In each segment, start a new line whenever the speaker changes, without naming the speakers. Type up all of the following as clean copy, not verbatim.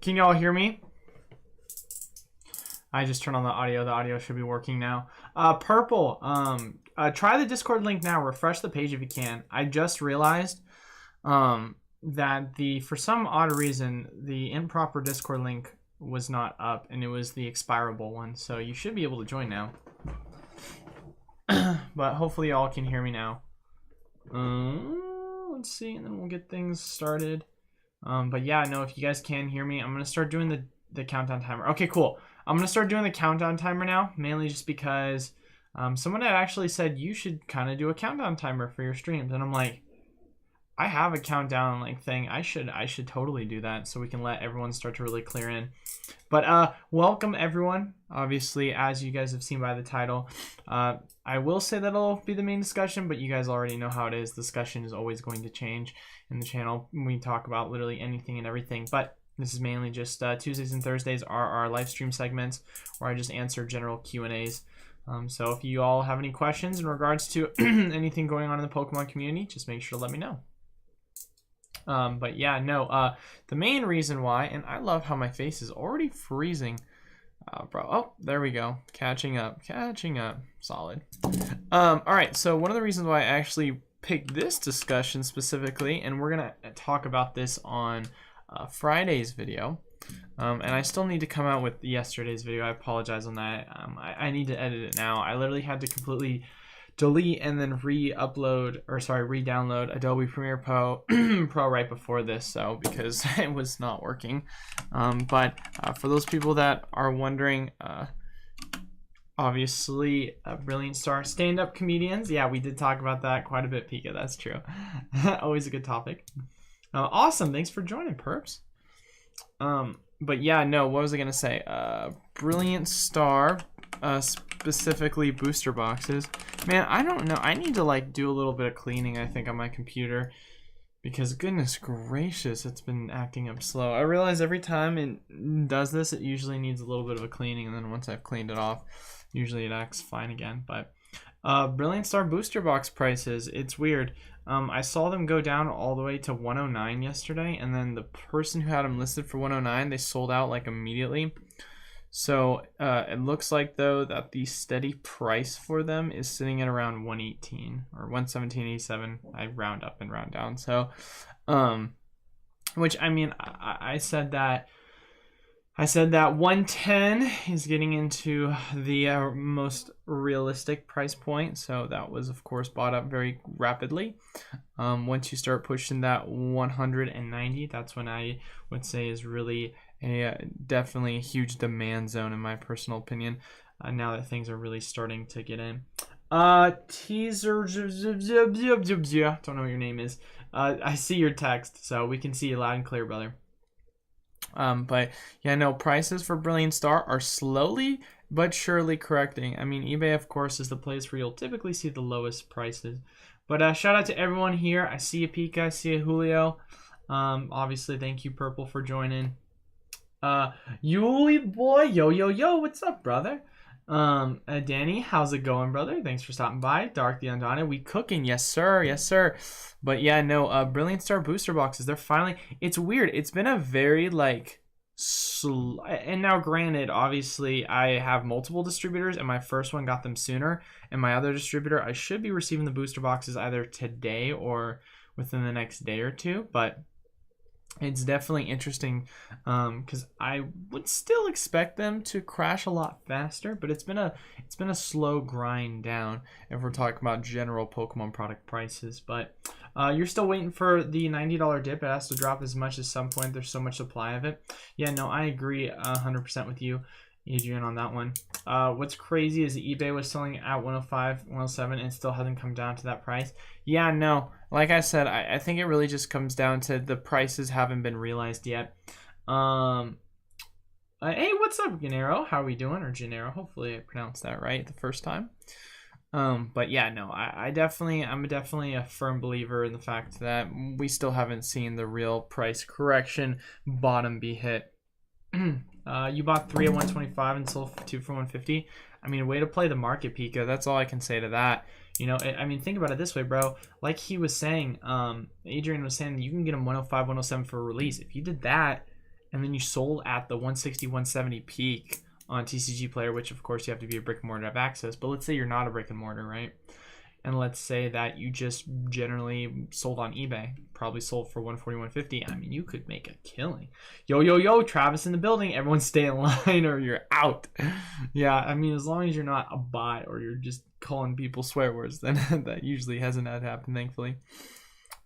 Can y'all hear me? I just turned on the audio. The audio should be working now. Purple, try the Discord link now. Refresh the page if you can. I just realized that for some odd reason, the improper Discord link was not up, and it was the expirable one. So you should be able to join now. But hopefully y'all can hear me now. Let's see, and then we'll get things started. But yeah, no, if you guys can hear me, I'm going to start doing the countdown timer. Okay, cool. I'm going to start doing the countdown timer now, mainly just because someone had actually said you should kind of do a countdown timer for your streams. And I'm like, I have a countdown like thing. I should totally do that so we can let everyone start to really clear in. But welcome everyone. Obviously, as you guys have seen by the title, I will say that'll be the main discussion, but you guys already know how it is. Discussion is always going to change in the channel. We talk about literally anything and everything, but this is mainly just Tuesdays and Thursdays are our live stream segments where I just answer general Q&As. So if you all have any questions in regards to anything going on in the Pokemon community, just make sure to let me know. But yeah, no, the main reason why, and I love how my face is already freezing, bro. Oh, there we go. Catching up, solid. All right, so one of the reasons why I actually picked this discussion specifically, and we're gonna talk about this on Friday's video, and I still need to come out with yesterday's video. I apologize on that. I need to edit it now. I literally had to completely delete and then re-download Adobe Premiere Pro right before this, so because it was not working. But for those people that are wondering, obviously Brilliant Star stand-up comedians, yeah, we did talk about that quite a bit, Pika. That's true. Always a good topic. Awesome, thanks for joining, Perps. But yeah, no, what was I gonna say? Brilliant Star, specifically booster boxes. Man, I don't know. I need to like do a little bit of cleaning, I think, on my computer, because goodness gracious, it's been acting up slow. I realize every time it does this, it usually needs a little bit of a cleaning, and then once I've cleaned it off, usually it acts fine again. But Brilliant Star booster box prices, it's weird. I saw them go down all the way to 109 yesterday, and then the person who had them listed for 109, they sold out like immediately. So it looks like though that the steady price for them is sitting at around 118 or 117.87. I round up and round down. So, which I mean, I said that 110 is getting into the most realistic price point. So that was, of course, bought up very rapidly. Once you start pushing that 190, that's when I would say is really definitely a huge demand zone, in my personal opinion. Now that things are really starting to get in. Teaser, don't know what your name is. I see your text, so we can see you loud and clear, brother. But yeah, no, prices for Brilliant Star are slowly but surely correcting. I mean, eBay, of course, is the place where you'll typically see the lowest prices. But shout out to everyone here. I see you, Pika. I see you, Julio. Obviously, thank you, Purple, for joining. Yuli boy, yo, what's up, brother? Danny, how's it going, brother? Thanks for stopping by. Dark the Undaunted, we cooking, yes sir. But yeah, no, Brilliant Star booster boxes, they're finally, it's weird, it's been a very like slow, and now granted, obviously I have multiple distributors, and my first one got them sooner, and my other distributor, I should be receiving the booster boxes either today or within the next day or two, but it's definitely interesting, because I would still expect them to crash a lot faster, but it's been a slow grind down if we're talking about general Pokemon product prices. But you're still waiting for the $90 dip. It has to drop as much at some point. There's so much supply of it. Yeah, no, I agree 100% with you, Adrian, on that one. What's crazy is eBay was selling at 105, 107, and still hasn't come down to that price. Yeah, no, like I said, I think it really just comes down to the prices haven't been realized yet. Hey, what's up, Gennaro? How are we doing? Or Gennaro, hopefully I pronounced that right the first time. But yeah, no, I'm definitely a firm believer in the fact that we still haven't seen the real price correction bottom be hit. You bought 3 at 125 and sold 2 for 150. I mean, way to play the market, Pika. That's all I can say to that. You know, I mean, think about it this way, bro. Like he was saying, Adrian was saying, you can get them 105, 107 for a release. If you did that and then you sold at the 160, 170 peak on TCG Player, which of course you have to be a brick and mortar to have access. But let's say you're not a brick and mortar, right? And let's say that you just generally sold on eBay, probably sold for 140, 150. I mean, you could make a killing. Yo, Travis in the building. Everyone stay in line or you're out. Yeah, I mean, as long as you're not a bot or you're just calling people swear words, then that usually hasn't had happened, thankfully.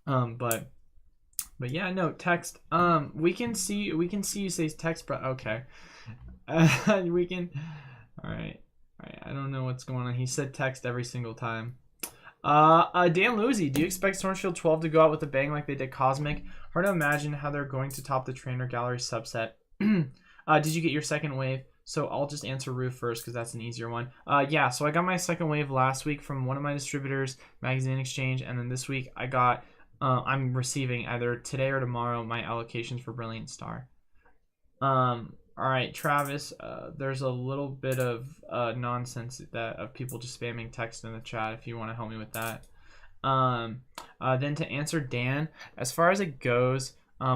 But yeah, no, text. We can see you say text, bro. Okay. We can. All right. I don't know what's going on. He said text every single time. Dan Lucy, do you expect Sword Shield 12 to go out with a bang like they did Cosmic? Hard to imagine how they're going to top the trainer gallery subset. Did you get your second wave? So I'll just answer Roof first because that's an easier one. Yeah, so I got my second wave last week from one of my distributors, Magazine Exchange, and then this week I got, I'm receiving either today or tomorrow my allocations for Brilliant Star. All right, Travis, there's a little bit of nonsense of people just spamming text in the chat if you want to help me with that. Then to answer Dan, as far as it goes,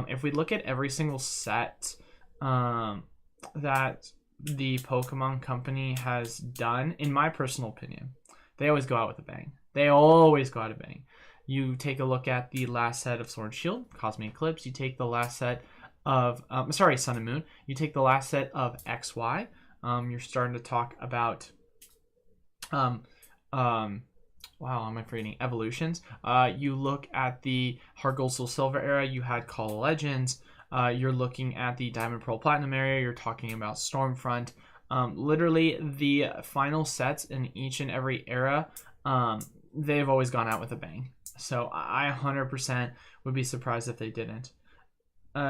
if we look at every single set that the Pokemon company has done, in my personal opinion, they always go out with a bang. They always go out a bang. You take a look at the last set of Sword and Shield, Cosmic Eclipse. You take the last set of Sun and Moon. You take the last set of XY. You're starting to talk about wow, am I forgetting evolutions? You look at the Heart Gold Soul Silver era, you had Call of Legends. You're looking at the Diamond Pearl Platinum area, you're talking about Stormfront. Literally the final sets in each and every era, they've always gone out with a bang. So I 100% would be surprised if they didn't.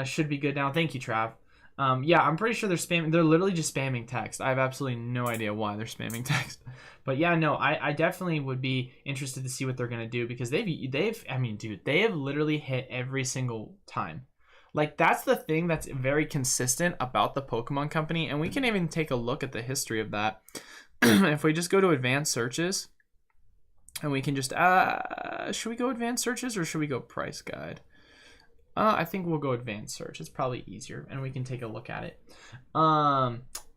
Should be good now. Thank you, Trav. Yeah, I'm pretty sure they're spamming. They're literally just spamming text. I have absolutely no idea why they're spamming text. But yeah, no, I definitely would be interested to see what they're gonna do because I mean, dude, they have literally hit every single time. Like that's the thing that's very consistent about the Pokemon company, and we can even take a look at the history of that. If we just go to advanced searches, and we can just should we go advanced searches or should we go price guide? I think we'll go advanced search. It's probably easier, and we can take a look at it.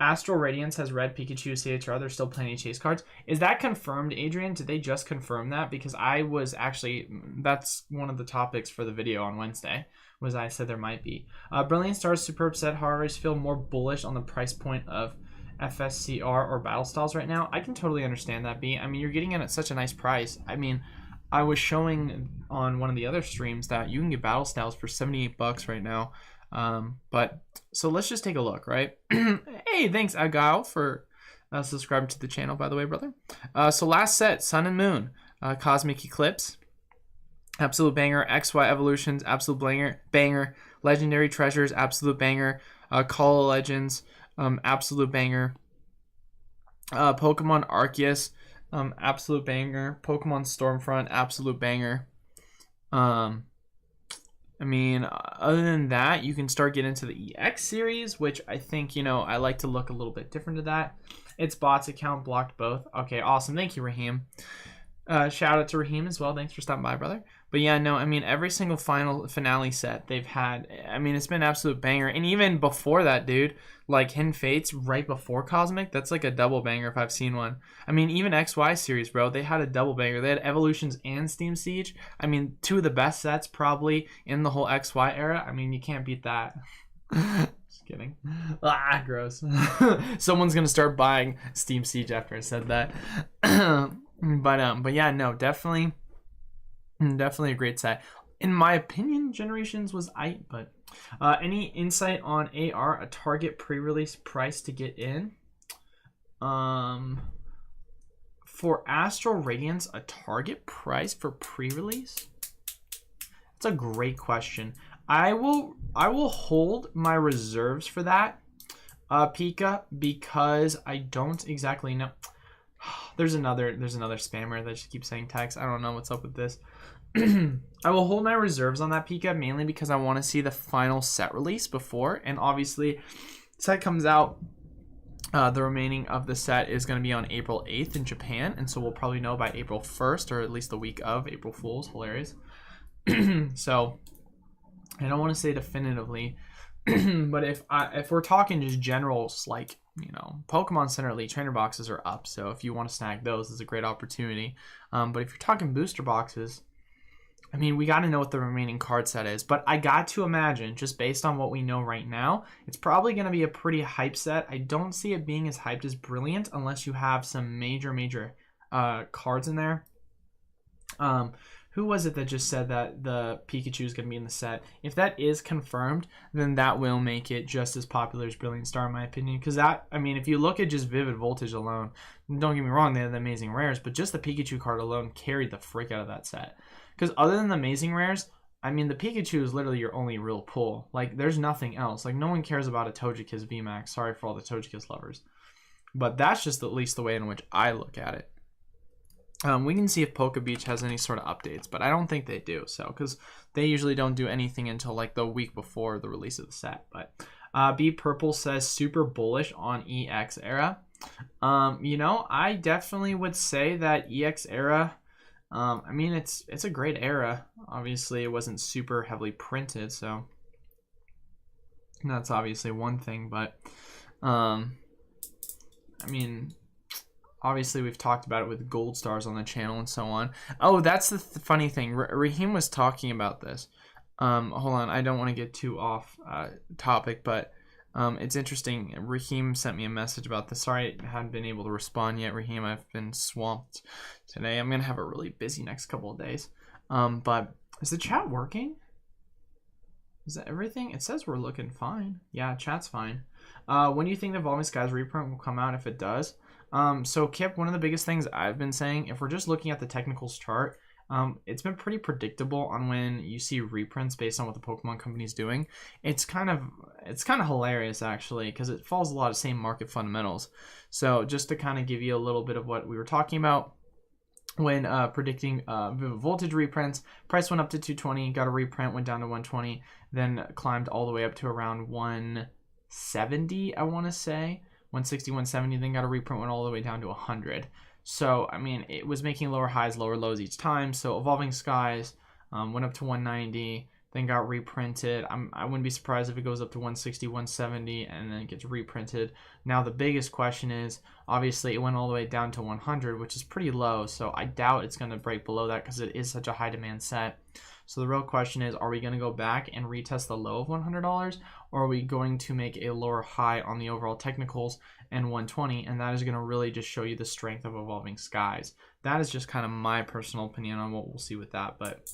Astral Radiance has red Pikachu, CHR. There's still plenty of chase cards. Is that confirmed, Adrian? Did they just confirm that? Because I was actually, that's one of the topics for the video on Wednesday, was I said there might be. Brilliant Star's superb set, however, I feel more bullish on the price point of FSCR or Battle Styles right now. I can totally understand that, B. I mean, you're getting it at such a nice price. I mean, I was showing on one of the other streams that you can get Battle Styles for $78 right now. But so let's just take a look, right? Hey, thanks Agile for subscribing to the channel, by the way, brother. So last set, Sun and Moon, Cosmic Eclipse, absolute banger. XY Evolutions, absolute banger. Legendary Treasures, absolute banger. Call of Legends, absolute banger. Pokemon Arceus, absolute banger. Pokemon Stormfront, absolute banger. I mean, other than that, you can start getting into the EX series, which I think, you know, I like to look a little bit different to that. It's bots account blocked both. Okay, awesome. Thank you, Raheem. Shout out to Raheem as well. Thanks for stopping by, brother. But yeah, no, I mean, every single finale set they've had, I mean, it's been an absolute banger. And even before that, dude, like Hidden Fates right before Cosmic, that's like a double banger if I've seen one. I mean, even XY series, bro, they had a double banger. They had Evolutions and Steam Siege. I mean, two of the best sets probably in the whole XY era. I mean, you can't beat that. Just kidding. Ah, gross. Someone's going to start buying Steam Siege after I said that. But yeah, no, definitely a great set. In my opinion, Generations was aight, but any insight on AR, a target pre-release price to get in? For Astral Radiance, a target price for pre-release? That's a great question. I will hold my reserves for that, Pika, because I don't exactly know. There's another spammer that just keeps saying text. I don't know what's up with this. I will hold my reserves on that, Pika, mainly because I want to see the final set release before. And obviously, set comes out. The remaining of the set is going to be on April 8th in Japan. And so we'll probably know by April 1st, or at least the week of April Fool's. Hilarious. So I don't want to say definitively, But if we're talking just generals, like, you know, Pokemon Center Elite Trainer boxes are up, so if you want to snag those, it's a great opportunity. But if you're talking booster boxes, I mean, we got to know what the remaining card set is. But I got to imagine, just based on what we know right now, it's probably going to be a pretty hype set. I don't see it being as hyped as Brilliant unless you have some major cards in there. Who was it that just said that the Pikachu is going to be in the set? If that is confirmed, then that will make it just as popular as Brilliant Star, in my opinion. Because that, I mean, if you look at just Vivid Voltage alone, don't get me wrong, they have the amazing rares, but just the Pikachu card alone carried the frick out of that set. Because other than the amazing rares, I mean, the Pikachu is literally your only real pull. Like, there's nothing else. Like, no one cares about a Togekiss VMAX. Sorry for all the Togekiss lovers. But that's just at least the way in which I look at it. We can see if Poke Beach has any sort of updates, but I don't think they do. So, because they usually don't do anything until like the week before the release of the set. But B Purple says super bullish on EX era. You know, I definitely would say that EX era. I mean, it's a great era. Obviously, it wasn't super heavily printed, so that's obviously one thing. But I mean, obviously, we've talked about it with gold stars on the channel and so on. Oh, that's the funny thing. Raheem was talking about this. Hold on. I don't want to get too off topic, but it's interesting. Raheem sent me a message about this. Sorry I haven't been able to respond yet, Raheem. I've been swamped today. I'm going to have a really busy next couple of days. But is the chat working? Is that everything? It says we're looking fine. Yeah, chat's fine. When do you think the Evolving Skies reprint will come out if it does? So Kip, one of the biggest things I've been saying, if we're just looking at the technicals chart, it's been pretty predictable on when you see reprints based on what the Pokemon company's doing. It's kind of hilarious actually, because it follows a lot of same market fundamentals. So just to kind of give you a little bit of what we were talking about when predicting Vivid Voltage reprints, price went up to 220, got a reprint, went down to 120, then climbed all the way up to around 170, I want to say. 160, 170, then got a reprint, went all the way down to 100. So, I mean, it was making lower highs, lower lows each time. So, Evolving Skies went up to 190, then got reprinted. I wouldn't be surprised if it goes up to 160, 170, and then it gets reprinted. Now, the biggest question is, obviously, it went all the way down to 100, which is pretty low. So, I doubt it's going to break below that because it is such a high demand set. So the real question is, are we going to go back and retest the low of $100, or are we going to make a lower high on the overall technicals and 120? And that is going to really just show you the strength of Evolving Skies. That is just kind of my personal opinion on what we'll see with that. But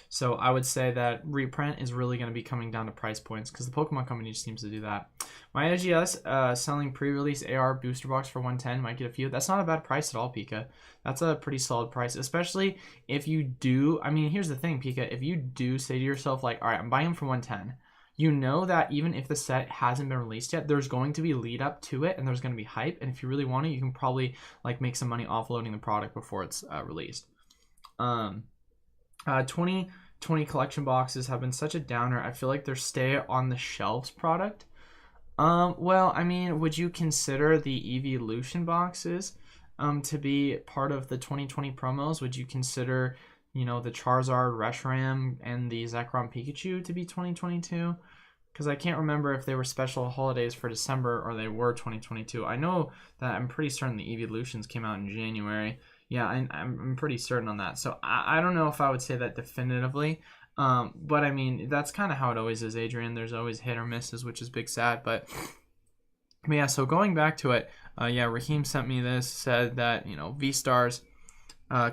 so I would say that reprint is really going to be coming down to price points because the Pokemon company just seems to do that. My LGS selling pre-release AR booster box for 110 might get a few. That's not a bad price at all, Pika. That's a pretty solid price, especially if you do. I mean, here's the thing, Pika. If you do say to yourself, like, all right, I'm buying them for 110, you know that even if the set hasn't been released yet, there's going to be lead up to it and there's going to be hype. And if you really want it, you can probably like make some money offloading the product before it's released. 2020 collection boxes have been such a downer. I feel like they're stay on the shelves product. Well, I mean, would you consider the Evolution boxes to be part of the 2020 promos? Would you consider, you know, the Charizard, Reshiram, and the Zekrom Pikachu to be 2022? Because I can't remember if they were special holidays for December or they were 2022. I know that I'm pretty certain the Evolutions came out in January. Yeah, I'm pretty certain on that. So I don't know if I would say that definitively. But I mean, that's kind of how it always is, Adrian. There's always hit or misses, which is big sad. But yeah, so going back to it, yeah, Raheem sent me this, said that, you know, V-Stars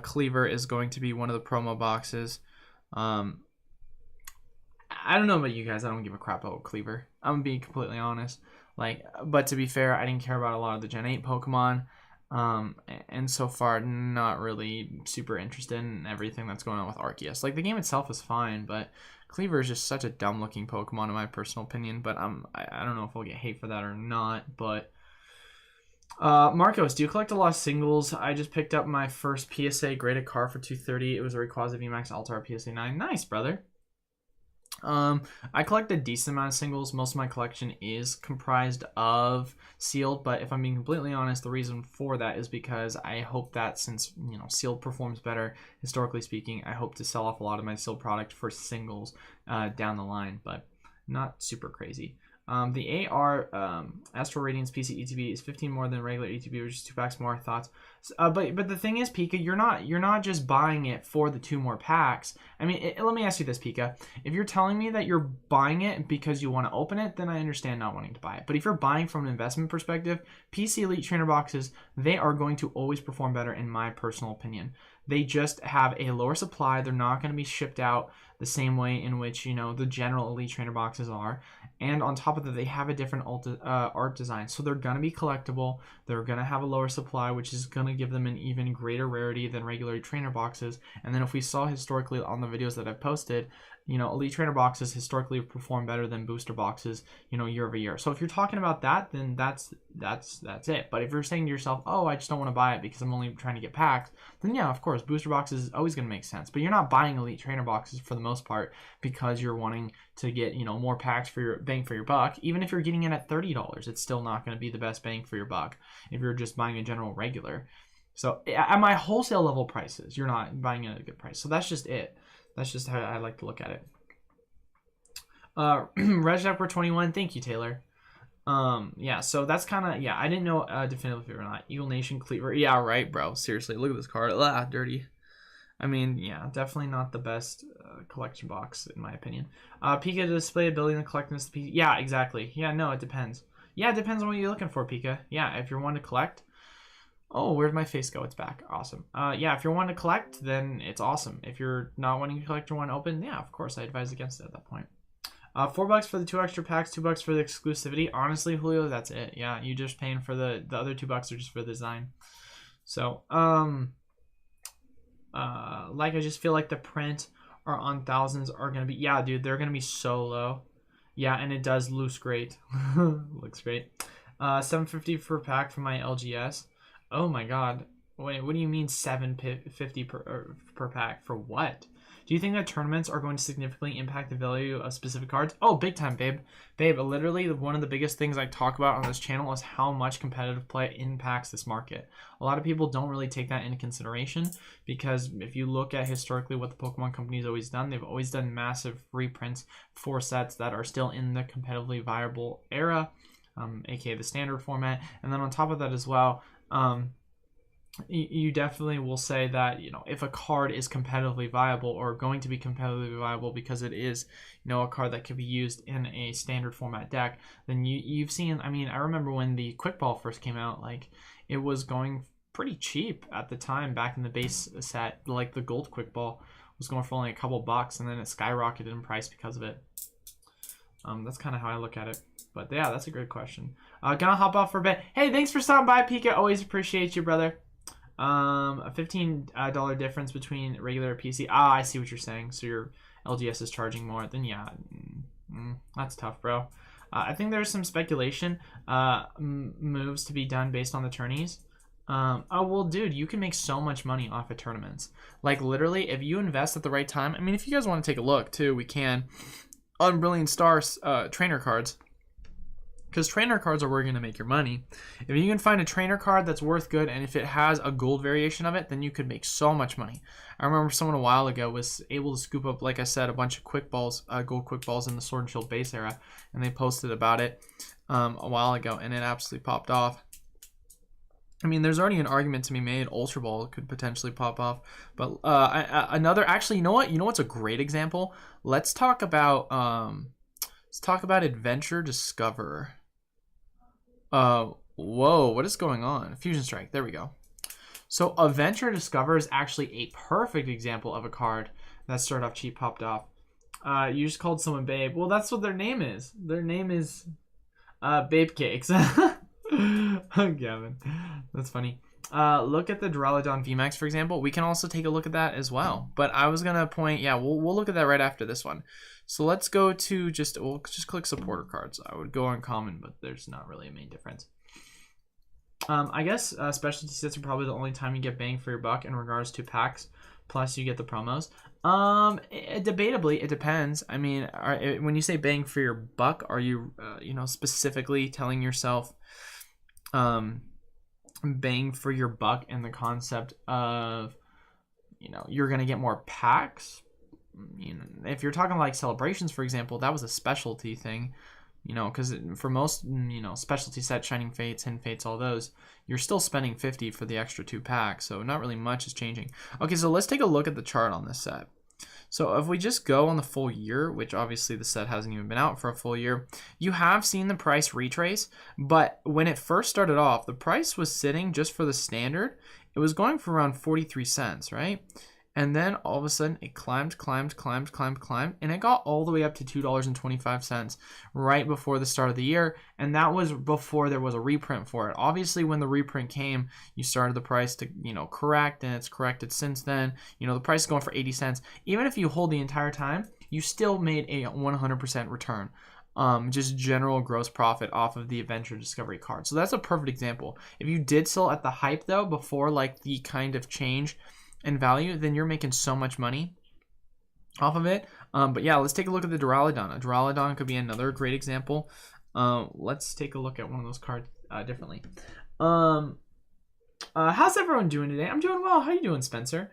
Cleaver is going to be one of the promo boxes. I don't know about you guys. I don't give a crap about Cleaver. I'm being completely honest. Like, but to be fair, I didn't care about a lot of the Gen 8 Pokemon. And so far, not really super interested in everything that's going on with Arceus. Like, the game itself is fine, but Cleaver is just such a dumb-looking Pokemon in my personal opinion. But I don't know if I'll get hate for that or not. But Marcos, do you collect a lot of singles? I just picked up my first PSA graded card for 230. It was a Rayquaza VMAX Altar PSA 9. Nice, brother. I collect a decent amount of singles. Most of my collection is comprised of sealed, but if I'm being completely honest, the reason for that is because I hope that since, you know, sealed performs better, historically speaking, I hope to sell off a lot of my sealed product for singles down the line. But not super crazy. The AR Astral Radiance PC ETB is 15 more than regular ETB, which is 2 packs more. Thoughts? But the thing is, Pika, you're not just buying it for the 2 more packs. I mean, let me ask you this, Pika. If you're telling me that you're buying it because you want to open it, then I understand not wanting to buy it. But if you're buying from an investment perspective, PC Elite Trainer boxes, they are going to always perform better, in my personal opinion. They just have a lower supply. They're not going to be shipped out the same way in which, you know, the general Elite Trainer boxes are. And on top of that, they have a different art design. So they're going to be collectible. They're going to have a lower supply, which is going to give them an even greater rarity than regular trainer boxes. And then if we saw historically on the videos that I've posted, you know, Elite Trainer boxes historically perform better than booster boxes, you know, year over year. So if you're talking about that, then that's it. But if you're saying to yourself, oh, I just don't want to buy it because I'm only trying to get packs, then yeah, of course, booster boxes is always going to make sense. But you're not buying Elite Trainer boxes for the most part because you're wanting to get, you know, more packs for your bang for your buck. Even if you're getting it at $30, it's still not going to be the best bang for your buck if you're just buying a general regular. So at my wholesale level prices, you're not buying it at a good price. So that's just it. That's just how I like to look at it. Regdepper 21, thank you, Taylor. Yeah, so that's kind of, yeah, I didn't know definitively or not. Eagle Nation Cleaver, yeah, right, bro. Seriously, look at this card. Ah, dirty. I mean, yeah, definitely not the best collection box, in my opinion. Pika display ability and collectness. Yeah, exactly. Yeah, no, it depends. Yeah, it depends on what you're looking for, Pika. Yeah, if you're wanting to collect. Oh, where'd my face go? It's back. Awesome. Yeah, if you're wanting to collect, then it's awesome. If you're not wanting to collect or want to open, yeah, of course, I advise against it at that point. $4 for the 2 extra packs, $2 for the exclusivity. Honestly, Julio, that's it. Yeah, you just paying for the other $2 are just for the design. So, like, I just feel like the print or on thousands are gonna be, yeah, dude, they're gonna be so low. Yeah, and it does look great. Looks great. $7.50 per pack for my LGS. Oh my god. Wait, what do you mean $7.50 per pack? For what? Do you think that tournaments are going to significantly impact the value of specific cards? Oh, big time, babe. Babe, literally one of the biggest things I talk about on this channel is how much competitive play impacts this market. A lot of people don't really take that into consideration because if you look at historically what the Pokemon company's always done, they've always done massive reprints for sets that are still in the competitively viable era, aka the standard format. And then on top of that as well, you definitely will say that, you know, if a card is competitively viable or going to be competitively viable because it is, you know, a card that could be used in a standard format deck, then you've seen, I mean, I remember when the Quick Ball first came out, like, it was going pretty cheap at the time back in the base set. Like, the Gold Quick Ball was going for only a couple bucks, and then it skyrocketed in price because of it. That's kind of how I look at it. But yeah, that's a great question. Gonna hop off for a bit. Hey, thanks for stopping by, Pika. Always appreciate you, brother. A $15 difference between regular PC. Ah, I see what you're saying. So your LGS is charging more. Then yeah, that's tough, bro. I think there's some speculation moves to be done based on the tourneys. Oh, well, dude, you can make so much money off of tournaments. Like, literally, if you invest at the right time. I mean, if you guys want to take a look, too, we can. On Brilliant Stars trainer cards. Because trainer cards are where you're going to make your money. If you can find a trainer card that's worth good, and if it has a gold variation of it, then you could make so much money. I remember someone a while ago was able to scoop up, like I said, a bunch of quick balls, gold quick balls in the Sword and Shield base era, and they posted about it a while ago, and it absolutely popped off. I mean, there's already an argument to be made. Ultra Ball could potentially pop off, but actually, you know what? You know what's a great example? Let's talk about Adventure Discover. Whoa, what is going on? Fusion Strike, there we go. So Adventure Discover is actually a perfect example of a card that started off cheap, popped off. You just called someone babe. Well, that's what their name is. Their name is Babe Cakes. Oh, Gavin, that's funny. Look at the Duraludon VMAX, for example. We can also take a look at that as well. But I was gonna point, yeah, we'll look at that right after this one. So let's go to we'll just click supporter cards. I would go uncommon, but there's not really a main difference. I guess specialty sets are probably the only time you get bang for your buck in regards to packs. Plus, you get the promos. Debatably, it depends. I mean, when you say bang for your buck, are you, specifically telling yourself, bang for your buck in the concept of, you're gonna get more packs? you know, if you're talking like celebrations, for example, that was a specialty thing. You know, because for most, you know, specialty sets, Shining Fates, Hidden Fates, all those, you're still spending 50 for the extra 2 packs, so not really much is changing. Okay, so let's take a look at the chart on this set. So if we just go on the full year, which obviously the set hasn't even been out for a full year, you have seen the price retrace, but when it first started off, the price was sitting just for the standard. It was going for around 43 cents, right? And then all of a sudden it climbed, and it got all the way up to $2.25 right before the start of the year. And that was before there was a reprint for it. Obviously, when the reprint came, you started the price to, you know, correct, and it's corrected since then. You know, the price is going for 80 cents. Even if you hold the entire time, you still made a 100% return. Just general gross profit off of the Adventure Discovery card. So that's a perfect example. If you did sell at the hype though, before like the kind of change in value, then you're making so much money off of it. But yeah, let's take a look at the Duraludon. A Duraludon could be another great example. Let's take a look at one of those cards differently. How's everyone doing today? I'm doing well. How you doing, Spencer?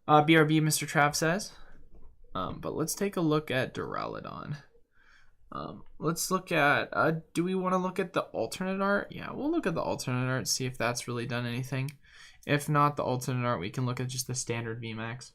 BRB, Mr. Trav says. But let's take a look at Duraludon. Let's look at, do we want to look at the alternate art? Yeah, we'll look at the alternate art, see if that's really done anything. If not the alternate art, we can look at just the standard VMAX.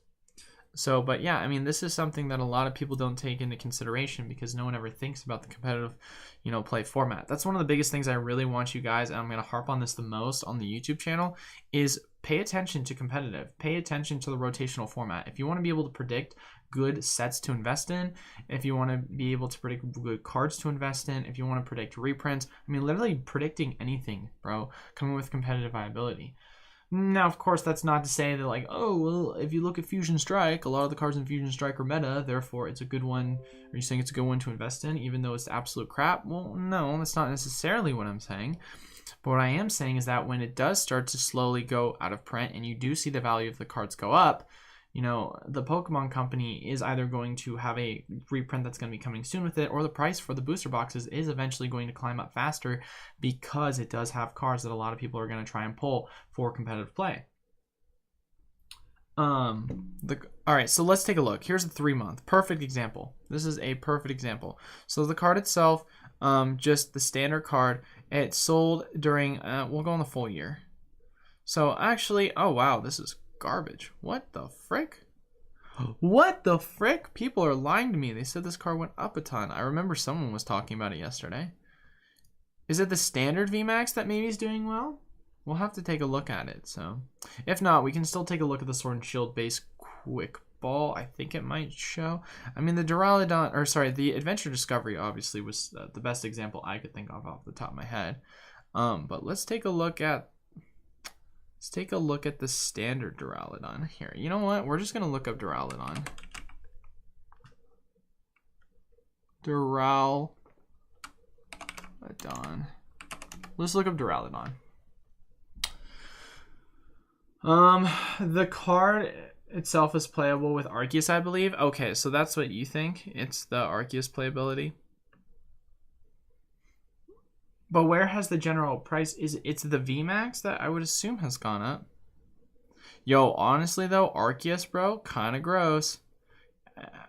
So, but yeah, I mean, this is something that a lot of people don't take into consideration because no one ever thinks about the competitive, you know, play format. That's one of the biggest things I really want you guys, and I'm going to harp on this the most on the YouTube channel, is pay attention to competitive. Pay attention to the rotational format. If you want to be able to predict good sets to invest in, if you want to be able to predict good cards to invest in, if you want to predict reprints, I mean, literally predicting anything, bro, coming with competitive viability. Now, of course, that's not to say that, like, oh, well, if you look at Fusion Strike, a lot of the cards in Fusion Strike are meta, therefore it's a good one. Are you saying it's a good one to invest in, even though it's absolute crap? Well, no, that's not necessarily what I'm saying. But what I am saying is that when it does start to slowly go out of print and you do see the value of the cards go up, you know, the Pokemon Company is either going to have a reprint that's going to be coming soon with it, or the price for the booster boxes is eventually going to climb up faster because it does have cards that a lot of people are going to try and pull for competitive play. All right, so let's take a look. Here's a 3-month. Perfect example. This is a perfect example. So the card itself, just the standard card, it sold during, we'll go on the full year. So actually, oh wow, this is garbage. What the frick? What the frick? People are lying to me. They said this card went up a ton. I remember someone was talking about it yesterday. Is it the standard VMAX that maybe is doing well? We'll have to take a look at it. So if not, we can still take a look at the Sword and Shield base quick ball. I think it might show. I mean, the Duraludon, or sorry, the Adventure Discovery obviously was the best example I could think of off the top of my head. But let's take a look at the standard Duraludon here. You know what? We're just going to look up Duraludon. Duraludon. Let's look up Duraludon. The card itself is playable with Arceus, I believe. Okay, so that's what you think. It's the Arceus playability. But where has the general price? It's the VMAX that I would assume has gone up. Yo, honestly though, Arceus, bro, kind of gross.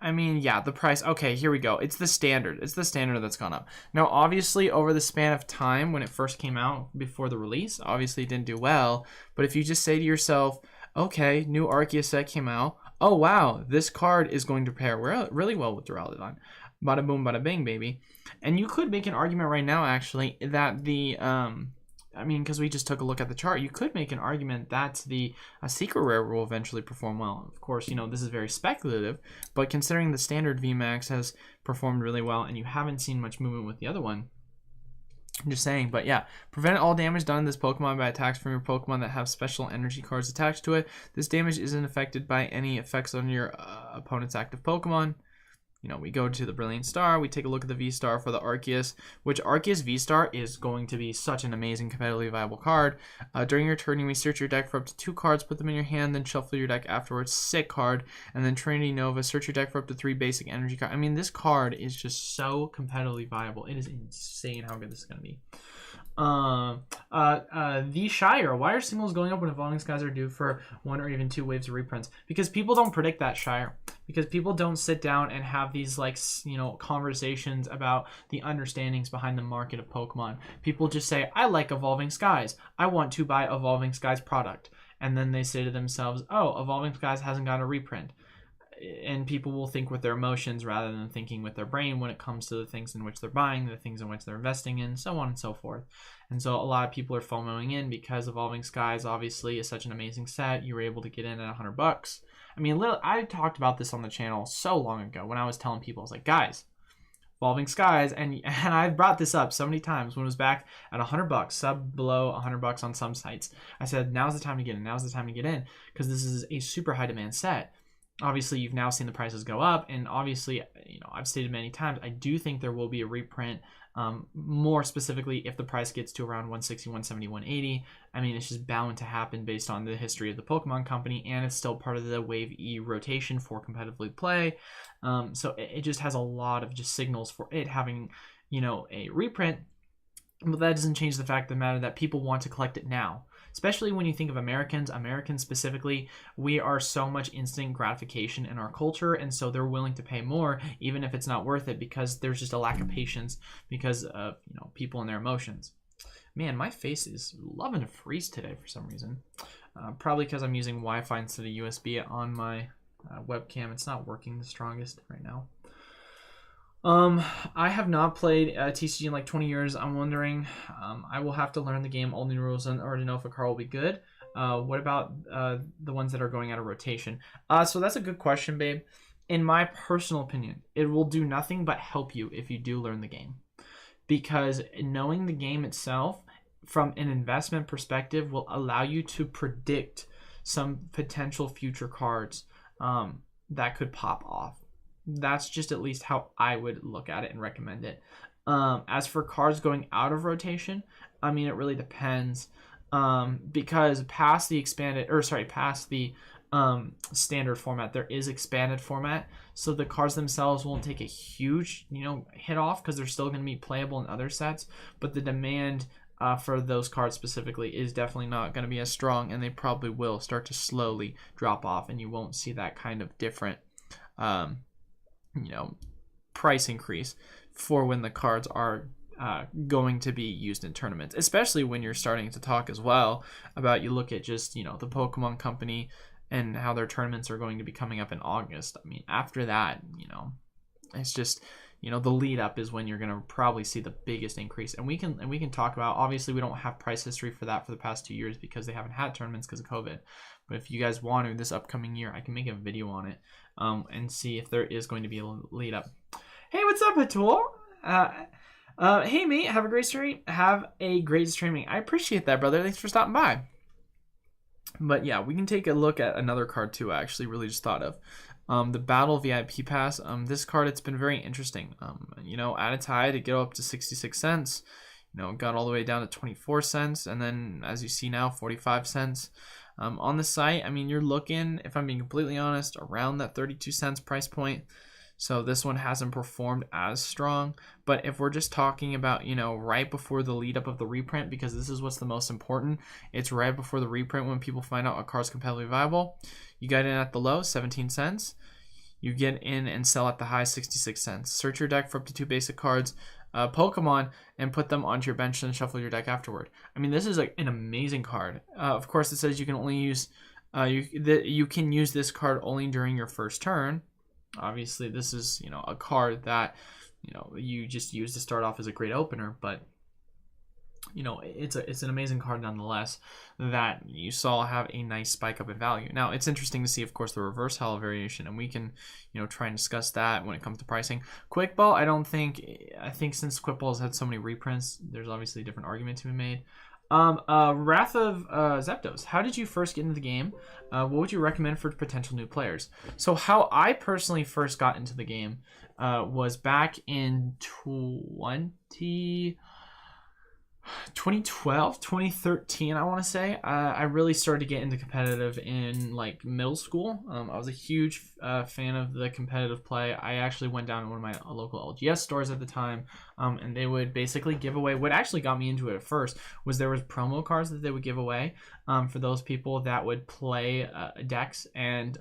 I mean, yeah, the price. Okay, here we go. It's the standard. It's the standard that's gone up. Now, obviously, over the span of time when it first came out before the release, obviously it didn't do well. But if you just say to yourself, okay, new Arceus set came out. Oh, wow, this card is going to pair really well with Duraludon. Bada boom, bada bing, baby. And you could make an argument right now, actually, that the, I mean, because we just took a look at the chart, you could make an argument that the secret rare will eventually perform well. Of course, you know, this is very speculative, but considering the standard VMAX has performed really well and you haven't seen much movement with the other one, I'm just saying. But yeah, prevent all damage done to this Pokemon by attacks from your Pokemon that have special energy cards attached to it. This damage isn't affected by any effects on your opponent's active Pokemon. You know, we go to the Brilliant Star, we take a look at the V-Star for the Arceus, which Arceus V-Star is going to be such an amazing competitively viable card. During your turn, you may search your deck for up to 2 cards, put them in your hand, then shuffle your deck afterwards, sick card, and then Trinity Nova, search your deck for up to 3 basic energy cards. I mean, this card is just so competitively viable. It is insane how good this is going to be. The Shire. Why are signals going up when Evolving Skies are due for 1 or even 2 waves of reprints? Because people don't predict that, Shire. Because people don't sit down and have these, like, you know, conversations about the understandings behind the market of Pokemon. People just say, I like Evolving Skies. I want to buy Evolving Skies product. And then they say to themselves, oh, Evolving Skies hasn't got a reprint. And people will think with their emotions rather than thinking with their brain when it comes to the things in which they're buying, the things in which they're investing in, so on and so forth. And so a lot of people are FOMOing in because Evolving Skies obviously is such an amazing set. You were able to get in at $100. I mean, I talked about this on the channel so long ago when I was telling people, I was like, guys, Evolving Skies, and I brought this up so many times when it was back at $100, sub below $100 on some sites. I said, now's the time to get in, now's the time to get in, because this is a super high demand set. Obviously, you've now seen the prices go up, and obviously, you know, I've stated many times, I do think there will be a reprint, more specifically if the price gets to around 160, 170, 180. I mean, it's just bound to happen based on the history of the Pokemon Company, and it's still part of the Wave E rotation for competitively play. So it just has a lot of just signals for it having, you know, a reprint, but that doesn't change the fact of the matter that people want to collect it now. Especially when you think of Americans specifically, we are so much instant gratification in our culture, and so they're willing to pay more even if it's not worth it because there's just a lack of patience because of, you know, people and their emotions. Man, my face is loving to freeze today for some reason. Probably because I'm using Wi-Fi instead of USB on my webcam. It's not working the strongest right now. I have not played TCG in like 20 years. I'm wondering, I will have to learn the game, all new rules, and already know if a card will be good. What about the ones that are going out of rotation? So that's a good question, babe. In my personal opinion, it will do nothing but help you if you do learn the game. Because knowing the game itself, from an investment perspective, will allow you to predict some potential future cards that could pop off. That's just at least how I would look at it and recommend it. As for cards going out of rotation, I mean, it really depends. Because past the standard format, there is expanded format. So the cards themselves won't take a huge, you know, hit off because they're still going to be playable in other sets. But the demand for those cards specifically is definitely not going to be as strong, and they probably will start to slowly drop off, and you won't see that kind of different you know, price increase for when the cards are going to be used in tournaments, especially when you're starting to talk as well about, you look at just, you know, the Pokemon Company and how their tournaments are going to be coming up in August. I mean, after that, you know, it's just, you know, the lead up is when you're going to probably see the biggest increase. And we can talk about, obviously we don't have price history for that for the past 2 years because they haven't had tournaments because of COVID. But if you guys want to, this upcoming year, I can make a video on it and see if there is going to be a lead up. Hey, what's up, Atul? Hey, mate, have a great stream. Have a great streaming. I appreciate that, brother. Thanks for stopping by. But yeah, we can take a look at another card too. I actually really just thought of the Battle VIP Pass. This card, it's been very interesting. You know, at its high to get up to 66 cents. You know, got all the way down to 24 cents, and then as you see now, 45 cents. On the site, I mean, you're looking, if I'm being completely honest, around that 32 cents price point. So this one hasn't performed as strong. But if we're just talking about, you know, right before the lead up of the reprint, because this is what's the most important, it's right before the reprint when people find out a card's competitively viable. You get in at the low, 17 cents. You get in and sell at the high, 66 cents. Search your deck for up to 2 basic cards, Pokemon, and put them onto your bench and shuffle your deck afterward. I mean, this is like an amazing card. Of course, it says you can only use you can use this card only during your first turn. Obviously, this is, you know, a card that, you know, you just use to start off as a great opener, but you know, it's an amazing card nonetheless that you saw have a nice spike up in value. Now, it's interesting to see, of course, the reverse hollow variation, and we can, you know, try and discuss that when it comes to pricing. Quick Ball, I think since Quick Ball has had so many reprints, there's obviously a different argument to be made. Wrath of Zeptos, how did you first get into the game? What would you recommend for potential new players? So how I personally first got into the game was back in 2012, 2013, I want to say. I really started to get into competitive in like middle school. I was a huge fan of the competitive play. I actually went down to one of my local LGS stores at the time, and they would basically give away. What actually got me into it at first was there was promo cards that they would give away for those people that would play decks, and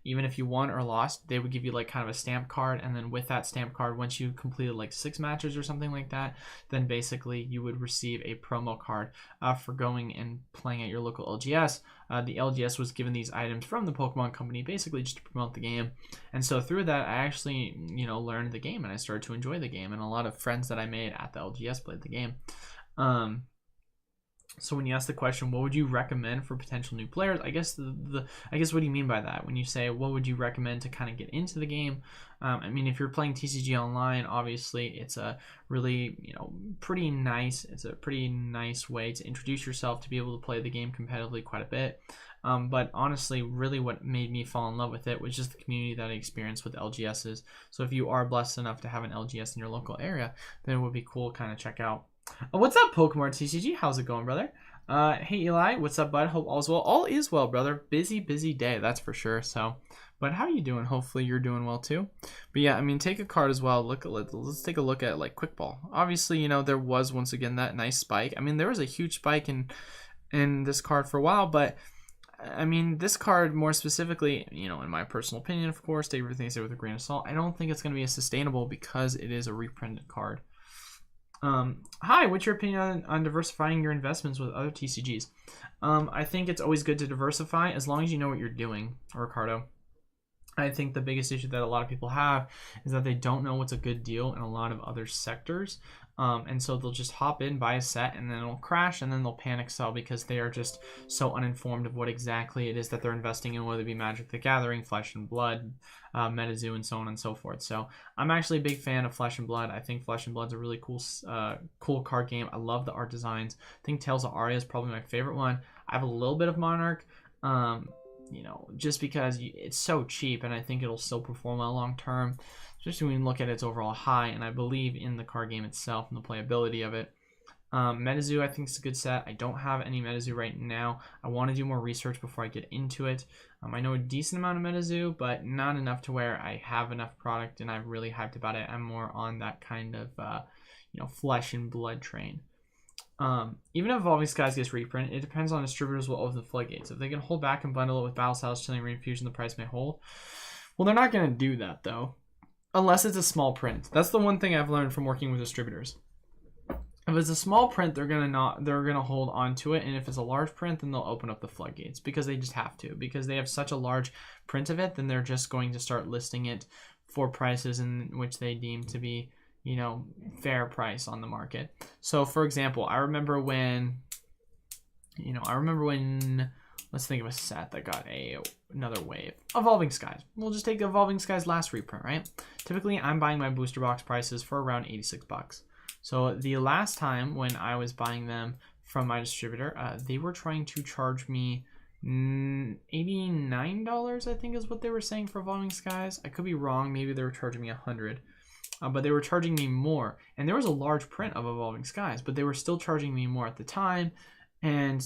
even if you won or lost, they would give you like kind of a stamp card, and then with that stamp card, once you completed like 6 matches or something like that, then basically you would receive a promo card for going and playing at your local LGS. The LGS was given these items from the Pokemon company basically just to promote the game, and so through that I actually learned the game, and I started to enjoy the game, and a lot of friends that I made at the LGS played the game. So when you ask the question, what would you recommend for potential new players? I guess I guess what do you mean by that? When you say what would you recommend to kind of get into the game? I mean, if you're playing TCG online, obviously it's a really pretty nice. It's a pretty nice way to introduce yourself to be able to play the game competitively quite a bit. But honestly, really what made me fall in love with it was just the community that I experienced with LGSs. So if you are blessed enough to have an LGS in your local area, then it would be cool to kind of check out. What's up, Pokemon TCG? How's it going, brother? Hey, Eli. What's up, bud? Hope all's well. All is well, brother. Busy day, that's for sure. So, but how are you doing? Hopefully you're doing well too. But yeah, I mean, take a card as well. Let's take a look at like Quick Ball. Obviously, there was once again that nice spike. I mean, there was a huge spike in this card for a while, but I mean, this card more specifically, in my personal opinion, of course, take everything I say with a grain of salt. I don't think it's going to be as sustainable because it is a reprinted card. Hi, what's your opinion on diversifying your investments with other TCGs? I think it's always good to diversify as long as you know what you're doing, Ricardo. I think the biggest issue that a lot of people have is that they don't know what's a good deal in a lot of other sectors. And so they'll just hop in, buy a set, and then it'll crash, and then they'll panic sell because they are just so uninformed of what exactly it is that they're investing in, whether it be Magic the Gathering, Flesh and Blood, MetaZoo, and so on and so forth. So I'm actually a big fan of Flesh and Blood. I think Flesh and Blood's a really cool card game. I love the art designs. I think Tales of Aria is probably my favorite one. I have a little bit of Monarch. Just because it's so cheap, and I think it'll still perform well long term, especially when you look at its overall high, and I believe in the card game itself and the playability of it. MetaZoo, I think is a good set. I don't have any MetaZoo right now. I want to do more research before I get into it. I know a decent amount of MetaZoo, but not enough to where I have enough product and I'm really hyped about it. I'm more on that kind of Flesh and Blood train. Even if Evolving Skies gets reprint, it depends on distributors will open the floodgates. If they can hold back and bundle it with Battle Styles, Chilling Reign Fusion, the price may hold. Well, they're not going to do that though, unless it's a small print. That's the one thing I've learned from working with distributors. If it's a small print, they're gonna hold on to it, and if it's a large print, then they'll open up the floodgates because they just have to. Because they have such a large print of it, then they're just going to start listing it for prices in which they deem to be fair price on the market. So for example, I remember when let's think of a set that got another wave. Evolving Skies. We'll just take Evolving Skies last reprint, right? Typically I'm buying my booster box prices for around $86. So the last time when I was buying them from my distributor, they were trying to charge me $89, I think is what they were saying for Evolving Skies. I could be wrong, maybe they were charging me $100. But they were charging me more, and there was a large print of Evolving Skies, but they were still charging me more at the time, and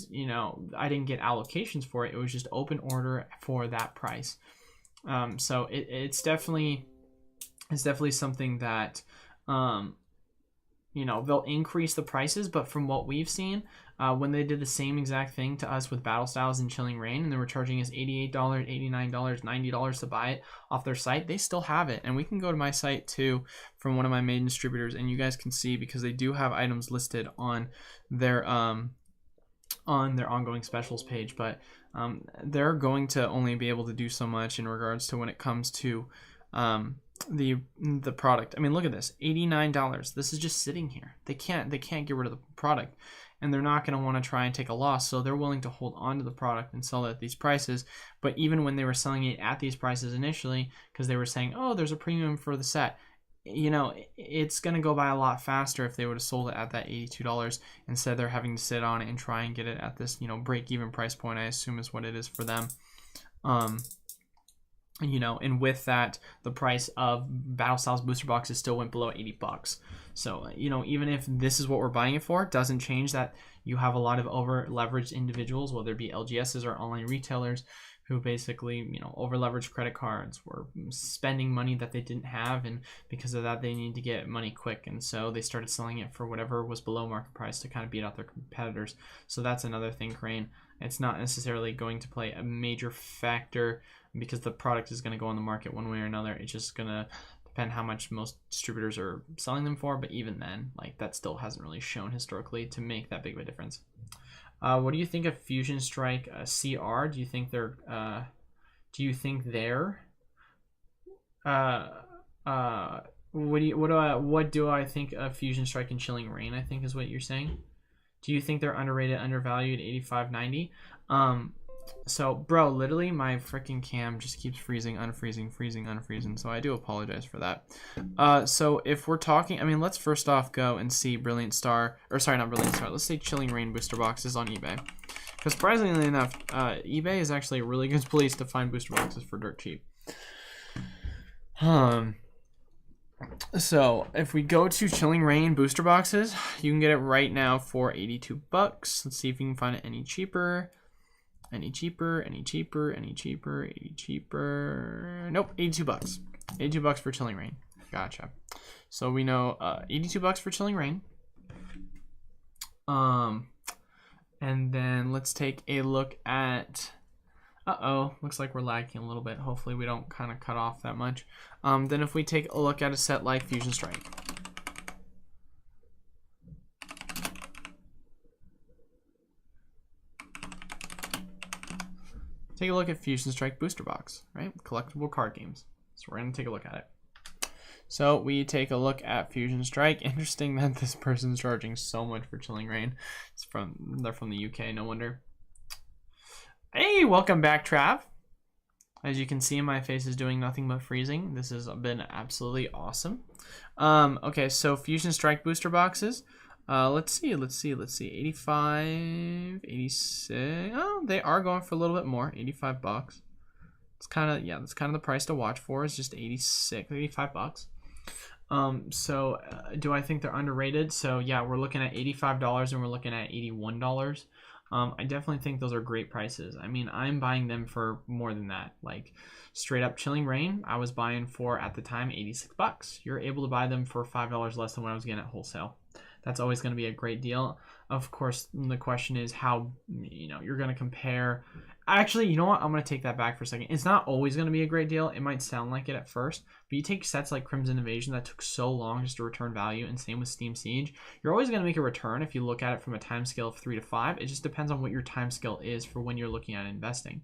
I didn't get allocations for it. It was just open order for that price. So it's definitely something that they'll increase the prices, but from what we've seen, when they did the same exact thing to us with Battle Styles and Chilling Reign, and they were charging us $88, $89, $90 to buy it off their site, they still have it. And we can go to my site too from one of my main distributors, and you guys can see because they do have items listed on their ongoing specials page, but they're going to only be able to do so much in regards to when it comes to the product. I mean, look at this, $89. This is just sitting here. They can't get rid of the product, and they're not going to want to try and take a loss, so they're willing to hold on to the product and sell it at these prices. But even when they were selling it at these prices initially, because they were saying, oh, there's a premium for the set, it's going to go by a lot faster if they would have sold it at that $82. Instead, they're having to sit on it and try and get it at this break-even price point, I assume is what it is for them. you know, and with that, the price of Battle Styles booster boxes still went below $80. So, you know, even if this is what we're buying it for, it doesn't change that you have a lot of over leveraged individuals, whether it be LGSs or online retailers, who basically, you know, over leveraged credit cards, were spending money that they didn't have, and because of that, they need to get money quick, and so they started selling it for whatever was below market price to kind of beat out their competitors. So that's another thing, Crane. It's not necessarily going to play a major factor because the product is going to go on the market one way or another. It's just going to depend how much most distributors are selling them for, but even then, like, that still hasn't really shown historically to make that big of a difference. What do you think of Fusion Strike CR? Do you think they're what do I think of Fusion Strike and Chilling Reign, I think is what you're saying? Do you think they're underrated, undervalued, 85.90? So, bro, literally my freaking cam just keeps freezing, unfreezing, freezing, unfreezing. So I do apologize for that. So if we're talking, I mean, let's first off go and see Brilliant Star, or sorry, not Brilliant Star. Let's say Chilling Reign booster boxes on eBay. Because surprisingly enough, eBay is actually a really good place to find booster boxes for dirt cheap. So if we go to Chilling Reign booster boxes, you can get it right now for $82. Let's see if we can find it any cheaper. Any cheaper, any cheaper, any cheaper, any cheaper. Nope, $82. $82 for Chilling Reign. Gotcha. So we know $82 for Chilling Reign. And then let's take a look at, looks like we're lagging a little bit. Hopefully we don't kind of cut off that much. Then if we take a look at a set like Fusion Strike. Take a look at Fusion Strike booster box, right? Collectible card games. So we're going to take a look at it. So we take a look at Fusion Strike. Interesting that this person's charging so much for Chilling Reign. They're from the UK, no wonder. Hey, welcome back, Trav. As you can see, my face is doing nothing but freezing. This has been absolutely awesome. Okay, so Fusion Strike booster boxes. Let's see, 85, 86. Oh, they are going for a little bit more, $85. It's kind of, yeah, that's kind of the price to watch for, is just 86, $85. Do I think they're underrated? So yeah, we're looking at $85 and we're looking at $81. I definitely think those are great prices. I mean, I'm buying them for more than that. Like, straight up Chilling Reign, I was buying for, at the time, $86. You're able to buy them for $5 less than what I was getting at wholesale. That's always going to be a great deal. Of course, the question is how, you know, you're going to compare. Actually, you know what? I'm going to take that back for a second. It's not always going to be a great deal. It might sound like it at first, but you take sets like Crimson Invasion that took so long just to return value, and same with Steam Siege. You're always going to make a return if you look at it from a time scale of 3 to 5. It just depends on what your time scale is for when you're looking at investing.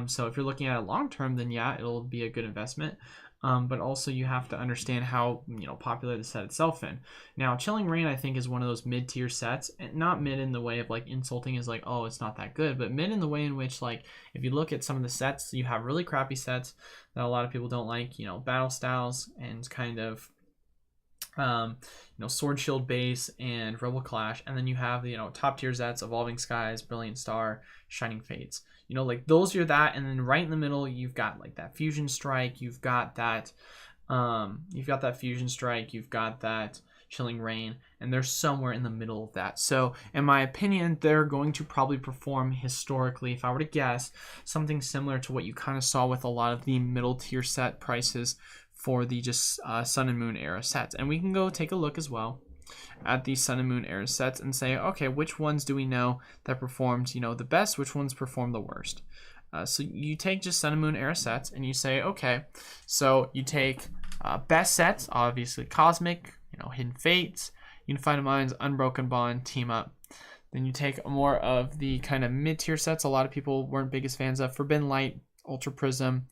So if you're looking at it long term, then yeah, it'll be a good investment. But also you have to understand how, you know, popular the set itself in. Now, Chilling Reign, I think, is one of those mid-tier sets, and not mid in the way of like insulting is like, oh, it's not that good, but mid in the way in which, like, if you look at some of the sets, you have really crappy sets that a lot of people don't like, you know, Battle Styles and kind of, you know, Sword Shield base and Rebel Clash, and then you have, you know, top tier sets, Evolving Skies, Brilliant Star, Shining Fates. You know, like, those are that, and then right in the middle, you've got like that Fusion Strike, you've got that Fusion Strike, you've got that Chilling Reign, and they're somewhere in the middle of that. So, in my opinion, they're going to probably perform historically, if I were to guess, something similar to what you kind of saw with a lot of the middle tier set prices for the just Sun and Moon era sets. And we can go take a look as well at the Sun and Moon era sets and say, okay, which ones do we know that performed, you know, the best, which ones performed the worst. So you take just Sun and Moon era sets and you say, okay, so you take best sets, obviously Cosmic, you know, Hidden Fates, Unified Minds, Unbroken Bond, Team Up. Then you take more of the kind of mid-tier sets a lot of people weren't biggest fans of, Forbidden Light, Ultra Prism.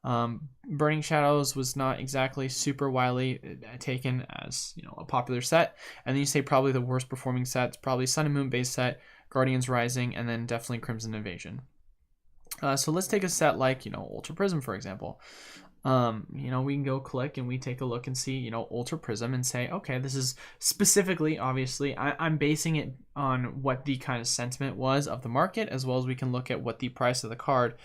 Burning Shadows was not exactly super widely taken as, you know, a popular set. And then you say probably the worst performing sets, probably Sun and Moon base set, Guardians Rising, and then definitely Crimson Invasion. So let's take a set like, you know, Ultra Prism, for example. You know, we can go click and we take a look and see, you know, Ultra Prism and say, okay, this is specifically, obviously, I'm basing it on what the kind of sentiment was of the market, as well as we can look at what the price of the card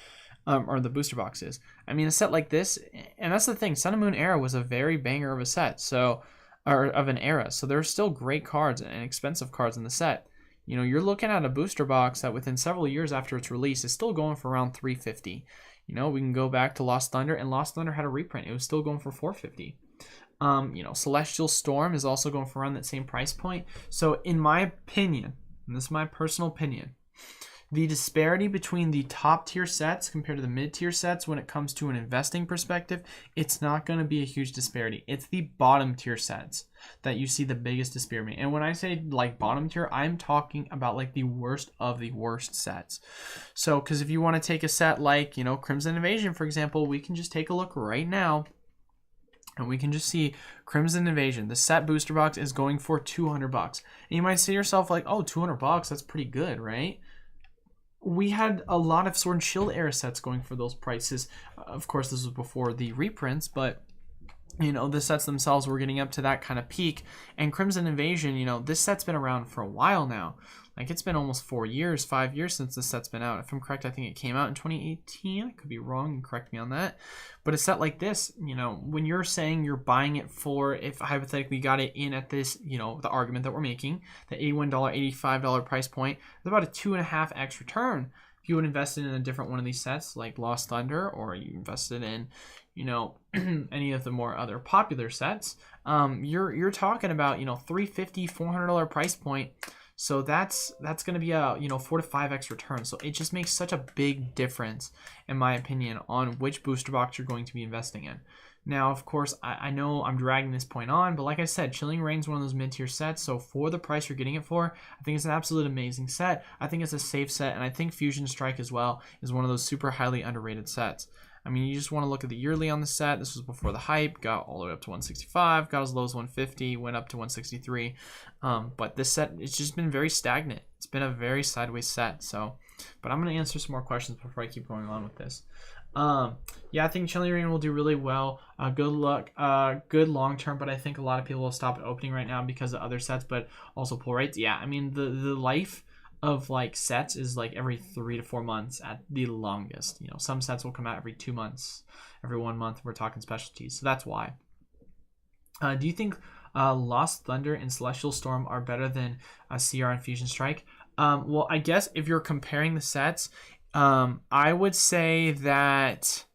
or the booster box is. I mean, a set like this, and that's the thing, Sun and Moon Era was a very banger of a set, so, or of an era, so there's still great cards and expensive cards in the set. You know, you're looking at a booster box that within several years after its release is still going for around $350. You know, we can go back to Lost Thunder, and Lost Thunder had a reprint. It was still going for $450. You know, Celestial Storm is also going for around that same price point. So in my opinion, and this is my personal opinion, the disparity between the top tier sets compared to the mid tier sets when it comes to an investing perspective, it's not going to be a huge disparity. It's the bottom tier sets that you see the biggest disparity. And when I say like bottom tier, I'm talking about like the worst of the worst sets. So, because if you want to take a set like, you know, Crimson Invasion, for example, we can just take a look right now. And we can just see Crimson Invasion. The set booster box is going for $200. And you might say to yourself like, oh, $200, that's pretty good, right? We had a lot of Sword and Shield era sets going for those prices. Of course, this was before the reprints, but you know, the sets themselves were getting up to that kind of peak. And Crimson Invasion, you know, this set's been around for a while now. Like, it's been almost 4 years, 5 years since this set's been out. If I'm correct, I think it came out in 2018. I could be wrong, and correct me on that. But a set like this, you know, when you're saying you're buying it for, if hypothetically got it in at this, you know, the argument that we're making, the $81, $85 price point, it's about a 2.5x return. If you would invest in a different one of these sets, like Lost Thunder, or you invested in, you know, any of the more other popular sets, you're talking about, you know, $350, $400 price point. So that's going to be a, you know, 4 to 5x return. So it just makes such a big difference, in my opinion, on which booster box you're going to be investing in. Now, of course, I know I'm dragging this point on, but like I said, Chilling Reign is one of those mid-tier sets. So for the price you're getting it for, I think it's an absolute amazing set. I think it's a safe set, and I think Fusion Strike as well is one of those super highly underrated sets. I mean, you just want to look at the yearly on the set. This was before the hype, got all the way up to 165, got as low as 150, went up to 163. But this set, it's just been very stagnant. It's been a very sideways set. So, but I'm going to answer some more questions before I keep going on with this. Yeah, I think Chilling Reign will do really well. Good luck, good long term, but I think a lot of people will stop at opening right now because of other sets, but also pull rates. Yeah, I mean, the life of like sets is like every 3 to 4 months at the longest. You know, some sets will come out every 2 months, every 1 month. We're talking specialties, so that's why. Do you think Lost Thunder and Celestial Storm are better than CR and Fusion Strike? Well, I guess if you're comparing the sets, I would say that.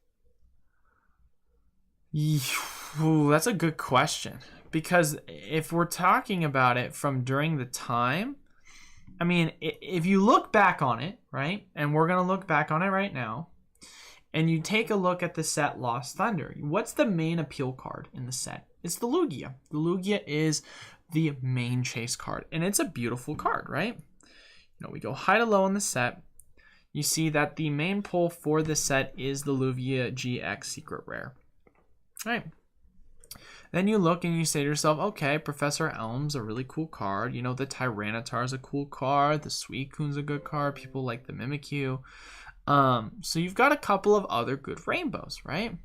Ooh, that's a good question, because if we're talking about it from during the time, I mean, if you look back on it, right, and we're going to look back on it right now, and you take a look at the set Lost Thunder, what's the main appeal card in the set? It's the Lugia. The Lugia is the main chase card, and it's a beautiful card, right? You know, we go high to low on the set. You see that the main pull for this set is the Lugia GX Secret Rare. All right. Then you look and you say to yourself, okay, Professor Elm's a really cool card. You know, the Tyranitar is a cool card. The Suicune's a good card. People like the Mimikyu. So you've got a couple of other good rainbows, right?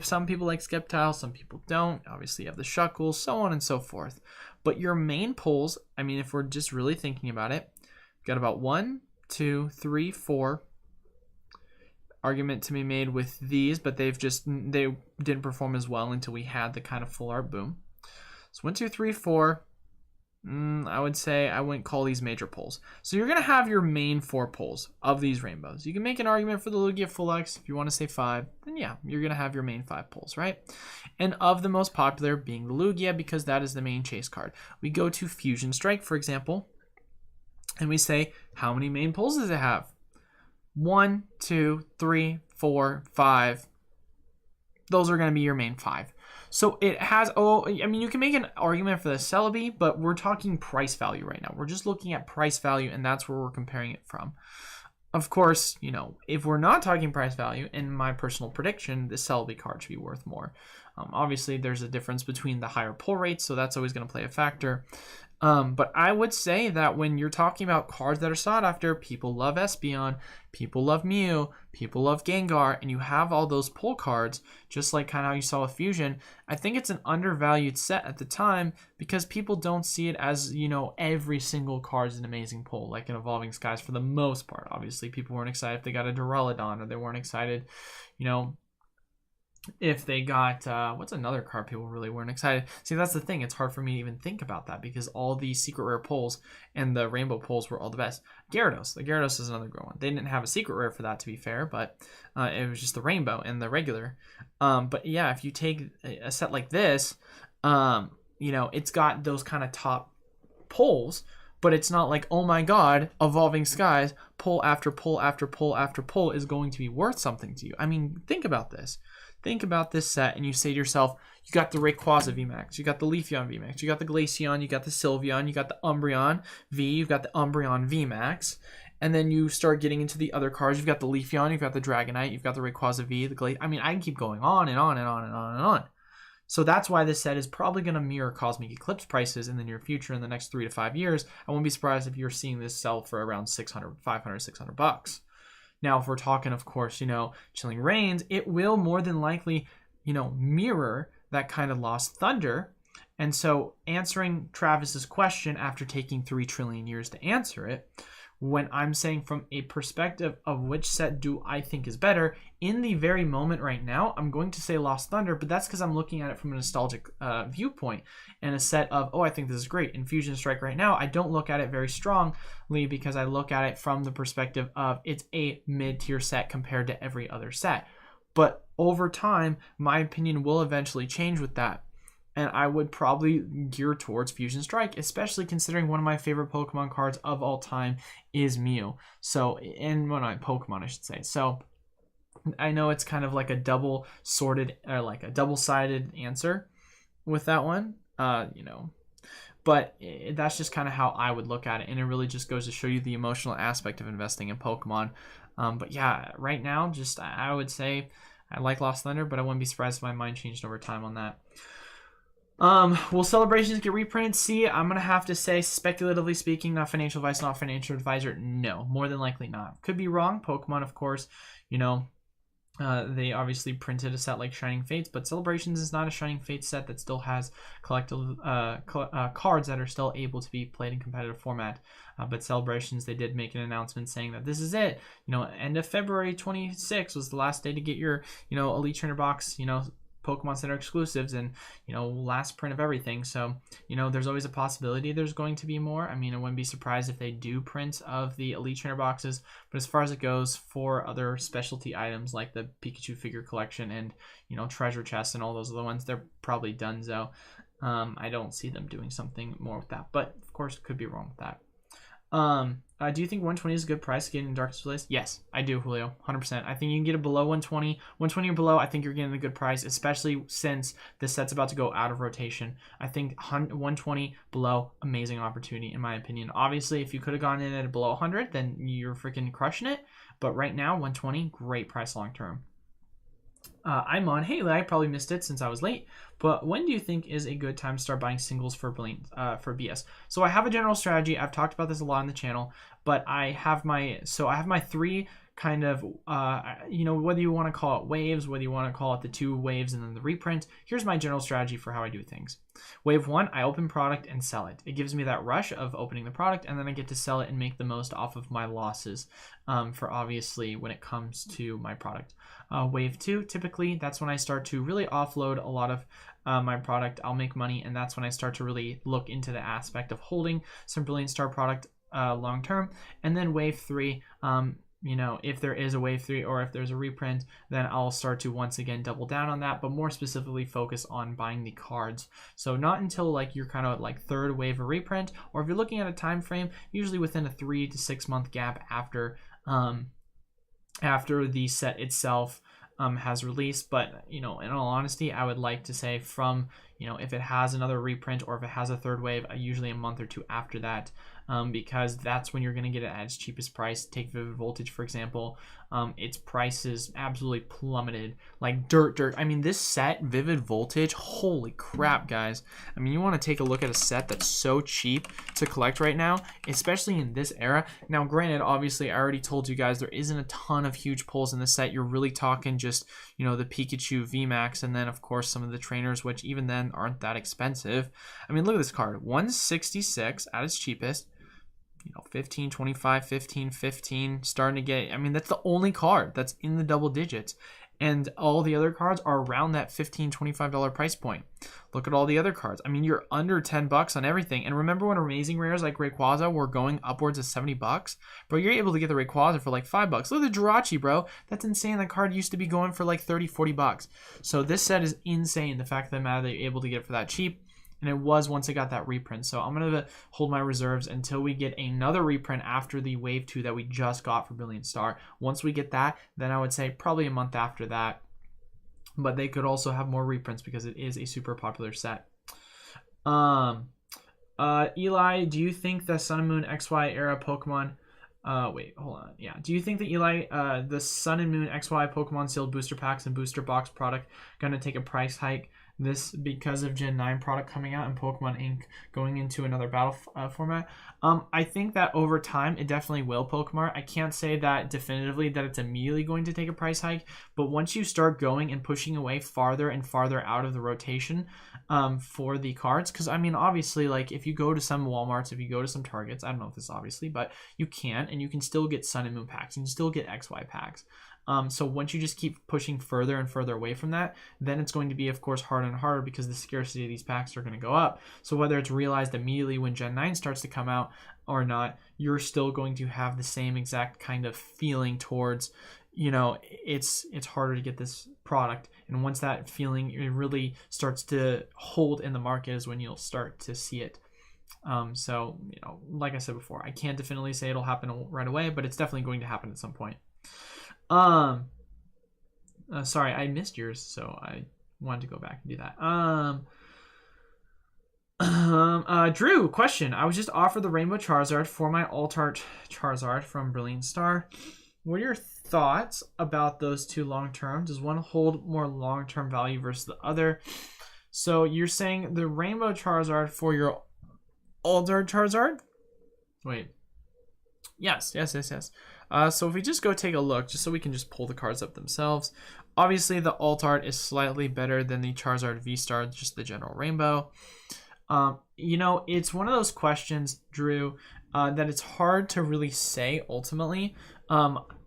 Some people like Sceptile, some people don't. Obviously, you have the Shuckle, so on and so forth. But your main pulls, I mean, if we're just really thinking about it, you've got about 1, 2, 3, 4 argument to be made with these, but they didn't perform as well until we had the kind of full art boom. So 1, 2, 3, 4. I would say I wouldn't call these major pulls. So you're gonna have your main 4 pulls of these rainbows. You can make an argument for the Lugia Full X if you want to say 5. Then yeah, you're gonna have your main 5 pulls, right? And of the most popular being the Lugia, because that is the main chase card. We go to Fusion Strike, for example, and we say, how many main pulls does it have? 1, 2, 3, 4, 5. Those are going to be your main 5. So it has, I mean, you can make an argument for the Celebi, but we're talking price value right now. We're just looking at price value, and that's where we're comparing it from. Of course, you know, if we're not talking price value, in my personal prediction, the Celebi card should be worth more. Obviously, there's a difference between the higher pull rates, so that's always going to play a factor. But I would say that when you're talking about cards that are sought after, people love Espeon, people love Mew, people love Gengar, and you have all those pull cards, just like kind of how you saw with Fusion. I think it's an undervalued set at the time because people don't see it as, you know, every single card is an amazing pull, like in Evolving Skies for the most part. Obviously, people weren't excited if they got a Duraludon, or they weren't excited, you know, if they got what's another card people really weren't excited. See, that's the thing, it's hard for me to even think about that because all the secret rare pulls and the rainbow pulls were all the best. The Gyarados is another good one. They didn't have a secret rare for that, to be fair, but it was just the rainbow and the regular. But yeah, if you take a set like this, you know, it's got those kind of top pulls, but it's not like, oh my god, Evolving Skies, pull after pull after pull after pull is going to be worth something to you. I mean, think about this. Think about this set and you say to yourself, you got the Rayquaza VMAX, you got the Leafeon VMAX, you got the Glaceon, you got the Sylveon, you got the Umbreon V, you've got the Umbreon VMAX, and then you start getting into the other cards. You've got the Leafeon, you've got the Dragonite, you've got the Rayquaza V, the Glace. I mean, I can keep going on and on and on and on and on. So that's why this set is probably going to mirror Cosmic Eclipse prices in the near future in the next 3 to 5 years. I won't be surprised if you're seeing this sell for around 600, 500, 600 bucks. Now, if we're talking, of course, you know, Chilling Reigns, it will more than likely, you know, mirror that kind of Lost Thunder. And so answering Travis's question after taking 3 trillion years to answer it, when I'm saying from a perspective of which set do I think is better, in the very moment right now, I'm going to say Lost Thunder, but that's because I'm looking at it from a nostalgic viewpoint and a set of, oh, I think this is great. In Fusion Strike right now, I don't look at it very strongly because I look at it from the perspective of it's a mid-tier set compared to every other set. But over time, my opinion will eventually change with that. And I would probably gear towards Fusion Strike, especially considering one of my favorite Pokemon cards of all time is Mew. So, and one of my Pokemon, I should say. So, I know it's kind of like a double-sided answer with that one, you know. But that's just kind of how I would look at it. And it really just goes to show you the emotional aspect of investing in Pokemon. But yeah, right now, just I would say I like Lost Thunder, but I wouldn't be surprised if my mind changed over time on that. Will Celebrations get reprinted? See, I'm going to have to say, speculatively speaking, not financial advice, not financial advisor, no, more than likely not. Could be wrong. Pokemon, of course, you know, they obviously printed a set like Shining Fates, but Celebrations is not a Shining Fates set that still has collectible cards that are still able to be played in competitive format. But Celebrations, they did make an announcement saying that this is it. You know, end of February 26 was the last day to get your, you know, Elite Trainer box, you know, Pokemon Center exclusives and, you know, last print of everything. So, you know, there's always a possibility there's going to be more. I mean, I wouldn't be surprised if they do print of the Elite Trainer boxes, but as far as it goes for other specialty items like the Pikachu figure collection and, you know, treasure chests and all those other ones, they're probably donezo. I don't see them doing something more with that, but of course could be wrong with that. Do you think 120 is a good price to get in Dark Displays? Yes, I do, Julio, 100%. I think you can get it below 120. 120 or below, I think you're getting a good price, especially since this set's about to go out of rotation. I think 120 below, amazing opportunity, in my opinion. Obviously, if you could have gone in at below 100, then you're freaking crushing it. But right now, 120, great price long term. I'm on. Hey, I probably missed it since I was late. But when do you think is a good time to start buying singles for BS? So I have a general strategy. I've talked about this a lot on the channel, but I have my 3 kind of, you know, whether you want to call it waves, whether you want to call it the 2 waves and then the reprint. Here's my general strategy for how I do things. Wave 1, I open product and sell it. It gives me that rush of opening the product, and then I get to sell it and make the most off of my losses for obviously when it comes to my product. Wave 2, typically, that's when I start to really offload a lot of my product. I'll make money, and that's when I start to really look into the aspect of holding some Brilliant Star product long term. And then wave 3, you know, if there is a wave 3 or if there's a reprint, then I'll start to once again double down on that, but more specifically focus on buying the cards. So not until like you're kind of like 3rd wave of reprint, or if you're looking at a time frame, usually within a 3 to 6 month gap after the set itself has released. But, you know, in all honesty, I would like to say from, you know, if it has another reprint or if it has a 3rd wave, usually a month or 2 after that, because that's when you're going to get it at its cheapest price. Take Vivid Voltage, for example. Its price is absolutely plummeted, like dirt. I mean, this set, Vivid Voltage, holy crap, guys. I mean, you want to take a look at a set that's so cheap to collect right now, especially in this era. Now, granted, obviously, I already told you guys there isn't a ton of huge pulls in this set. You're really talking just, you know, the Pikachu VMAX, and then, of course, some of the trainers, which even then aren't that expensive. I mean, look at this card. 166 at its cheapest. You know, 15, 25, 15, 15, starting to get, I mean, that's the only card that's in the double digits. And all the other cards are around that $15, $25 price point. Look at all the other cards. I mean, you're under 10 bucks on everything. And remember when amazing rares like Rayquaza were going upwards of 70 bucks? Bro, you're able to get the Rayquaza for like 5 bucks. Look at the Jirachi, bro. That's insane. That card used to be going for like 30, 40 bucks. So this set is insane. The fact of the matter that you're able to get it for that cheap. And it was once it got that reprint. So I'm going to hold my reserves until we get another reprint after the Wave 2 that we just got for Brilliant Star. Once we get that, then I would say probably a month after that. But they could also have more reprints because it is a super popular set. Eli, do you think the Sun and Moon XY era Pokemon... wait, hold on. Yeah. Do you think that Eli, the Sun and Moon XY Pokemon sealed booster packs and booster box product going to take a price hike? This because of Gen 9 product coming out and Pokemon Inc. going into another battle format. I think that over time it definitely will, Pokemon. I can't say that definitively that it's immediately going to take a price hike, but once you start going and pushing away farther and farther out of the rotation for the cards, because I mean obviously like if you go to some Walmarts, if you go to some Targets, I don't know if this obviously, but you can, and you can still get Sun and Moon packs, and you still get XY packs. So once you just keep pushing further and further away from that, then it's going to be, of course, harder and harder because the scarcity of these packs are going to go up. So whether it's realized immediately when Gen 9 starts to come out or not, you're still going to have the same exact kind of feeling towards, you know, it's harder to get this product. And once that feeling it really starts to hold in the market is when you'll start to see it. So, you know, like I said before, I can't definitively say it'll happen right away, but it's definitely going to happen at some point. Sorry, I missed yours, so I wanted to go back and do that. Drew, question. I was just offered the Rainbow Charizard for my Alt-Art Charizard from Brilliant Star. What are your thoughts about those two long-term? Does one hold more long-term value versus the other? So you're saying the Rainbow Charizard for your Alt-Art Charizard? Wait. Yes. So if we just go take a look, just so we can just pull the cards up themselves. Obviously, the Alt-Art is slightly better than the Charizard V-Star, just the general Rainbow. You know, it's one of those questions, Drew, that it's hard to really say ultimately.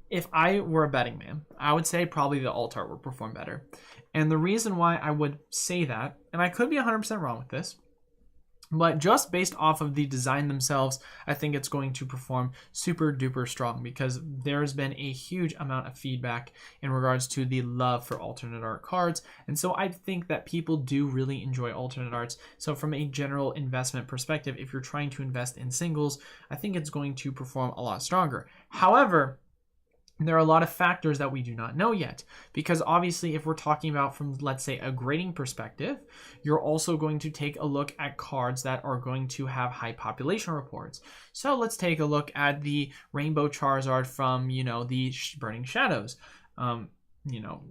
If I were a betting man, I would say probably the Alt-Art would perform better. And the reason why I would say that, and I could be 100% wrong with this, but just based off of the design themselves, I think it's going to perform super duper strong because there's been a huge amount of feedback in regards to the love for alternate art cards. And so I think that people do really enjoy alternate arts. So from a general investment perspective, if you're trying to invest in singles, I think it's going to perform a lot stronger. However, there are a lot of factors that we do not know yet, because obviously if we're talking about from, let's say, a grading perspective, you're also going to take a look at cards that are going to have high population reports. So let's take a look at the Rainbow Charizard from, you know, the Burning Shadows,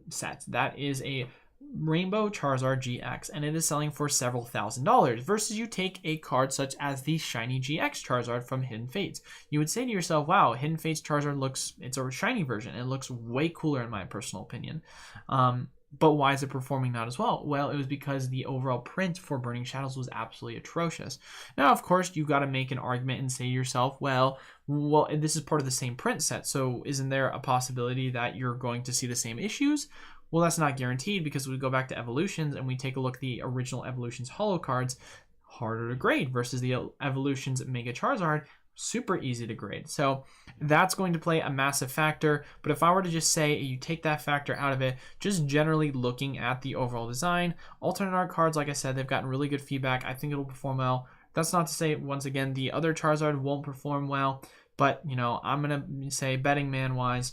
set. That is a Rainbow Charizard GX, and it is selling for several $1,000s versus you take a card such as the Shiny GX Charizard from Hidden Fates. You would say to yourself, wow, Hidden Fates Charizard it's a shiny version. It looks way cooler in my personal opinion. But why is it performing not as well? Well, it was because the overall print for Burning Shadows was absolutely atrocious. Now, of course, you've got to make an argument and say to yourself, well, this is part of the same print set, so isn't there a possibility that you're going to see the same issues? Well, that's not guaranteed because we go back to Evolutions and we take a look at the original Evolutions holo cards, harder to grade versus the Evolutions Mega Charizard, super easy to grade. So that's going to play a massive factor. But if I were to just say you take that factor out of it, just generally looking at the overall design, alternate art cards, like I said, they've gotten really good feedback. I think it'll perform well. That's not to say, once again, the other Charizard won't perform well. But, you know, I'm going to say betting man-wise,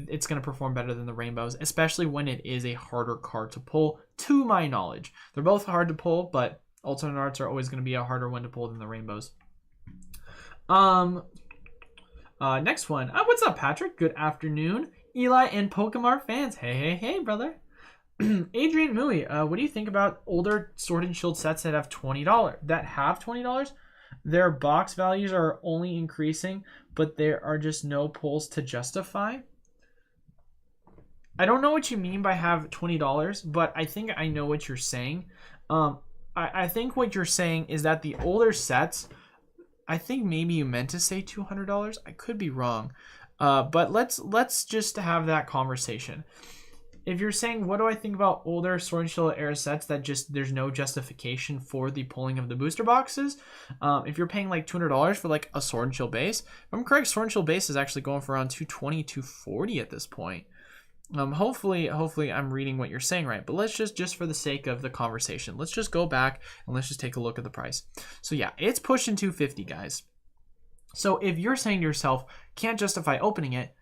it's going to perform better than the Rainbows, especially when it is a harder card to pull, to my knowledge. They're both hard to pull, but alternate arts are always going to be a harder one to pull than the Rainbows. Next one. What's up, Patrick? Good afternoon, Eli and Pokemon fans. Hey, brother. Adrian Mui, what do you think about older Sword and Shield sets that have $20? Their box values are only increasing, but there are just no pulls to justify. I don't know what you mean by have $20, but I think I know what you're saying. I think what you're saying is that the older sets, I think maybe you meant to say $200. I could be wrong, but let's just have that conversation. If you're saying, what do I think about older Sword and Shield era sets that just there's no justification for the pulling of the booster boxes? If you're paying like $200 for like a Sword and Shield base, if I'm correct, Sword and Shield base is actually going for around $220, $240 at this point. Hopefully I'm reading what you're saying right, but let's just for the sake of the conversation, let's just go back and let's just take a look at the price. So yeah, it's pushing $250, guys. So if you're saying to yourself, can't justify opening it,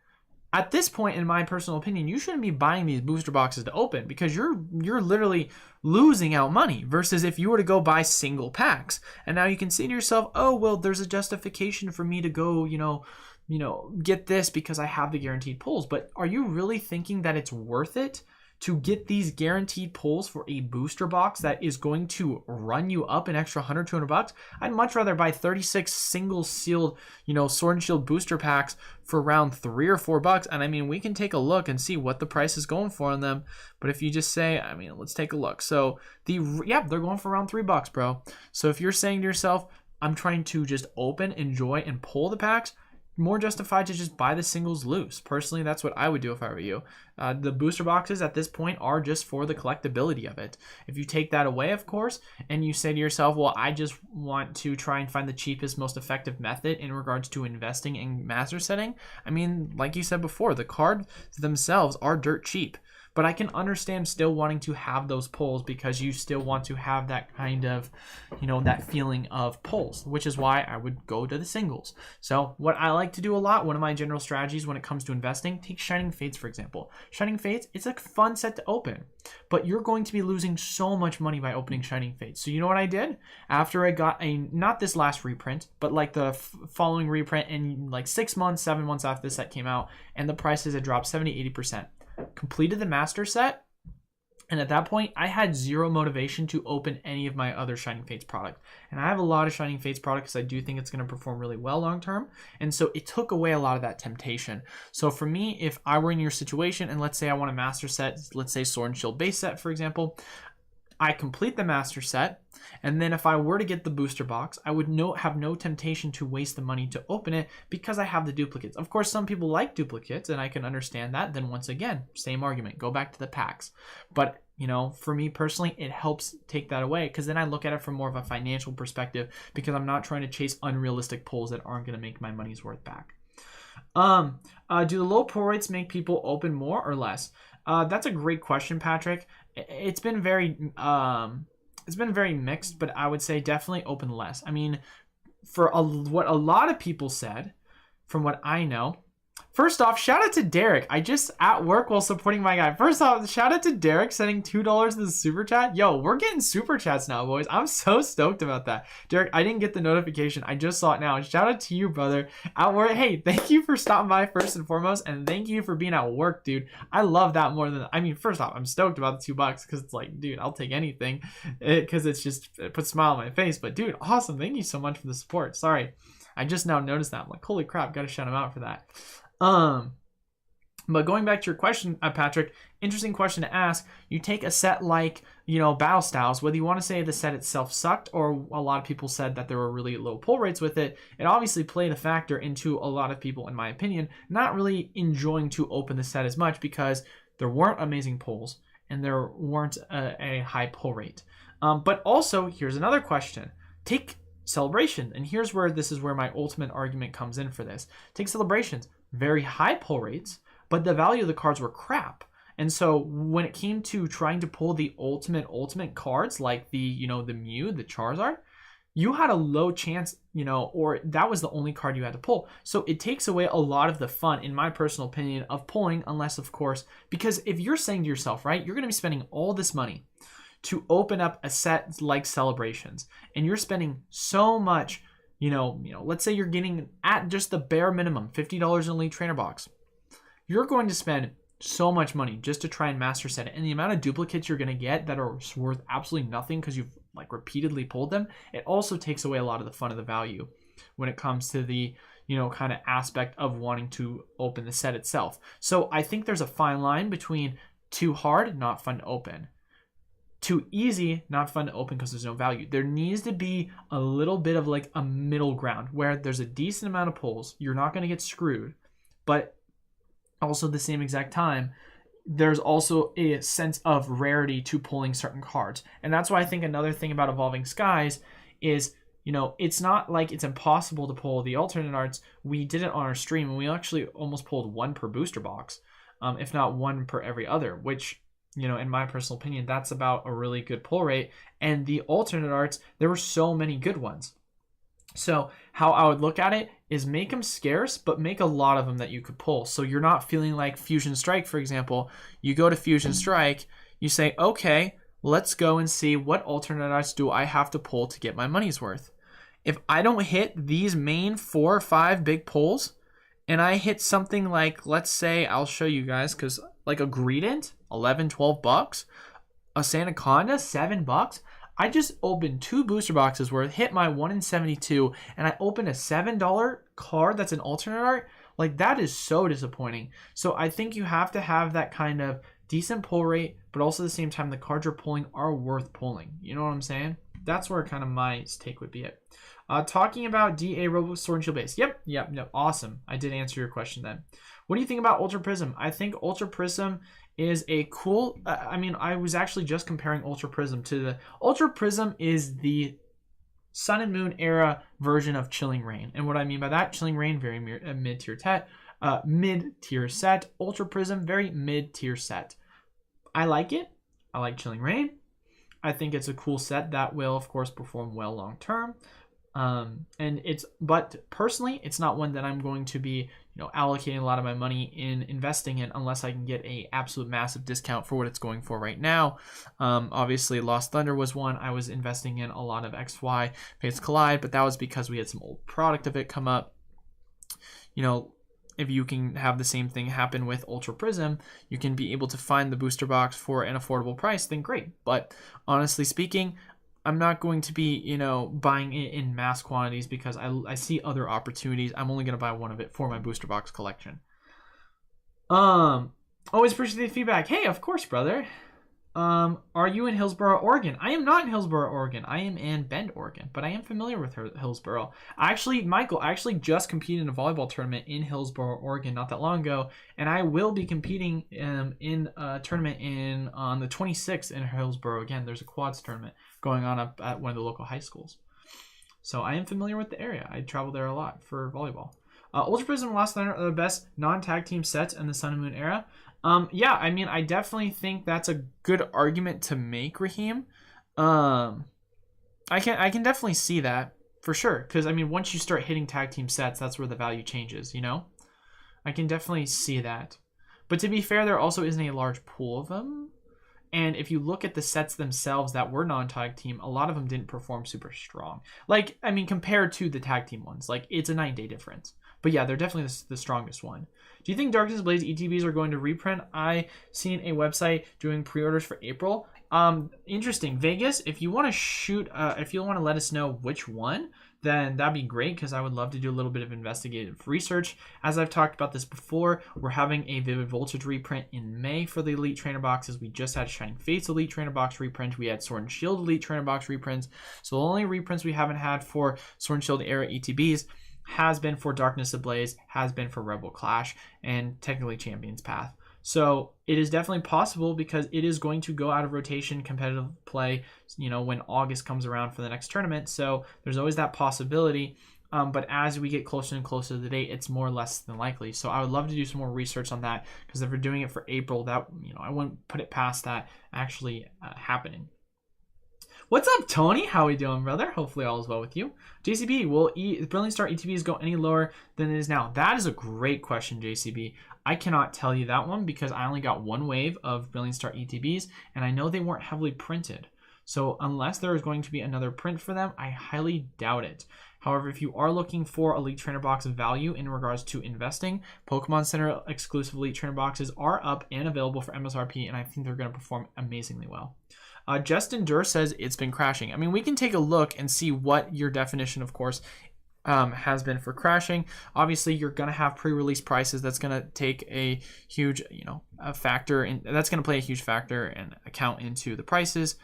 at this point, in my personal opinion, you shouldn't be buying these booster boxes to open because you're literally losing out money versus if you were to go buy single packs. And now you can say to yourself, oh, well, there's a justification for me to go, get this because I have the guaranteed pulls. But are you really thinking that it's worth it to get these guaranteed pulls for a booster box that is going to run you up an extra $100, $200? I'd much rather buy 36 single sealed, Sword and Shield booster packs for around $3 or $4. And I mean, we can take a look and see what the price is going for on them. But if you just say, let's take a look. So they're going for around $3, bro. So if you're saying to yourself, I'm trying to just open, enjoy, and pull the packs, more justified to just buy the singles loose. Personally, that's what I would do if I were you. The booster boxes at this point are just for the collectability of it. If you take that away, of course, and you say to yourself, well, I just want to try and find the cheapest, most effective method in regards to investing in master setting. Like you said before, the cards themselves are dirt cheap. But I can understand still wanting to have those pulls because you still want to have that kind of, that feeling of pulls, which is why I would go to the singles. So what I like to do a lot, one of my general strategies when it comes to investing, take Shining Fates, for example. Shining Fates, it's a fun set to open, but you're going to be losing so much money by opening Shining Fates. So you know what I did? After I got not this last reprint, but like the following reprint in like 6 months, 7 months after this set came out, and the prices had dropped 70-80%. Completed the master set, and at that point I had zero motivation to open any of my other Shining Fates product. And I have a lot of Shining Fates products because I do think it's going to perform really well long term, and so it took away a lot of that temptation. So for me, if I were in your situation and let's say I want a master set, let's say Sword and Shield base set, for example, I complete the master set, and then if I were to get the booster box, I would have no temptation to waste the money to open it because I have the duplicates. Of course, some people like duplicates, and I can understand that. Then once again, same argument, go back to the packs. But, for me personally, it helps take that away because then I look at it from more of a financial perspective because I'm not trying to chase unrealistic pulls that aren't going to make my money's worth back. Do the low pull rates make people open more or less? That's a great question, Patrick. It's been very mixed, but I would say definitely open less. What a lot of people said, from what I know. First off, shout out to Derek. I just at work while supporting my guy. First off, shout out to Derek sending $2 in the super chat. Yo, we're getting super chats now, boys. I'm so stoked about that. Derek, I didn't get the notification. I just saw it now. Shout out to you, brother. At work. Hey, thank you for stopping by first and foremost, and thank you for being at work, dude. I love that more than, first off, I'm stoked about the $2 because it's like, dude, I'll take anything because it puts a smile on my face. But dude, awesome. Thank you so much for the support. Sorry. I just now noticed that. I'm like, holy crap, gotta shout him out for that. But going back to your question, Patrick, interesting question to ask. You take a set like, Battle Styles, whether you want to say the set itself sucked or a lot of people said that there were really low pull rates with it, it obviously played a factor into a lot of people, in my opinion, not really enjoying to open the set as much because there weren't amazing pulls and there weren't a high pull rate. But also, here's another question. Take Celebration, and here's where my ultimate argument comes in for this. Take Celebrations, very high pull rates, but the value of the cards were crap. And so when it came to trying to pull the ultimate cards like the Mew, the Charizard, you had a low chance, or that was the only card you had to pull. So it takes away a lot of the fun, in my personal opinion, of pulling, unless of course, because if you're saying to yourself, right, you're going to be spending all this money to open up a set like Celebrations, and you're spending so much let's say you're getting at just the bare minimum, $50 in Elite Trainer box. You're going to spend so much money just to try and master set it. And the amount of duplicates you're going to get that are worth absolutely nothing because you've like repeatedly pulled them, it also takes away a lot of the fun of the value when it comes to the, kind of aspect of wanting to open the set itself. So I think there's a fine line between too hard, not fun to open. Too easy, not fun to open because there's no value. There needs to be a little bit of like a middle ground where there's a decent amount of pulls. You're not going to get screwed, but also at the same exact time, there's also a sense of rarity to pulling certain cards. And that's why I think another thing about Evolving Skies is, it's not like it's impossible to pull the alternate arts. We did it on our stream, and we actually almost pulled one per booster box, if not one per every other, which, in my personal opinion, that's about a really good pull rate. And the alternate arts, there were so many good ones. So how I would look at it is make them scarce, but make a lot of them that you could pull. So you're not feeling like Fusion Strike, for example. You go to Fusion Strike, you say, okay, let's go and see what alternate arts do I have to pull to get my money's worth. If I don't hit these main 4 or 5 big pulls, and I hit something like, let's say, I'll show you guys, because like a Greedent, $11-12, a Sandaconda, $7. I just opened 2 booster boxes worth, hit my 1 in 72, and I opened a $7 card that's an alternate art. Like, that is so disappointing. So I think you have to have that kind of decent pull rate, but also at the same time, the cards you're pulling are worth pulling. You know what I'm saying? That's where kind of my take would be it. Talking about DA Roblox Sword and Shield base. Yep, no, awesome. I did answer your question then. What do you think about Ultra Prism? I think Ultra Prism is a cool, I was actually just comparing Ultra Prism to the, Ultra Prism is the Sun and Moon era version of Chilling Reign. And what I mean by that, Chilling Reign, very mid-tier set. Ultra Prism, very mid-tier set. I like it. I like Chilling Reign. I think it's a cool set that will, of course, perform well long-term. But personally, it's not one that I'm going to be, allocating a lot of my money in investing in unless I can get a absolute massive discount for what it's going for right now. Obviously, Lost Thunder was one I was investing in a lot of XY Fates Collide, but that was because we had some old product of it come up. If you can have the same thing happen with Ultra Prism, you can be able to find the booster box for an affordable price, then great. But honestly speaking, I'm not going to be, buying it in mass quantities because I see other opportunities. I'm only going to buy one of it for my booster box collection. Always appreciate the feedback. Hey, of course, brother. Are you in Hillsboro, Oregon? I am not in Hillsboro, Oregon. I am in Bend, Oregon, but I am familiar with Hillsboro. Michael, I actually just competed in a volleyball tournament in Hillsboro, Oregon not that long ago, and I will be competing in a tournament on the 26th in Hillsboro. Again, there's a quads tournament going on up at one of the local high schools. So I am familiar with the area. I travel there a lot for volleyball. Ultra Prism and Lost Thunder are the best non-tag team sets in the Sun and Moon era. I definitely think that's a good argument to make, Raheem. I can definitely see that for sure. Because, once you start hitting tag team sets, that's where the value changes, I can definitely see that. But to be fair, there also isn't a large pool of them. And if you look at the sets themselves that were non-tag team, a lot of them didn't perform super strong. Compared to the tag team ones, it's a 9-day difference. But yeah, they're definitely the strongest one. Do you think Darkness Ablaze ETBs are going to reprint? I seen a website doing pre-orders for April. Interesting. Vegas, if you want to let us know which one, then that'd be great because I would love to do a little bit of investigative research. As I've talked about this before, we're having a Vivid Voltage reprint in May for the Elite Trainer boxes. We just had Shining Fates Elite Trainer box reprint. We had Sword and Shield Elite Trainer box reprints. So the only reprints we haven't had for Sword and Shield era ETBs has been for Darkness Ablaze, has been for Rebel Clash, and technically Champion's Path. So it is definitely possible because it is going to go out of rotation competitive play, when August comes around for the next tournament. So there's always that possibility. But as we get closer and closer to the date, it's more or less than likely. So I would love to do some more research on that because if we're doing it for April, that I wouldn't put it past that actually happening. What's up, Tony? How we doing, brother? Hopefully all is well with you. JCB, will Brilliant Star ETBs go any lower than it is now? That is a great question, JCB. I cannot tell you that one because I only got one wave of Brilliant Star ETBs, and I know they weren't heavily printed. So unless there is going to be another print for them, I highly doubt it. However, if you are looking for Elite Trainer Box value in regards to investing, Pokemon Center exclusive Elite Trainer Boxes are up and available for MSRP, and I think they're going to perform amazingly well. Justin Durr says it's been crashing. I mean, we can take a look and see what your definition, of course, has been for crashing. Obviously, you're going to have pre-release prices. That's going to take a huge, a factor, and that's going to play a huge factor and account into the prices.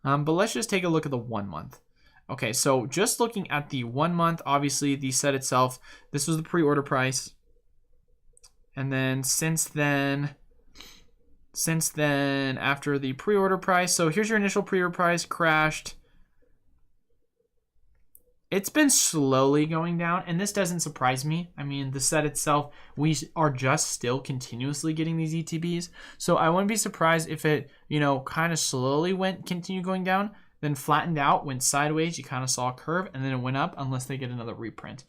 But let's just take a look at the 1 month. Okay, so just looking at the 1 month, obviously the set itself, this was the pre-order price. And then since then, after the pre-order price, so here's your initial pre-order price, crashed. It's been slowly going down, and this doesn't surprise me. I mean, the set itself, we are just still continuously getting these ETBs. So I wouldn't be surprised if it, kind of slowly continue going down, then flattened out, went sideways, you kind of saw a curve, and then it went up unless they get another reprint.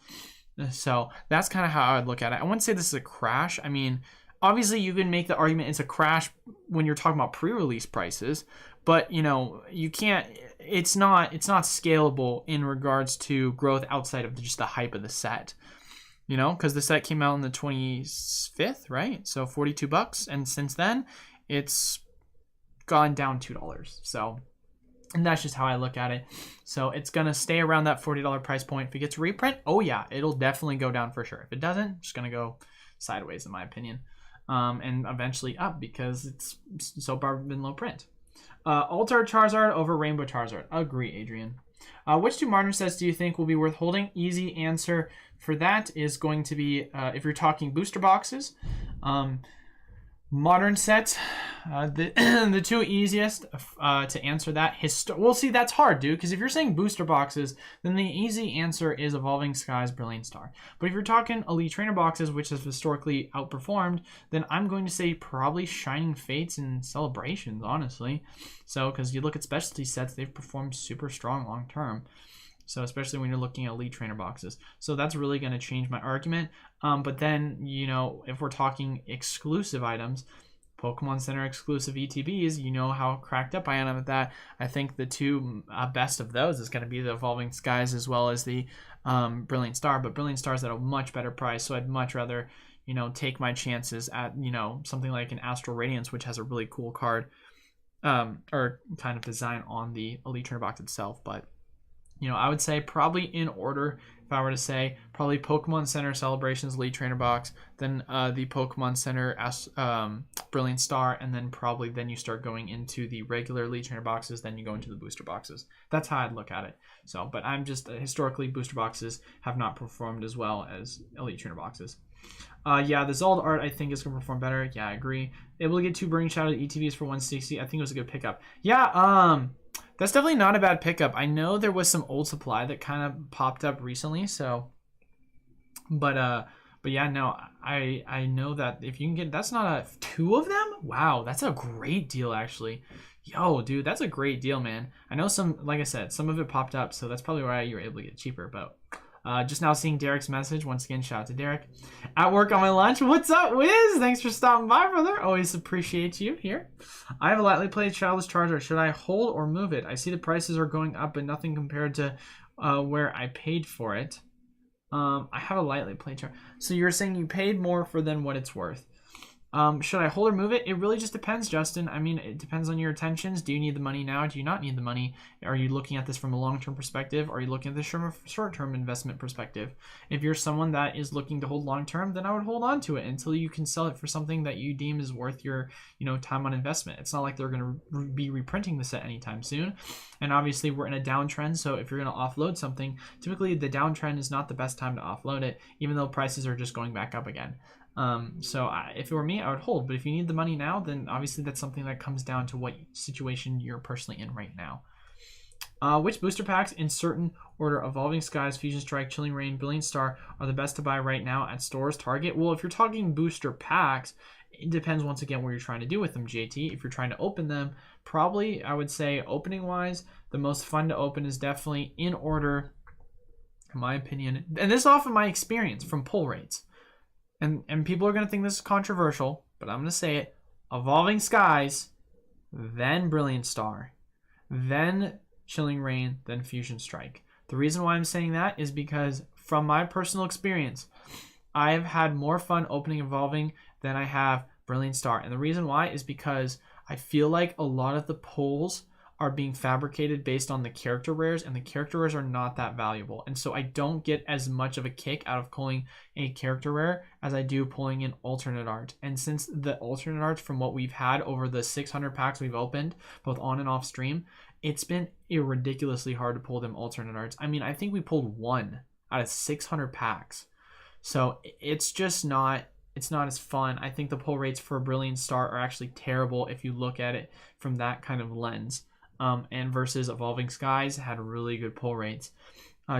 So that's kind of how I would look at it. I wouldn't say this is a crash. I mean, obviously you can make the argument it's a crash when you're talking about pre-release prices, but you can't, it's not scalable in regards to growth outside of just the hype of the set. Because the set came out on the 25th, right? So $42, and since then it's gone down $2. So, and that's just how I look at it. So it's going to stay around that $40 price point. If it gets a reprint, oh yeah, it'll definitely go down for sure. If it doesn't, it's going to go sideways in my opinion. And eventually up because it's so far been low print. Altar Charizard over Rainbow Charizard. Agree, Adrian. Which two modern sets do you think will be worth holding? Easy answer for that is going to be, if you're talking booster boxes, modern sets, the two easiest to answer that. Well, see, that's hard, dude, because if you're saying booster boxes, then the easy answer is Evolving Skies, Brilliant Star. But if you're talking Elite Trainer boxes, which has historically outperformed, then I'm going to say probably Shining Fates and Celebrations, honestly. So, because you look at specialty sets, they've performed super strong long term. So especially when you're looking at Elite Trainer boxes. So that's really going to change my argument. But then, if we're talking exclusive items, Pokemon Center exclusive ETBs, you know how cracked up I am at that. I think the two best of those is going to be the Evolving Skies as well as the Brilliant Star. But Brilliant Star is at a much better price, so I'd much rather, take my chances at, something like an Astral Radiance, which has a really cool card or kind of design on the Elite Trainer box itself. But I would say probably in order, if I were to say, probably Pokemon Center Celebrations Elite Trainer box, then the Pokemon Center Brilliant Star, and then you start going into the regular Elite Trainer boxes, then you go into the booster boxes. That's how I'd look at it. So, but I'm just, historically, booster boxes have not performed as well as Elite Trainer boxes. Yeah, the Zald art I think is going to perform better. Yeah, I agree. Able to get 2 Burning Shadow ETBs for 160. I think it was a good pickup. Yeah, that's definitely not a bad pickup. I know there was some old supply that kind of popped up recently, so but yeah, no, I know that if you can get, that's not 2 of them? Wow, that's a great deal actually. Yo, dude, that's a great deal, man. I know some, like I said, some of it popped up, so that's probably why you were able to get it cheaper, but just now seeing Derek's message. Once again, shout out to Derek. At work on my lunch. What's up, Wiz? Thanks for stopping by, brother. Always appreciate you here. I have a lightly played Childless Charizard. Should I hold or move it? I see the prices are going up, but nothing compared to where I paid for it. I have a lightly played Charizard. So you're saying you paid more for than what it's worth. Should I hold or move it? It really just depends, Justin. I mean, it depends on your intentions. Do you need the money now? Do you not need the money? Are you looking at this from a long-term perspective? Are you looking at this from a short-term investment perspective? If you're someone that is looking to hold long-term, then I would hold on to it until you can sell it for something that you deem is worth your, time on investment. It's not like they're going to be reprinting the set anytime soon. And obviously we're in a downtrend. So if you're going to offload something, typically the downtrend is not the best time to offload it, even though prices are just going back up again. If it were me, I would hold. But if you need the money now, then obviously that's something that comes down to what situation you're personally in right now. Which booster packs in certain order, Evolving Skies, Fusion Strike, Chilling Reign, Brilliant Star, are the best to buy right now at stores, Target? Well, if you're talking booster packs, it depends once again what you're trying to do with them, JT. If you're trying to open them, probably I would say opening wise, the most fun to open is definitely in order, in my opinion. And this is off of my experience from pull rates. And people are going to think this is controversial, but I'm going to say it. Evolving Skies, then Brilliant Star, then Chilling Reign, then Fusion Strike. The reason why I'm saying that is because from my personal experience, I've had more fun opening Evolving than I have Brilliant Star. And the reason why is because I feel like a lot of the pulls are being fabricated based on the character rares, and the character rares are not that valuable. And so I don't get as much of a kick out of pulling a character rare as I do pulling an alternate art. And since the alternate art from what we've had over the 600 packs we've opened, both on and off stream, it's been ridiculously hard to pull them alternate arts. I mean, I think we pulled 1 out of 600 packs. So it's just not, it's not as fun. I think the pull rates for Brilliant Star are actually terrible if you look at it from that kind of lens. And versus Evolving Skies had really good pull rates.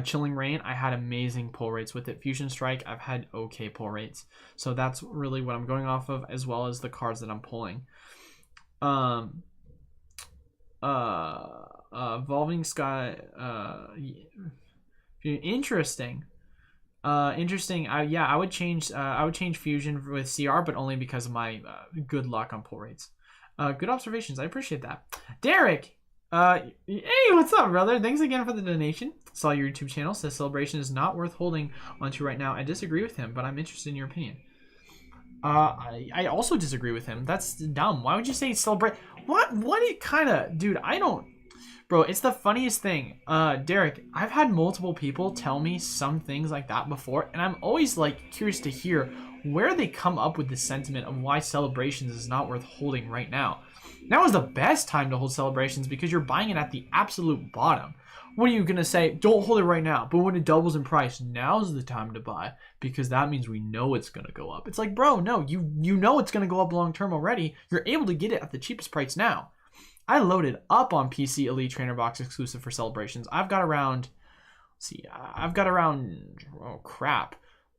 Chilling Reign, I had amazing pull rates with it. Fusion Strike, I've had okay pull rates. So that's really what I'm going off of, as well as the cards that I'm pulling. Evolving Sky, interesting. I would change Fusion with CR, but only because of my good luck on pull rates. Good observations. I appreciate that. Derek, hey, what's up, brother? Thanks again for the donation. Saw your YouTube channel. Says Celebration is not worth holding onto right now. I disagree with him, but I'm interested in your opinion. I also disagree with him. That's dumb. Why would you say Celebrate? What it kind of, dude, I don't. Bro, it's the funniest thing. Derek, I've had multiple people tell me some things like that before, and I'm always like curious to hear where they come up with the sentiment of why Celebrations is not worth holding right now. Now is the best time to hold Celebrations because you're buying it at the absolute bottom. What are you going to say? Don't hold it right now, but when it doubles in price, now's the time to buy because that means we know it's going to go up. It's like, bro, no, you know it's going to go up long term already. You're able to get it at the cheapest price now. I loaded up on PC Elite Trainer Box exclusive for Celebrations. I've got around, I've got around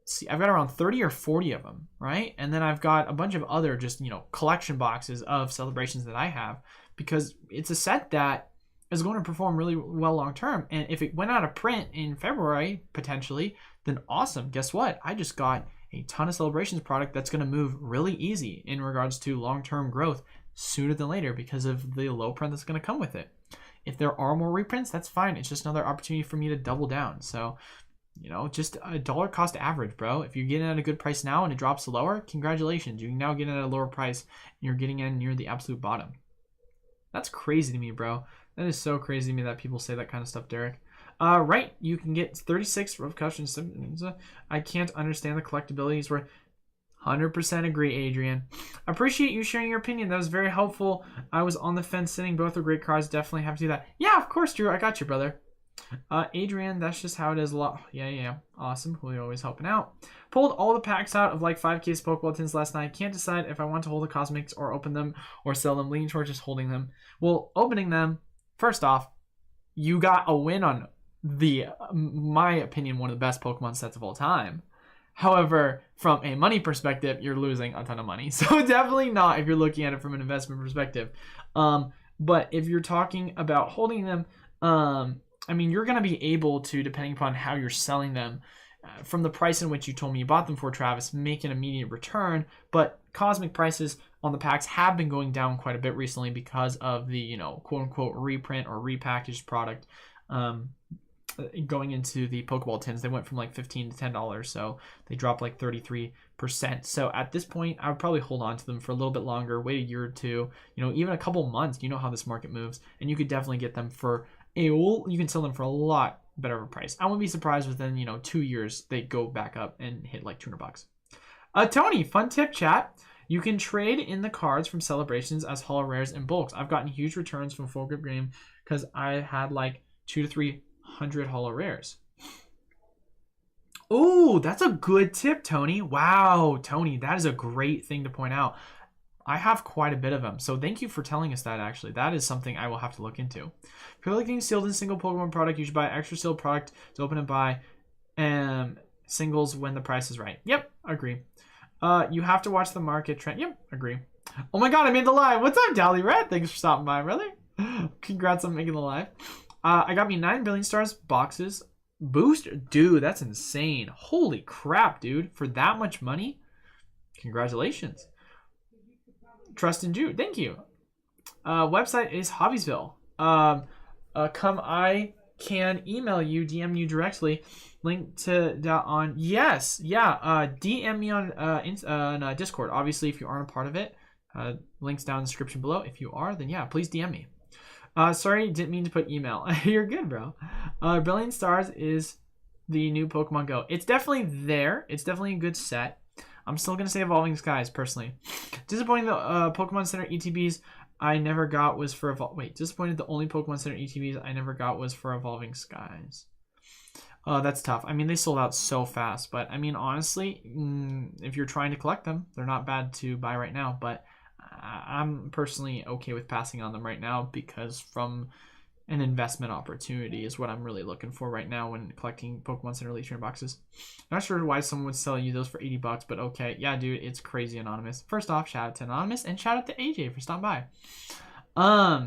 30 or 40 of them, right? And then I've got a bunch of other just, collection boxes of Celebrations that I have because it's a set that is going to perform really well long term. And if it went out of print in February, potentially, then awesome. Guess what? I just got a ton of Celebrations product that's going to move really easy in regards to long-term growth sooner than later because of the low print that's going to come with it. If there are more reprints, that's fine. It's just another opportunity for me to double down. So, just a dollar cost average, bro. If you're getting at a good price now and it drops lower, congratulations. You can now get it at a lower price and you're getting in near the absolute bottom. That's crazy to me, bro. That is so crazy to me that people say that kind of stuff, Derek. Right, you can get 36 rough customs. I can't understand the collectabilities where 100% agree, Adrian. Appreciate you sharing your opinion. That was very helpful. I was on the fence sitting. Both are great cards. Definitely have to do that. Yeah, of course, Drew. I got you, brother. Adrian, that's just how it is. A lot. Yeah. Awesome. Julio always helping out. Pulled all the packs out of like 5 case Pokeball tins last night. Can't decide if I want to hold the Cosmics or open them or sell them. Leaning towards just holding them. Well, opening them, first off, you got a win on my opinion, one of the best Pokemon sets of all time. However, from a money perspective, you're losing a ton of money. So definitely not if you're looking at it from an investment perspective. But if you're talking about holding them, you're going to be able to, depending upon how you're selling them, from the price in which you told me you bought them for, Travis, make an immediate return. But cosmic prices on the packs have been going down quite a bit recently because of the, quote-unquote reprint or repackaged product. Going into the Pokeball tins, they went from like $15 to $10, so they dropped like 33%. So at this point, I would probably hold on to them for a little bit longer, wait a year or two, even a couple months. You know how this market moves, and you could definitely get them for you can sell them for a lot better of a price. I wouldn't be surprised within 2 years they go back up and hit like $200. Tony, fun tip, chat. You can trade in the cards from Celebrations as holo rares in bulks. I've gotten huge returns from Full Grip Game because I had like 200 to 300 holo rares. Oh, that's a good tip, Tony. Wow, Tony, that is a great thing to point out. I have quite a bit of them, so thank you for telling us that, actually. That is something I will have to look into. If you're looking sealed in single Pokemon product, you should buy extra sealed product to open and buy singles when the price is right. Yep, agree. You have to watch the market trend. Yep, agree. Oh my god, I made the live. What's up, Dally Red? Thanks for stopping by, brother. Congrats on making the live. I got me 9 Billion Stars boxes. Booster? Dude, that's insane. Holy crap, dude. For that much money? Congratulations. Trust in Jude. Thank you. Website is Hobbiesville. come I can email you, DM you directly. Link to that on, yes, yeah, DM me on Discord. Obviously, if you aren't a part of it, links down in the description below. If you are, then yeah, please DM me. Sorry, didn't mean to put email. You're good, bro. Brilliant Stars is the new Pokemon Go. It's definitely there. It's definitely a good set. I'm still gonna say Evolving Skies personally. Disappointing the Pokemon Center ETBs I never got was for disappointed the only Pokemon Center ETBs I never got was for Evolving Skies. That's tough. I mean, they sold out so fast, but I mean, honestly, if you're trying to collect them, they're not bad to buy right now, but I'm personally okay with passing on them right now because from an investment opportunity is what I'm really looking for right now when collecting Pokemon Center Elite Trainer boxes. Not sure why someone would sell you those for $80, but okay. Yeah, dude, it's crazy, Anonymous. First off, shout out to Anonymous and shout out to AJ for stopping by.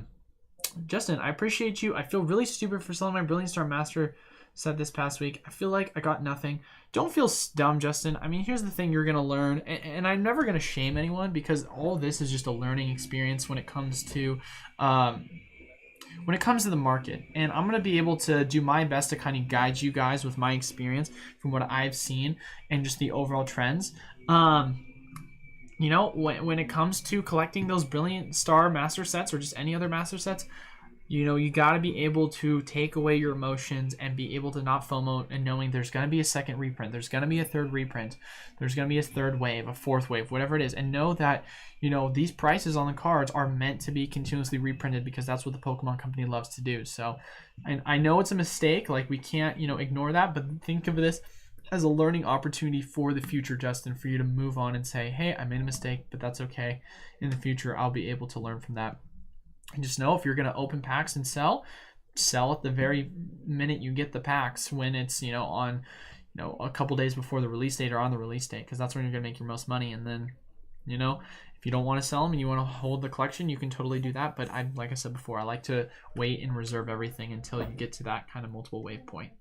Justin, I appreciate you. I feel really stupid for selling my Brilliant Star Master set this past week. I feel like I got nothing. Don't feel dumb, Justin. I mean, here's the thing you're gonna learn, and I'm never gonna shame anyone because all this is just a learning experience when it comes to the market. And I'm gonna be able to do my best to kind of guide you guys with my experience from what I've seen and just the overall trends. You know, when it comes to collecting those Brilliant Star Master sets or just any other Master sets, you know, you got to be able to take away your emotions and be able to not FOMO and knowing there's going to be a second reprint. There's going to be a third reprint. There's going to be a third wave, a fourth wave, whatever it is. And know that, you know, these prices on the cards are meant to be continuously reprinted because that's what the Pokemon company loves to do. So, and I know it's a mistake. Like, we can't, you know, ignore that. But think of this as a learning opportunity for the future, Justin, for you to move on and say, hey, I made a mistake, but that's okay. In the future, I'll be able to learn from that. And just know if you're going to open packs and sell at the very minute you get the packs when it's, you know, on, you know, a couple days before the release date or on the release date, because that's when you're going to make your most money. And then, you know, if you don't want to sell them and you want to hold the collection, you can totally do that. But like I said before, I like to wait and reserve everything until you get to that kind of multiple wave point.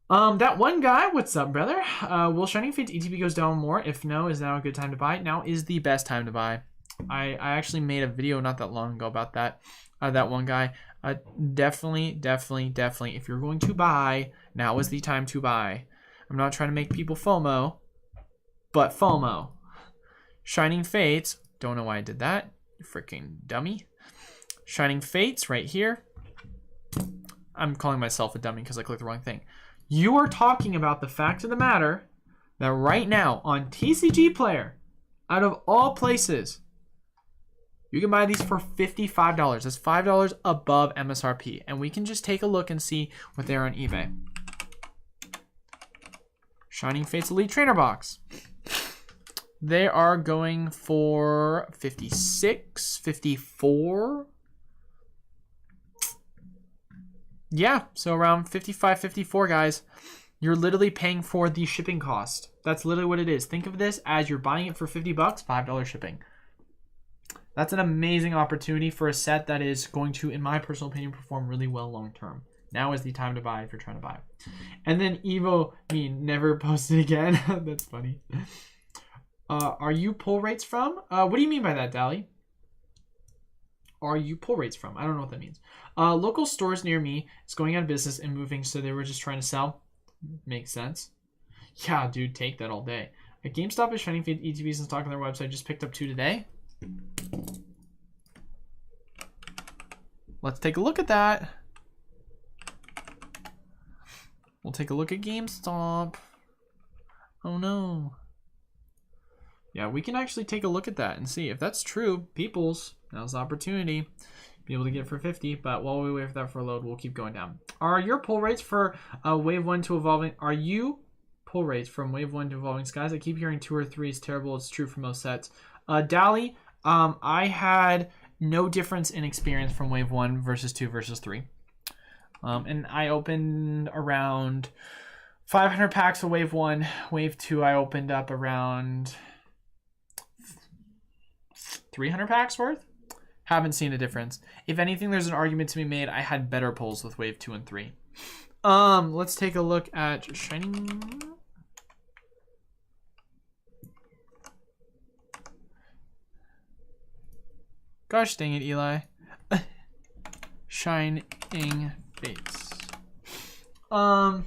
That one guy, what's up, brother? Will Shining Fate's ETB goes down more? If no, is now a good time to buy? Now is the best time to buy. I actually made a video not that long ago about that. That one guy. Definitely, if you're going to buy, now is the time to buy. I'm not trying to make people FOMO, but FOMO. Shining Fates. Don't know why I did that. You freaking dummy. Shining Fates right here. I'm calling myself a dummy because I clicked the wrong thing. You are talking about the fact of the matter that right now on TCG Player, out of all places, you can buy these for $55. That's $5 above MSRP. And we can just take a look and see what they're on eBay. Shining Fates Elite Trainer Box. They are going for $56, $54. Yeah, so around $55, $54, guys. You're literally paying for the shipping cost. That's literally what it is. Think of this as you're buying it for $50, $5 shipping. That's an amazing opportunity for a set that is going to, in my personal opinion, perform really well long term. Now is the time to buy if you're trying to buy. And then Evo, never posted again. That's funny. Are you pull rates from? What do you mean by that, Dally? Are you pull rates from? I don't know what that means. Local stores near me is going out of business and moving, so they were just trying to sell. Makes sense. Yeah, dude, take that all day. GameStop is Shining Fate ETBs in stock on their website. Just picked up 2 today. Let's take a look at that. We'll take a look at GameStop. Oh no. Yeah, we can actually take a look at that and see if that's true. Peoples, now's the opportunity. Be able to get it for 50, but while we wait for that for a load, we'll keep going down. Are your pull rates for Wave 1 to Evolving? Are you pull rates from Wave 1 to Evolving Skies? I keep hearing 2 or 3 is terrible. It's true for most sets. Dally, I had no difference in experience from Wave 1 versus 2 versus 3. And I opened around 500 packs of Wave 1. Wave 2, I opened up around 300 packs worth. Haven't seen a difference. If anything, there's an argument to be made. I had better pulls with Wave 2 and 3. Let's take a look at Shining. Gosh dang it, Eli. Shining Fates. All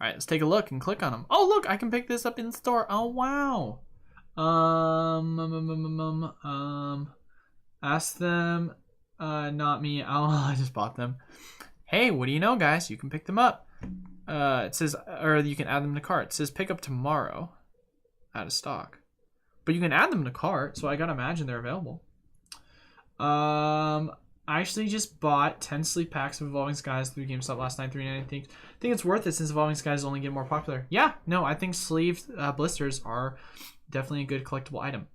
right, let's take a look and click on them. Oh, look, I can pick this up in store. Oh, wow. Ask them. Not me. I just bought them. Hey, what do you know, guys? You can pick them up. It says, or you can add them to cart. It says pick up tomorrow. Out of stock. But you can add them to cart, so I gotta imagine they're available. I actually just bought 10 sleep packs of Evolving Skies through GameStop last night. $3.99. I think it's worth it since Evolving Skies only get more popular. Yeah, no, I think sleeved blisters are definitely a good collectible item.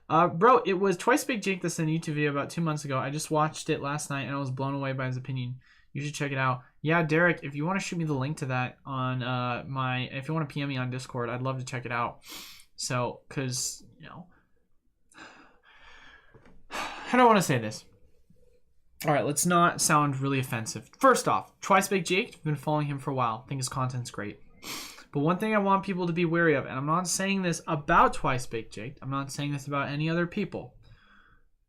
Bro, it was Twice Big Jake that sent a YouTube video about 2 months ago. I just watched it last night and I was blown away by his opinion. You should check it out. Yeah, Derek, if you want to shoot me the link to that on if you want to PM me on Discord, I'd love to check it out. So, because, you know, I don't want to say this. All right, let's not sound really offensive. First off, Twice Big Jake, I've been following him for a while. I think his content's great. But one thing I want people to be wary of, and I'm not saying this about Twice Big Jake, I'm not saying this about any other people,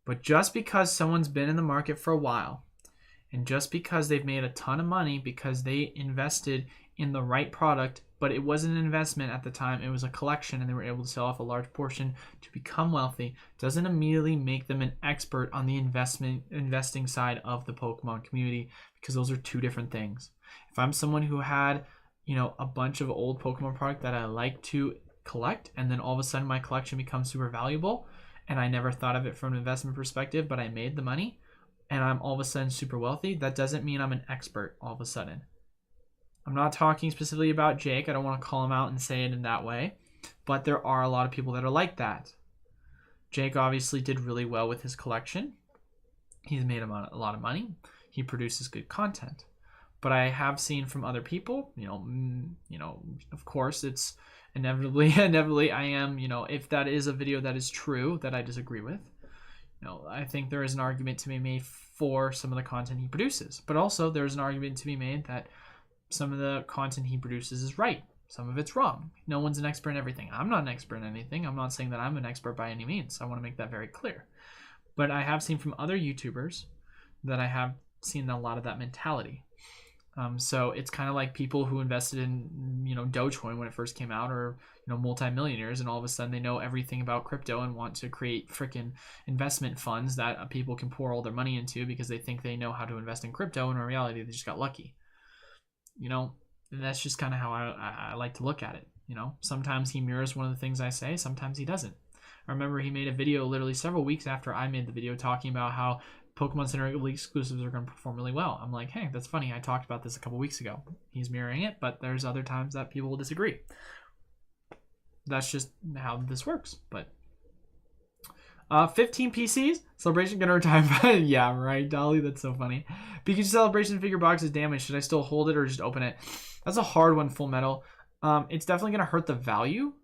but just because someone's been in the market for a while, and just because they've made a ton of money because they invested in the right product, but it wasn't an investment at the time, it was a collection and they were able to sell off a large portion to become wealthy, doesn't immediately make them an expert on the investing side of the Pokemon community, because those are two different things. If I'm someone who had, you know, a bunch of old Pokemon product that I like to collect, and then all of a sudden my collection becomes super valuable, and I never thought of it from an investment perspective, but I made the money, and I'm all of a sudden super wealthy, that doesn't mean I'm an expert all of a sudden. I'm not talking specifically about Jake. I don't want to call him out and say it in that way, but there are a lot of people that are like that. Jake obviously did really well with his collection. He's made a lot of money. He produces good content. But I have seen from other people, you know, of course, it's inevitably I am, you know, if that is a video that is true that I disagree with, you know, I think there is an argument to be made for some of the content he produces. But also there's an argument to be made that some of the content he produces is right. Some of it's wrong. No one's an expert in everything. I'm not an expert in anything. I'm not saying that I'm an expert by any means. I want to make that very clear. But I have seen from other YouTubers that I have seen a lot of that mentality. So it's kind of like people who invested in, you know, Dogecoin when it first came out, or, you know, multimillionaires, and all of a sudden they know everything about crypto and want to create freaking investment funds that people can pour all their money into because they think they know how to invest in crypto, and in reality they just got lucky. You know, and that's just kind of how I like to look at it. You know, sometimes he mirrors one of the things I say, sometimes he doesn't. I remember he made a video literally several weeks after I made the video talking about how Pokemon Center Elite exclusives are going to perform really well. I'm like, hey, that's funny. I talked about this a couple weeks ago. He's mirroring it, but there's other times that people will disagree. That's just how this works. But 15 PCs. Celebration gonna retire. Yeah, right, Dolly. That's so funny. Pikachu Celebration figure box is damaged. Should I still hold it or just open it? That's a hard one, Full Metal. It's definitely gonna hurt the value.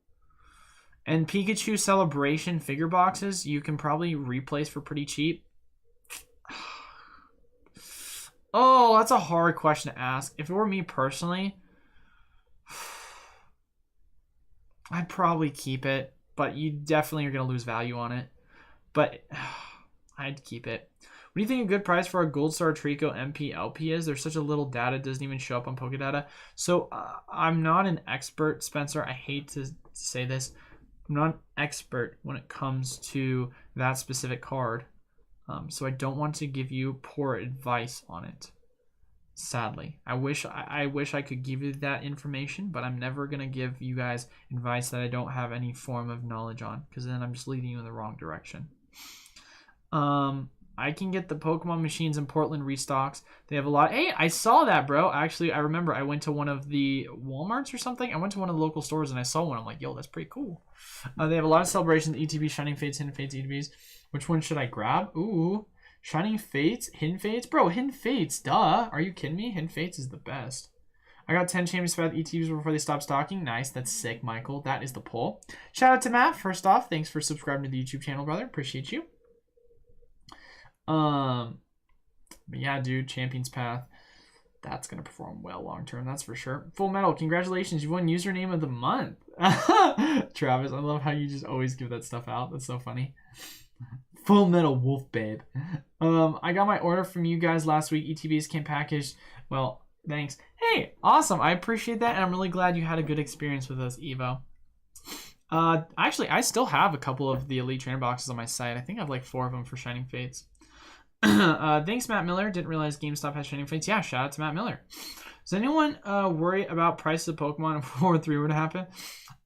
And Pikachu Celebration figure boxes, you can probably replace for pretty cheap. Oh, that's a hard question to ask. If it were me personally, I'd probably keep it, but you definitely are gonna lose value on it. But I'd keep it. What do you think a good price for a Gold Star Trico MP LP is? There's such a little data, it doesn't even show up on Pokédata. So I'm not an expert, Spencer. I hate to say this. I'm not an expert when it comes to that specific card. So I don't want to give you poor advice on it. Sadly, I wish I could give you that information, but I'm never gonna give you guys advice that I don't have any form of knowledge on, because then I'm just leading you in the wrong direction. I can get the Pokemon machines in Portland restocks. They have a lot. Hey, I saw that, bro. Actually, I remember I went to one of the Walmarts or something. I went to one of the local stores and I saw one. I'm like, yo, that's pretty cool. They have a lot of celebrations. ETB, Shining Fates, Hidden Fates, ETBs. Which one should I grab? Ooh, Shining Fates, Hidden Fates? Bro, Hidden Fates, duh. Are you kidding me? Hidden Fates is the best. I got 10 Champions Path ETBs before they stop stocking. Nice, that's sick, Michael. That is the pull. Shout out to Matt. First off, thanks for subscribing to the YouTube channel, brother. Appreciate you. But yeah, dude, Champions Path, that's gonna perform well long term, that's for sure. Full Metal, congratulations, you won username of the month. Travis, I love how you just always give that stuff out. That's so funny. Full Metal Wolf Babe. I got my order from you guys last week. ETBs came packaged. Well, thanks. Hey, awesome. I appreciate that, and I'm really glad you had a good experience with us, Evo. Actually, I still have a couple of the Elite Trainer boxes on my site. I think I have like 4 of them for Shining Fates. Thanks, Matt Miller. Didn't realize GameStop has Shining Fates. Yeah, shout out to Matt Miller. Does anyone worry about prices of Pokemon if World War 3 were to happen?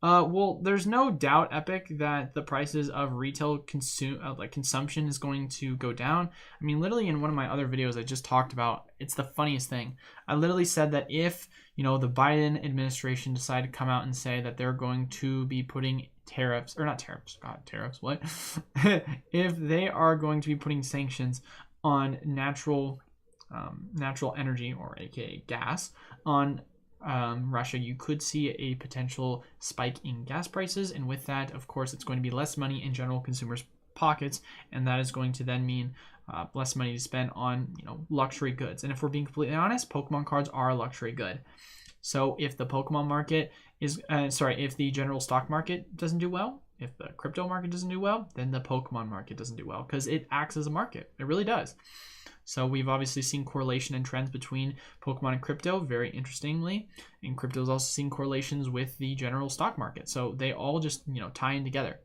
Well, there's no doubt, Epic, that the prices of retail consumption is going to go down. I mean, literally in one of my other videos I just talked about, it's the funniest thing. I literally said that if, you know, the Biden administration decided to come out and say that they're going to be putting tariffs, or not tariffs, God, tariffs, what? If they are going to be putting sanctions on natural energy, or aka gas, on Russia, you could see a potential spike in gas prices, and with that, of course, it's going to be less money in general consumers' pockets, and that is going to then mean less money to spend on, you know, luxury goods. And if we're being completely honest, Pokemon cards are a luxury good. So if the Pokemon market is if the general stock market doesn't do well, if the crypto market doesn't do well, then the Pokemon market doesn't do well, because it acts as a market. It really does. So we've obviously seen correlation and trends between Pokemon and crypto, very interestingly. And crypto is also seeing correlations with the general stock market. So they all just, you know, tie in together.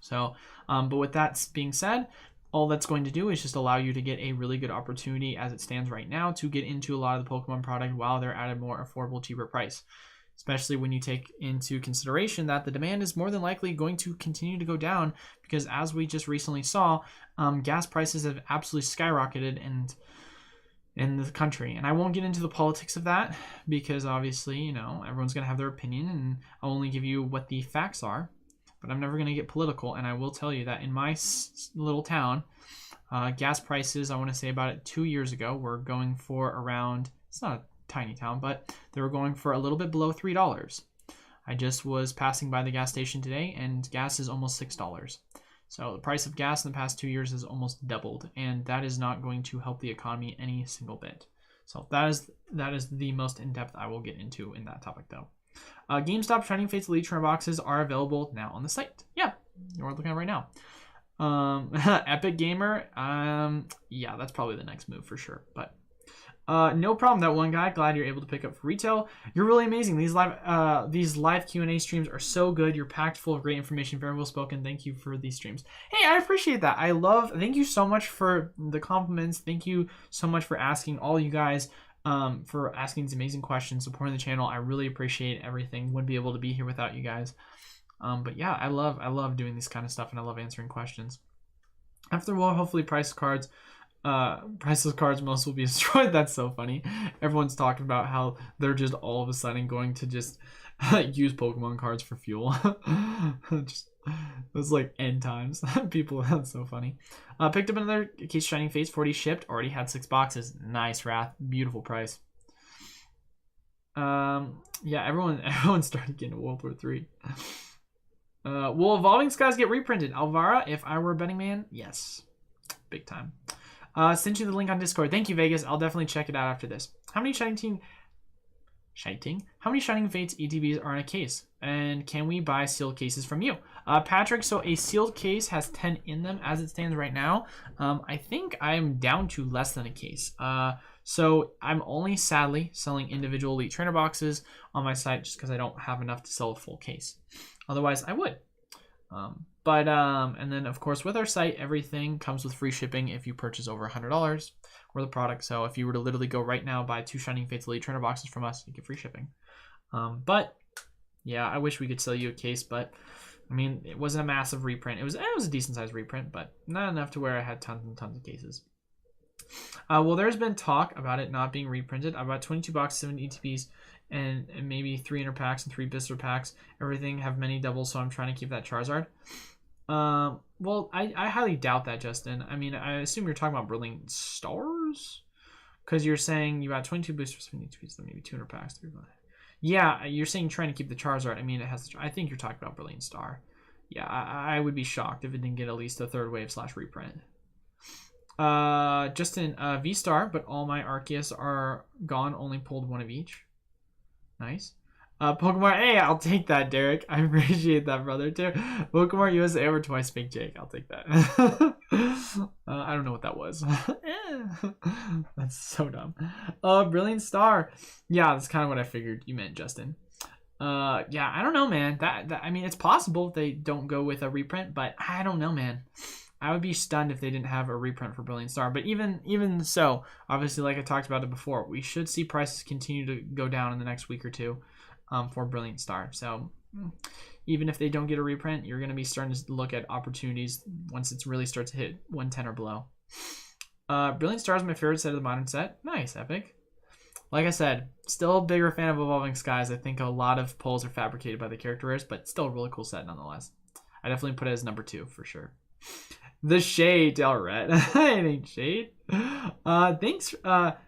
So, but with that being said, all that's going to do is just allow you to get a really good opportunity as it stands right now to get into a lot of the Pokemon product while they're at a more affordable, cheaper price. Especially when you take into consideration that the demand is more than likely going to continue to go down, because as we just recently saw, gas prices have absolutely skyrocketed in the country. And I won't get into the politics of that, because obviously, you know, everyone's going to have their opinion, and I'll only give you what the facts are. But I'm never going to get political, and I will tell you that in my little town, gas prices, I want to say about it 2 years ago, were going for around, it's not a tiny town, but they were going for a little bit below $3. I just was passing by the gas station today, and gas is almost $6. So the price of gas in the past 2 years has almost doubled, and that is not going to help the economy any single bit. So that is the most in-depth I will get into in that topic, though. GameStop Shining Fates Elite Trainer boxes are available now on the site. Yeah, you're looking at right now. Epic Gamer, yeah, that's probably the next move for sure, but no problem, that one guy. Glad you're able to pick up for retail. You're really amazing. These live Q&A streams are so good. You're packed full of great information. Very well spoken. Thank you for these streams. Hey, I appreciate that. Thank you so much for the compliments. Thank you so much for asking, all you guys, for asking these amazing questions, supporting the channel. I really appreciate everything. Wouldn't be able to be here without you guys. But yeah, I love doing this kind of stuff, and I love answering questions. After a while, hopefully priceless cards most will be destroyed. That's so funny. Everyone's talking about how they're just all of a sudden going to just use Pokemon cards for fuel. Just, it's like end times. People, that's so funny. Picked up another case of Shining Fates, 40 shipped, already had 6 boxes. Nice, Wrath. Beautiful price. Yeah, everyone started getting World War 3. Will Evolving Skies get reprinted? Alvara, if I were a betting man, yes. Big time. Sent you the link on Discord. Thank you, Vegas. I'll definitely check it out after this. How many Shining Fates ETBs are in a case? And can we buy sealed cases from you? Patrick, so a sealed case has 10 in them as it stands right now. I think I'm down to less than a case. So I'm only sadly selling individual Elite Trainer boxes on my site just because I don't have enough to sell a full case. Otherwise, I would. And then of course with our site, everything comes with free shipping if you purchase over $100 worth of product. So if you were to literally go right now, buy 2 Shining Fates Elite Trainer boxes from us, you get free shipping. But yeah, I wish we could sell you a case, but I mean, it wasn't a massive reprint. It was a decent sized reprint, but not enough to where I had tons and tons of cases. Well, there's been talk about it not being reprinted. I bought 22 boxes, 7 ETBs, and maybe 300 packs and 3 blister packs. Everything have many doubles, so I'm trying to keep that Charizard. Well, I highly doubt that, Justin. I mean, I assume you're talking about Brilliant Stars? Because you're saying you got 22 boosters, 7 ETBs, then maybe 200 packs. 3. Yeah, you're saying trying to keep the Charizard. I mean, it has. I think you're talking about Brilliant Star. Yeah, I would be shocked if it didn't get at least a 3rd wave / reprint. Justin, V-Star, but all my Arceus are gone. Only pulled 1 of each. Nice. Pokemon, hey, I'll take that, Derek. I appreciate that, brother, too. Pokemon USA over twice, Big Jake. I'll take that. I don't know what that was. That's so dumb. Brilliant Star. Yeah, that's kind of what I figured you meant, Justin. Yeah, I don't know, man. That I mean, it's possible if they don't go with a reprint, but I don't know, man. I would be stunned if they didn't have a reprint for Brilliant Star. But even so, obviously, like I talked about it before, we should see prices continue to go down in the next week or two for Brilliant Star. So even if they don't get a reprint, you're going to be starting to look at opportunities once it really starts to hit 110 or below. Brilliant Star is my favorite set of the modern set. Nice, Epic. Like I said, still a bigger fan of Evolving Skies. I think a lot of polls are fabricated by the character rares, but still a really cool set nonetheless. I definitely put it as number 2 for sure. The Shade, Delret. It ain't Shade.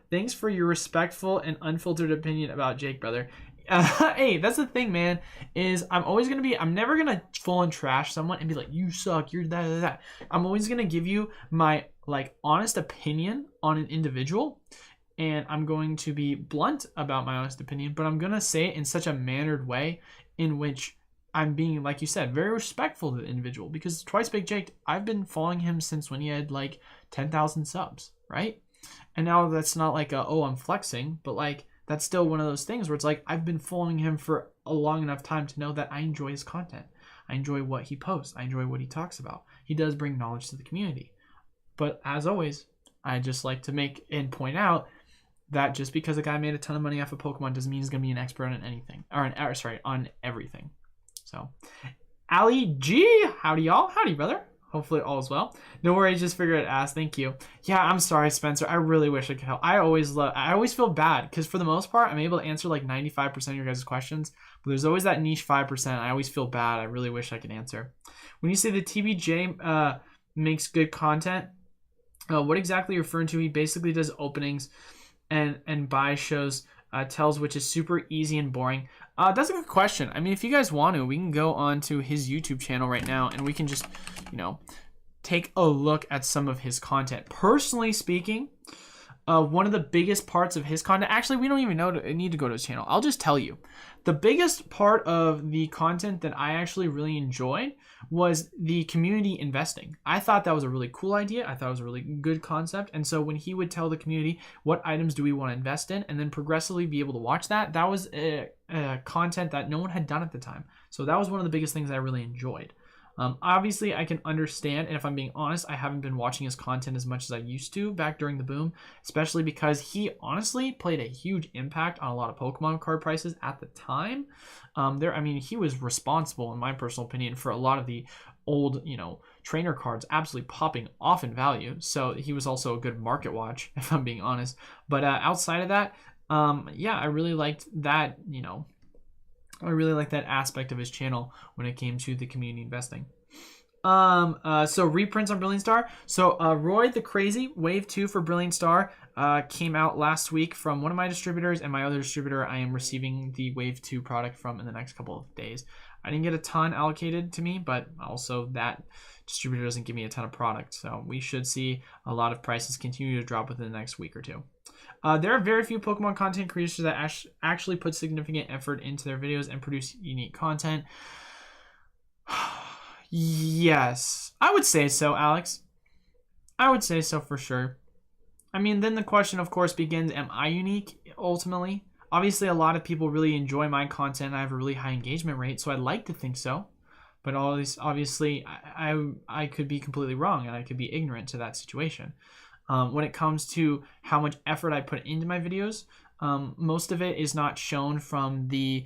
Thanks for your respectful and unfiltered opinion about Jake, brother. Hey, that's the thing, man, is I'm never gonna full on trash someone and be like, you suck, you're that. I'm always gonna give you my like honest opinion on an individual, and I'm going to be blunt about my honest opinion, but I'm gonna say it in such a mannered way in which I'm being, like you said, very respectful to the individual, because Twice Big Jake, I've been following him since when he had like 10,000 subs, right? And now that's not like I'm flexing, but like that's still one of those things where it's like I've been following him for a long enough time to know that I enjoy his content. I enjoy what he posts. I enjoy what he talks about. He does bring knowledge to the community. But as always, I just like to make and point out that just because a guy made a ton of money off of Pokemon doesn't mean he's going to be an expert on anything. On everything. So, Ali G, howdy y'all. Howdy, brother. Hopefully all is well. No worries, just figure it out. Thank you. Yeah, I'm sorry, Spencer. I really wish I could help. I always feel bad because for the most part, I'm able to answer like 95% of your guys' questions, but there's always that niche 5%. I always feel bad. I really wish I could answer. When you say the TBJ makes good content, what exactly are you referring to? He basically does openings and buy shows, tells, which is super easy and boring. That's a good question. I mean, if you guys want to, we can go on to his YouTube channel right now and we can just, take a look at some of his content. Personally speaking, one of the biggest parts of his content, actually, we don't even need to go to his channel. I'll just tell you. The biggest part of the content that I actually really enjoyed was the community investing. I thought that was a really cool idea. I thought it was a really good concept. And so when he would tell the community what items do we want to invest in and then progressively be able to watch that, that was a content that no one had done at the time. So that was one of the biggest things I really enjoyed. Obviously, I can understand, and if I'm being honest, I haven't been watching his content as much as I used to back during the boom, especially because he honestly played a huge impact on a lot of Pokemon card prices at the time. He was responsible, in my personal opinion, for a lot of the old, trainer cards absolutely popping off in value. So he was also a good market watch, if I'm being honest. But outside of that, I really liked that, I really like that aspect of his channel when it came to the community investing. So reprints on Brilliant Star. So Roy the Crazy Wave 2 for Brilliant Star came out last week from one of my distributors, and my other distributor I am receiving the Wave 2 product from in the next couple of days. I didn't get a ton allocated to me, but also that distributor doesn't give me a ton of product. So we should see a lot of prices continue to drop within the next week or two. There are very few Pokemon content creators that actually put significant effort into their videos and produce unique content. Yes, I would say so, Alex. I would say so for sure. I mean, then the question, of course, begins, am I unique ultimately? Obviously, a lot of people really enjoy my content. I have a really high engagement rate, so I'd like to think so. But obviously, I could be completely wrong, and I could be ignorant to that situation. When it comes to how much effort I put into my videos, most of it is not shown from the,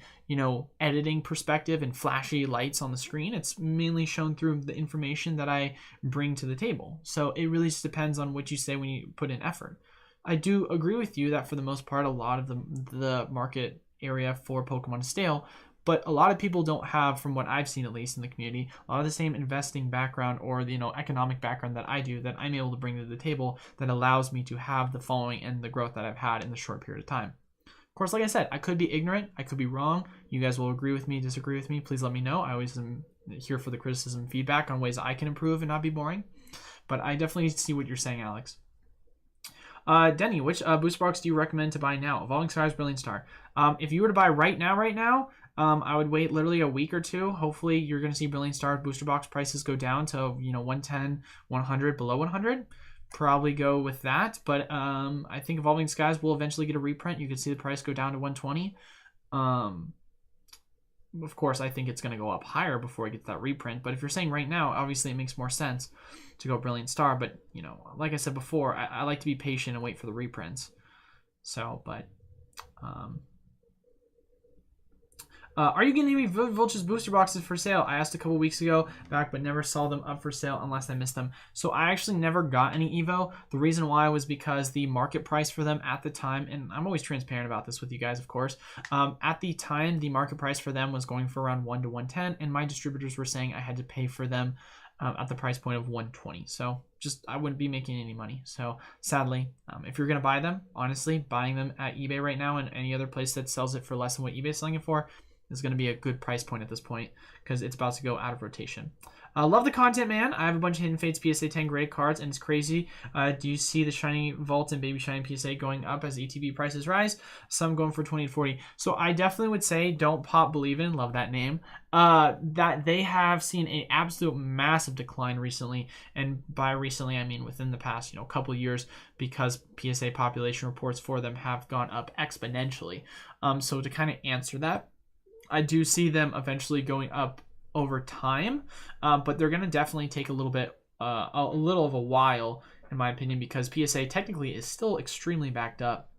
editing perspective and flashy lights on the screen. It's mainly shown through the information that I bring to the table. So it really just depends on what you say when you put in effort. I do agree with you that for the most part, a lot of the market area for Pokemon is stale, but a lot of people don't have, from what I've seen at least in the community, a lot of the same investing background or the economic background that I do, that I'm able to bring to the table, that allows me to have the following and the growth that I've had in the short period of time. Of course, like I said, I could be ignorant, I could be wrong. You guys will agree with me, disagree with me. Please let me know. I always am here for the criticism and feedback on ways I can improve and not be boring. But I definitely see what you're saying, Alex. Denny, which booster box do you recommend to buy now? Evolving Skies, Brilliant Star. If you were to buy right now, I would wait literally a week or two. Hopefully, you're going to see Brilliant Star booster box prices go down to 110, 100, below 100. Probably go with that. But I think Evolving Skies will eventually get a reprint. You could see the price go down to 120. Of course, I think it's going to go up higher before it gets that reprint. But if you're saying right now, obviously it makes more sense to go Brilliant Star. But, like I said before, I like to be patient and wait for the reprints. So, but... are you getting any Vulture's booster boxes for sale? I asked a couple weeks ago back, but never saw them up for sale unless I missed them. So I actually never got any Evo. The reason why was because the market price for them at the time, and I'm always transparent about this with you guys, of course. At the time, the market price for them was going for around 1 to 110, and my distributors were saying I had to pay for them at the price point of 120. So I wouldn't be making any money. So sadly, if you're going to buy them, honestly, buying them at eBay right now and any other place that sells it for less than what eBay is selling it for is going to be a good price point at this point because it's about to go out of rotation. Love the content, man. I have a bunch of Hidden Fates PSA 10 graded cards, and it's crazy. Do you see the Shiny Vault and Baby Shiny PSA going up as ETB prices rise? Some going for 20 to 40. So I definitely would say don't pop believe in. Love that name. That they have seen an absolute massive decline recently, and by recently I mean within the past couple of years, because PSA population reports for them have gone up exponentially. So to kind of answer that, I do see them eventually going up over time, but they're going to definitely take a little of a while, in my opinion, because PSA technically is still extremely backed up.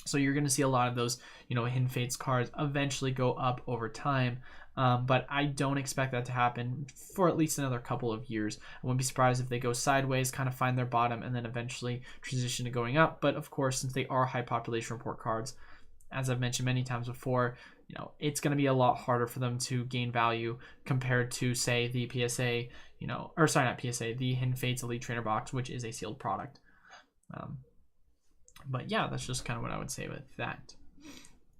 So you're going to see a lot of those, Hidden Fates cards eventually go up over time. But I don't expect that to happen for at least another couple of years. I wouldn't be surprised if they go sideways, kind of find their bottom, and then eventually transition to going up. But of course, since they are high population report cards, as I've mentioned many times before, it's going to be a lot harder for them to gain value compared to, say, the PSA, the Hidden Fates Elite Trainer box, which is a sealed product. But yeah, that's just kind of what I would say with that.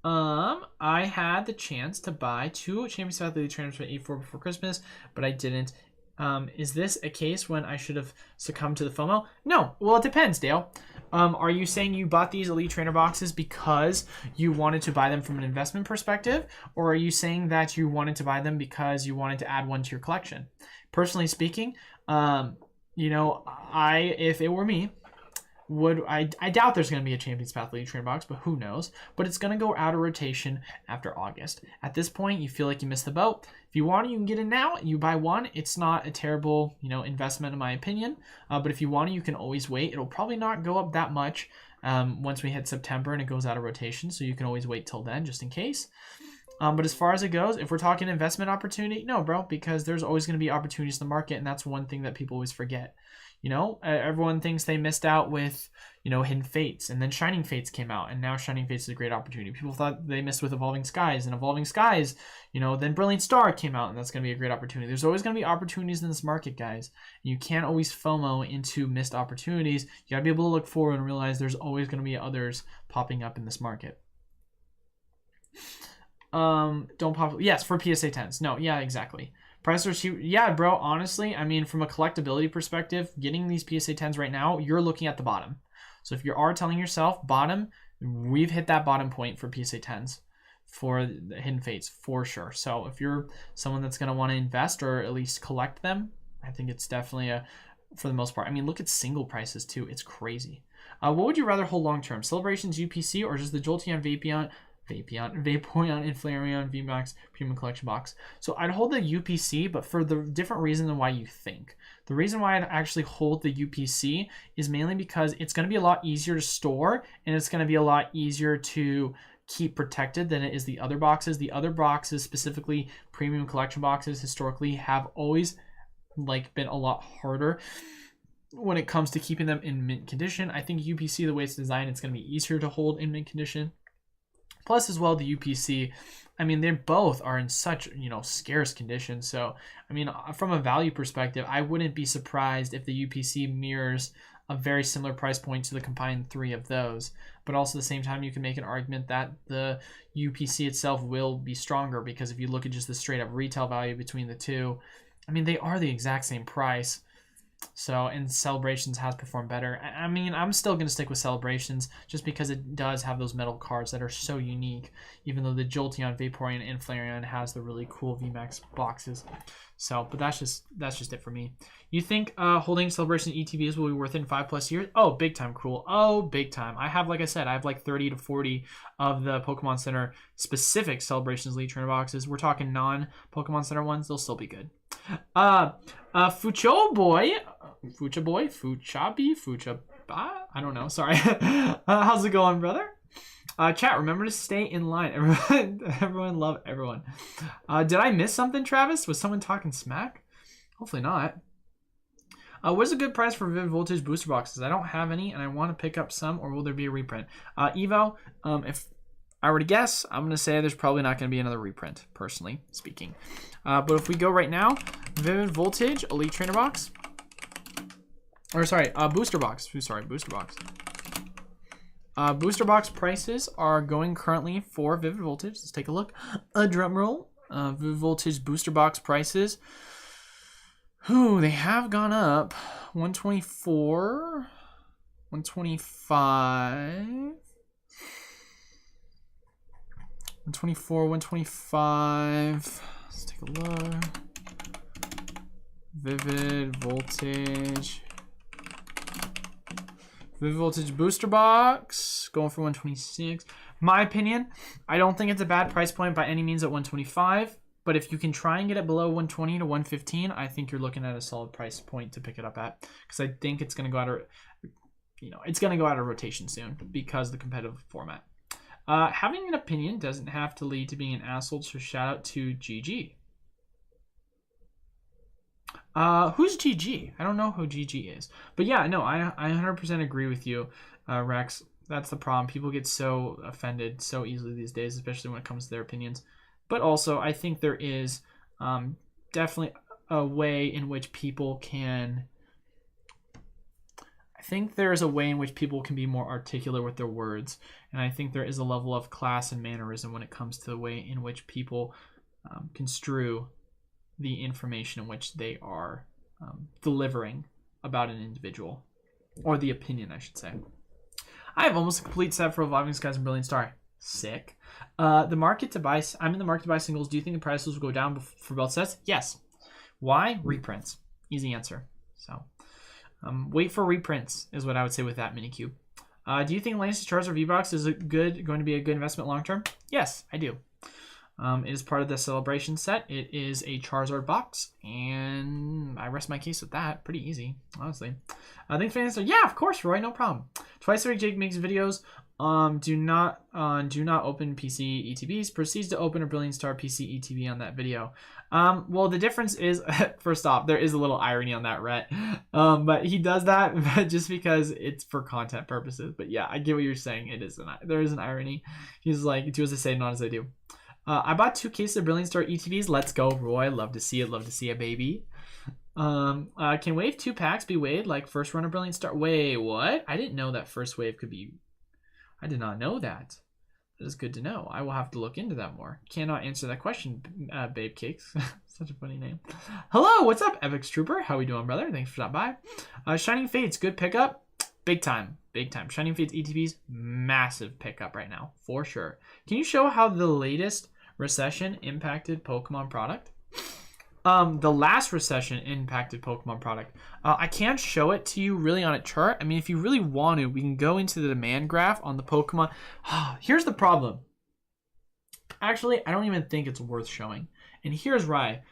I had the chance to buy 2 Champions Path Elite Trainers for 84 before Christmas, but I didn't. Is this a case when I should have succumbed to the FOMO? No. Well, it depends, Dale. Are you saying you bought these Elite Trainer boxes because you wanted to buy them from an investment perspective? Or are you saying that you wanted to buy them because you wanted to add one to your collection? Personally speaking, if it were me, I doubt there's going to be a Champions Path Elite Trainer box, but who knows? But it's going to go out of rotation after August. At this point, you feel like you missed the boat. If you want it, you can get it now. You buy one. It's not a terrible, investment in my opinion. But if you want it, you can always wait. It'll probably not go up that much once we hit September and it goes out of rotation. So you can always wait till then, just in case. But as far as it goes, if we're talking investment opportunity, no, bro, because there's always going to be opportunities in the market, and that's one thing that people always forget. Everyone thinks they missed out with, Hidden Fates, and then Shining Fates came out, and now Shining Fates is a great opportunity. People thought they missed with Evolving Skies, and Evolving Skies, then Brilliant Star came out, and that's going to be a great opportunity. There's always going to be opportunities in this market, guys. You can't always FOMO into missed opportunities. You got to be able to look forward and realize there's always going to be others popping up in this market. Don't pop. Yes, for PSA 10s. No, yeah, exactly. Prices are cheap. Yeah, bro, honestly, I mean, from a collectability perspective, getting these PSA 10s right now, you're looking at the bottom. So if you are telling yourself bottom, we've hit that bottom point for PSA 10s for the Hidden Fates, for sure. So if you're someone that's going to want to invest or at least collect them, I think it's definitely for the most part. I mean, look at single prices too. It's crazy. What would you rather hold long-term? Celebrations UPC or just the Jolteon Vaporeon and Flareon VMAX Premium Collection Box? So I'd hold the UPC, but for the different reason than why you think. The reason why I'd actually hold the UPC is mainly because it's going to be a lot easier to store, and it's going to be a lot easier to keep protected than it is the other boxes. The other boxes, specifically Premium Collection Boxes, historically have always been a lot harder when it comes to keeping them in mint condition. I think UPC, the way it's designed, it's going to be easier to hold in mint condition. Plus, as well, the UPC, I mean, they both are in such, scarce condition. So, I mean, from a value perspective, I wouldn't be surprised if the UPC mirrors a very similar price point to the combined 3 of those. But also at the same time, you can make an argument that the UPC itself will be stronger, because if you look at just the straight up retail value between the two, I mean, they are the exact same price. So, and Celebrations has performed better. I mean, I'm still going to stick with Celebrations just because it does have those metal cards that are so unique, even though the Jolteon, Vaporeon, and Flareon has the really cool VMAX boxes. So, but that's just it for me. You think holding Celebration ETBs will be worth it in 5+ years? Oh, big time, Cruel. Oh, big time. I have, like I said, I have like 30 to 40 of the Pokemon Center specific Celebrations Elite Trainer boxes. We're talking non-Pokemon Center ones. They'll still be good. Fuchabi, I don't know. Sorry. How's it going, brother? Chat, remember to stay in line. Everyone love everyone. Did I miss something, Travis? Was someone talking smack? Hopefully not. What's a good price for Vivid Voltage booster boxes? I don't have any, and I want to pick up some, or will there be a reprint? Evo, if I were to guess, I'm going to say there's probably not going to be another reprint, personally speaking. But if we go right now, Vivid Voltage Elite Trainer box. Or sorry, booster box. Booster box. Booster box prices are going currently for Vivid Voltage. Let's take a look. A drum roll. Vivid Voltage booster box prices. Ooh, they have gone up. 124. 125. 124, 125. Let's take a look. Vivid Voltage. Vivid Voltage booster box going for 126. My opinion, I don't think it's a bad price point by any means at 125. But if you can try and get it below 120 to 115, I think you're looking at a solid price point to pick it up at. Because I think it's going to go out of, it's going to go out of rotation soon because of the competitive format. Having an opinion doesn't have to lead to being an asshole, so shout out to GG. Who's GG? I don't know who GG is. But yeah, no, I 100% agree with you, Rex. That's the problem. People get so offended so easily these days, especially when it comes to their opinions. But also, I think there is definitely a way in which people can... I think there is a way in which people can be more articulate with their words. And I think there is a level of class and mannerism when it comes to the way in which people construe the information in which they are delivering about an individual. Or the opinion, I should say. I have almost a complete set for Evolving Skies and Brilliant Star. Sick. I'm in the market to buy singles. Do you think the prices will go down for both sets? Yes. Why? Reprints. Easy answer. So, wait for reprints is what I would say with that minicube. Do you think Lance's Charizard V-Box is going to be a good investment long term? Yes, I do. It is part of the Celebration set. It is a Charizard box, and I rest my case with that. Pretty easy, honestly. Thanks for the answer. Yeah, of course, Roy, no problem. Twice a week, Jake makes videos. Do not open PC ETBs. Proceeds to open a Brilliant Star PC ETB on that video. Well, the difference is, first off, there is a little irony on that, Rhett. But he does that just because it's for content purposes. But yeah, I get what you're saying. There is an irony. He's like, do as I say, not as I do. I bought 2 cases of Brilliant Star ETBs. Let's go, Roy. Love to see it. Love to see it, baby. Can wave 2 packs be weighed like first run of Brilliant Star? Wait, what? I didn't know that first wave could be... I did not know that. That is good to know. I will have to look into that more. Cannot answer that question, Babe Cakes. Such a funny name. Hello, what's up, Evix Trooper? How we doing, brother? Thanks for stopping by. Shining Fates, good pickup. Big time. Big time. Shining Fates ETBs, massive pickup right now, for sure. Can you show how the latest Recession impacted Pokemon product? The last Recession impacted Pokemon product. I can't show it to you really on a chart. I mean, if you really want to, we can go into the demand graph on the Pokemon. Here's the problem. Actually, I don't even think it's worth showing. And here's why.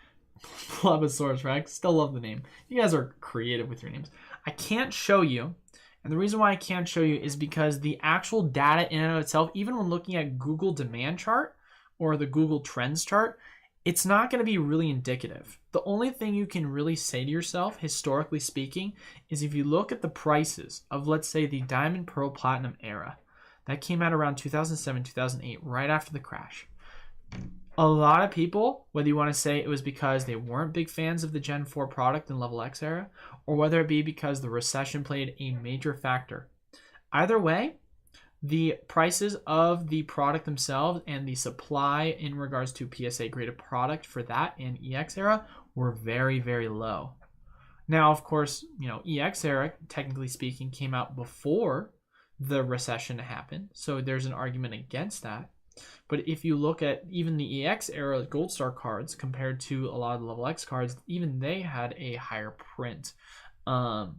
Bulbasaurus Rex. Still love the name. You guys are creative with your names. I can't show you. And the reason why I can't show you is because the actual data in and of itself, even when looking at Google demand chart or the Google Trends chart, it's not going to be really indicative. The only thing you can really say to yourself, historically speaking, is if you look at the prices of, let's say, the Diamond, Pearl, Platinum era, that came out around 2007, 2008, right after the crash. A lot of people, whether you want to say it was because they weren't big fans of the Gen 4 product in Level X era, or whether it be because the recession played a major factor. Either way, the prices of the product themselves and the supply in regards to PSA graded product for that and EX era were very, very low. Now, of course, EX era, technically speaking, came out before the recession happened, so there's an argument against that. But if you look at even the EX era Gold Star cards compared to a lot of the Level X cards, even they had a higher print, or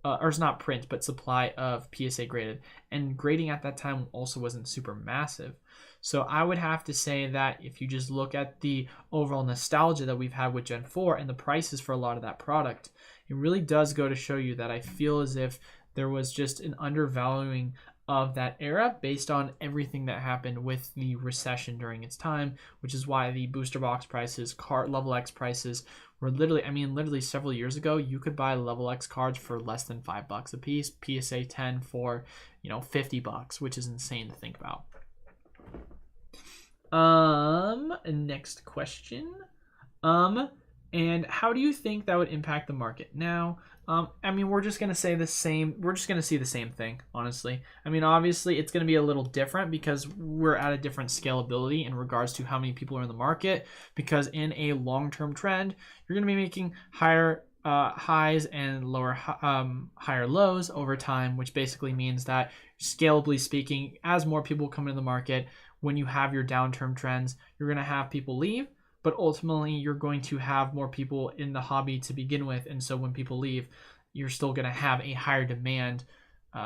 it's not print, but supply of PSA graded. And grading at that time also wasn't super massive. So I would have to say that if you just look at the overall nostalgia that we've had with Gen 4 and the prices for a lot of that product, it really does go to show you that I feel as if there was just an undervaluing of that era based on everything that happened with the recession during its time, which is why the booster box prices, card Level X prices were literally several years ago, you could buy Level X cards for less than $5 a piece, PSA 10 for, $50, which is insane to think about. Next question. And how do you think that would impact the market? Now, we're just going to say the same. We're just going to see the same thing, honestly. Obviously, it's going to be a little different because we're at a different scalability in regards to how many people are in the market. Because in a long-term trend, you're going to be making higher highs and higher lows over time, which basically means that, scalably speaking, as more people come into the market, when you have your downturn trends, you're going to have people leave. But ultimately, you're going to have more people in the hobby to begin with. And so when people leave, you're still going to have a higher demand,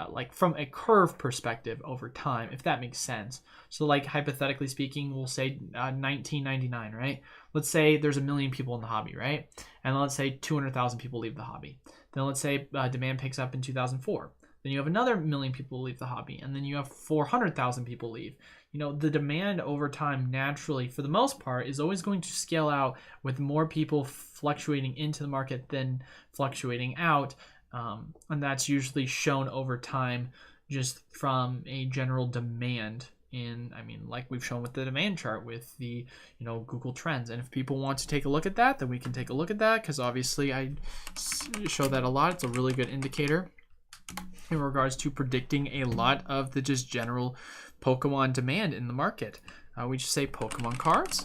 like from a curve perspective over time, if that makes sense. So like hypothetically speaking, we'll say 1999, right? Let's say there's 1 million people in the hobby, right? And let's say 200,000 people leave the hobby. Then let's say demand picks up in 2004. Then you have another 1 million people leave the hobby. And then you have 400,000 people leave. The demand over time naturally, for the most part, is always going to scale out with more people fluctuating into the market than fluctuating out. And that's usually shown over time just from a general demand like we've shown with the demand chart with the, Google Trends. And if people want to take a look at that, then we can take a look at that because obviously I show that a lot. It's a really good indicator in regards to predicting a lot of the just general Pokemon demand in the market. We just say Pokemon cards.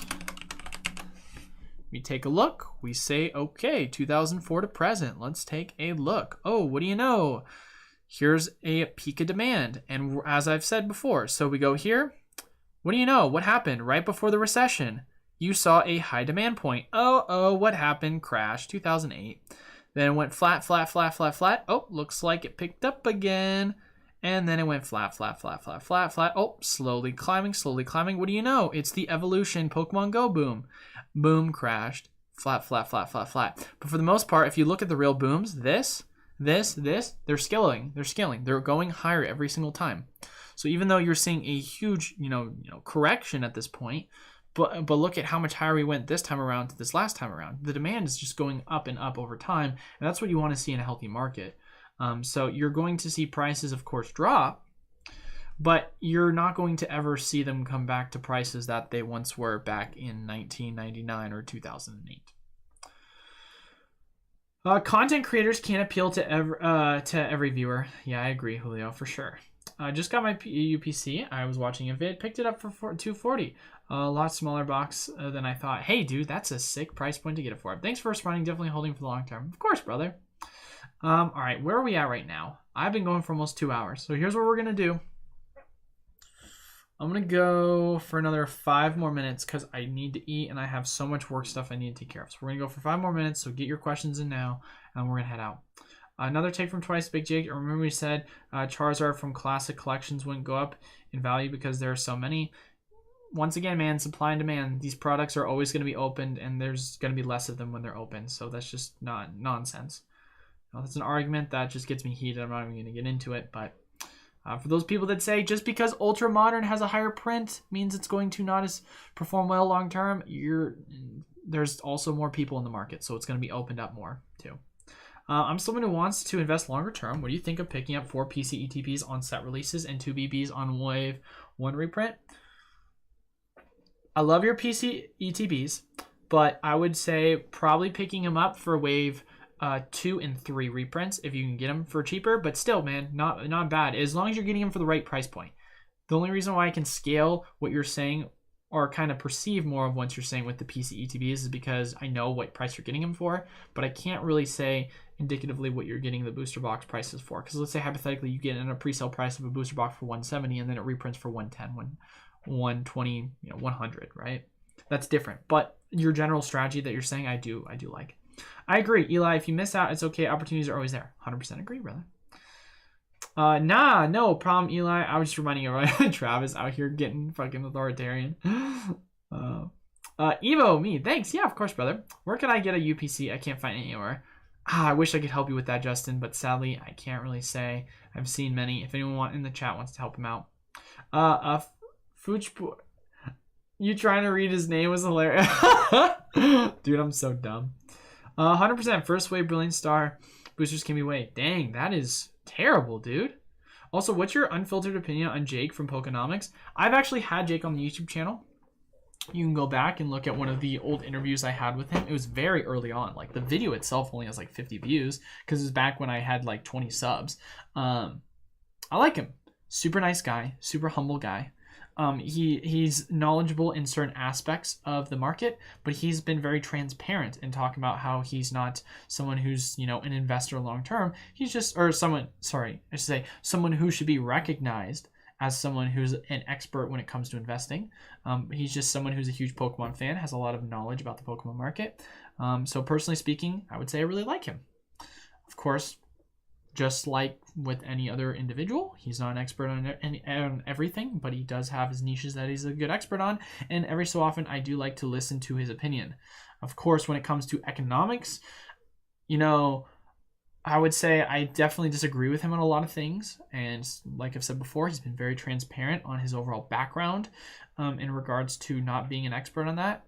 We take a look. We say, okay, 2004 to present. Let's take a look. Oh, what do you know? Here's a peak of demand. And as I've said before, so we go here. What do you know? What happened right before the recession? You saw a high demand point. Oh, what happened? Crash, 2008. Then it went flat, flat, flat, flat, flat. Oh, looks like it picked up again. And then it went flat, flat, flat, flat, flat, flat. Oh, slowly climbing, slowly climbing. What do you know? It's the evolution Pokemon Go boom. Boom, crashed. Flat, flat, flat, flat, flat. But for the most part, if you look at the real booms, this, they're scaling. They're scaling. They're going higher every single time. So even though you're seeing a huge, correction at this point, but look at how much higher we went this time around to this last time around. The demand is just going up and up over time, and that's what you want to see in a healthy market. So you're going to see prices, of course, drop, but you're not going to ever see them come back to prices that they once were back in 1999 or 2008. Content creators can't appeal to every viewer. Yeah, I agree, Julio, for sure. I just got my UPC. I was watching a vid, picked it up for $240. A lot smaller box than I thought. Hey, dude, that's a sick price point to get it for. Thanks for responding. Definitely holding for the long term. Of course, brother. All right, where are we at right now? I've been going for almost 2 hours. So here's what we're going to do. I'm going to go for another 5 more minutes because I need to eat and I have so much work stuff I need to take care of. So we're going to go for 5 more minutes. So get your questions in now and we're going to head out. Another take from Twice Big Jake. Remember we said Charizard from classic collections wouldn't go up in value because there are so many. Once again, man, supply and demand. These products are always going to be opened and there's going to be less of them when they're open. So that's just not nonsense. That's an argument that just gets me heated. I'm not even going to get into it. But for those people that say just because Ultra Modern has a higher print means it's going to not as perform well long term, there's also more people in the market. So it's going to be opened up more too. I'm someone who wants to invest longer term. What do you think of picking up 4 PC ETBs on set releases and 2 BBs on Wave 1 reprint? I love your PC ETBs, but I would say probably picking them up for Wave 2 and 3 reprints if you can get them for cheaper. But still, man, not bad as long as you're getting them for the right price point. The only reason why I can scale what you're saying or kind of perceive more of what you're saying with the PC ETBs is because I know what price you're getting them for, but I can't really say indicatively what you're getting the booster box prices for. Because let's say hypothetically you get in a pre-sale price of a booster box for 170 and then it reprints for 110, 120, 100, right? That's different. But your general strategy that you're saying, I do like. I agree, Eli. If you miss out, it's okay. Opportunities are always there. 100% agree, brother. Nah, no problem, Eli. I was just reminding you, right? Travis out here getting fucking authoritarian. Evo, me. Thanks. Yeah, of course, brother. Where can I get a UPC? I can't find it anywhere. I wish I could help you with that, Justin, but sadly, I can't really say. I've seen many. If anyone in the chat wants to help him out. Fuchpo. You trying to read his name was hilarious. Dude, I'm so dumb. 100% first wave Brilliant Star. Boosters can be weighed. Dang, that is terrible, dude. Also, what's your unfiltered opinion on Jake from Pokenomics? I've actually had Jake on the YouTube channel. You can go back and look at one of the old interviews I had with him. It was very early on. Like, the video itself only has like 50 views because it was back when I had like 20 subs. I like him. Super nice guy. Super humble guy. He's knowledgeable in certain aspects of the market, but he's been very transparent in talking about how he's not someone who's, an investor long term. He's just, someone who should be recognized as someone who's an expert when it comes to investing. He's just someone who's a huge Pokemon fan, has a lot of knowledge about the Pokemon market. So personally speaking, I would say I really like him. Of course, just like with any other individual, he's not an expert on everything, but he does have his niches that he's a good expert on. And every so often, I do like to listen to his opinion. Of course, when it comes to economics, I would say I definitely disagree with him on a lot of things. And like I've said before, he's been very transparent on his overall background in regards to not being an expert on that.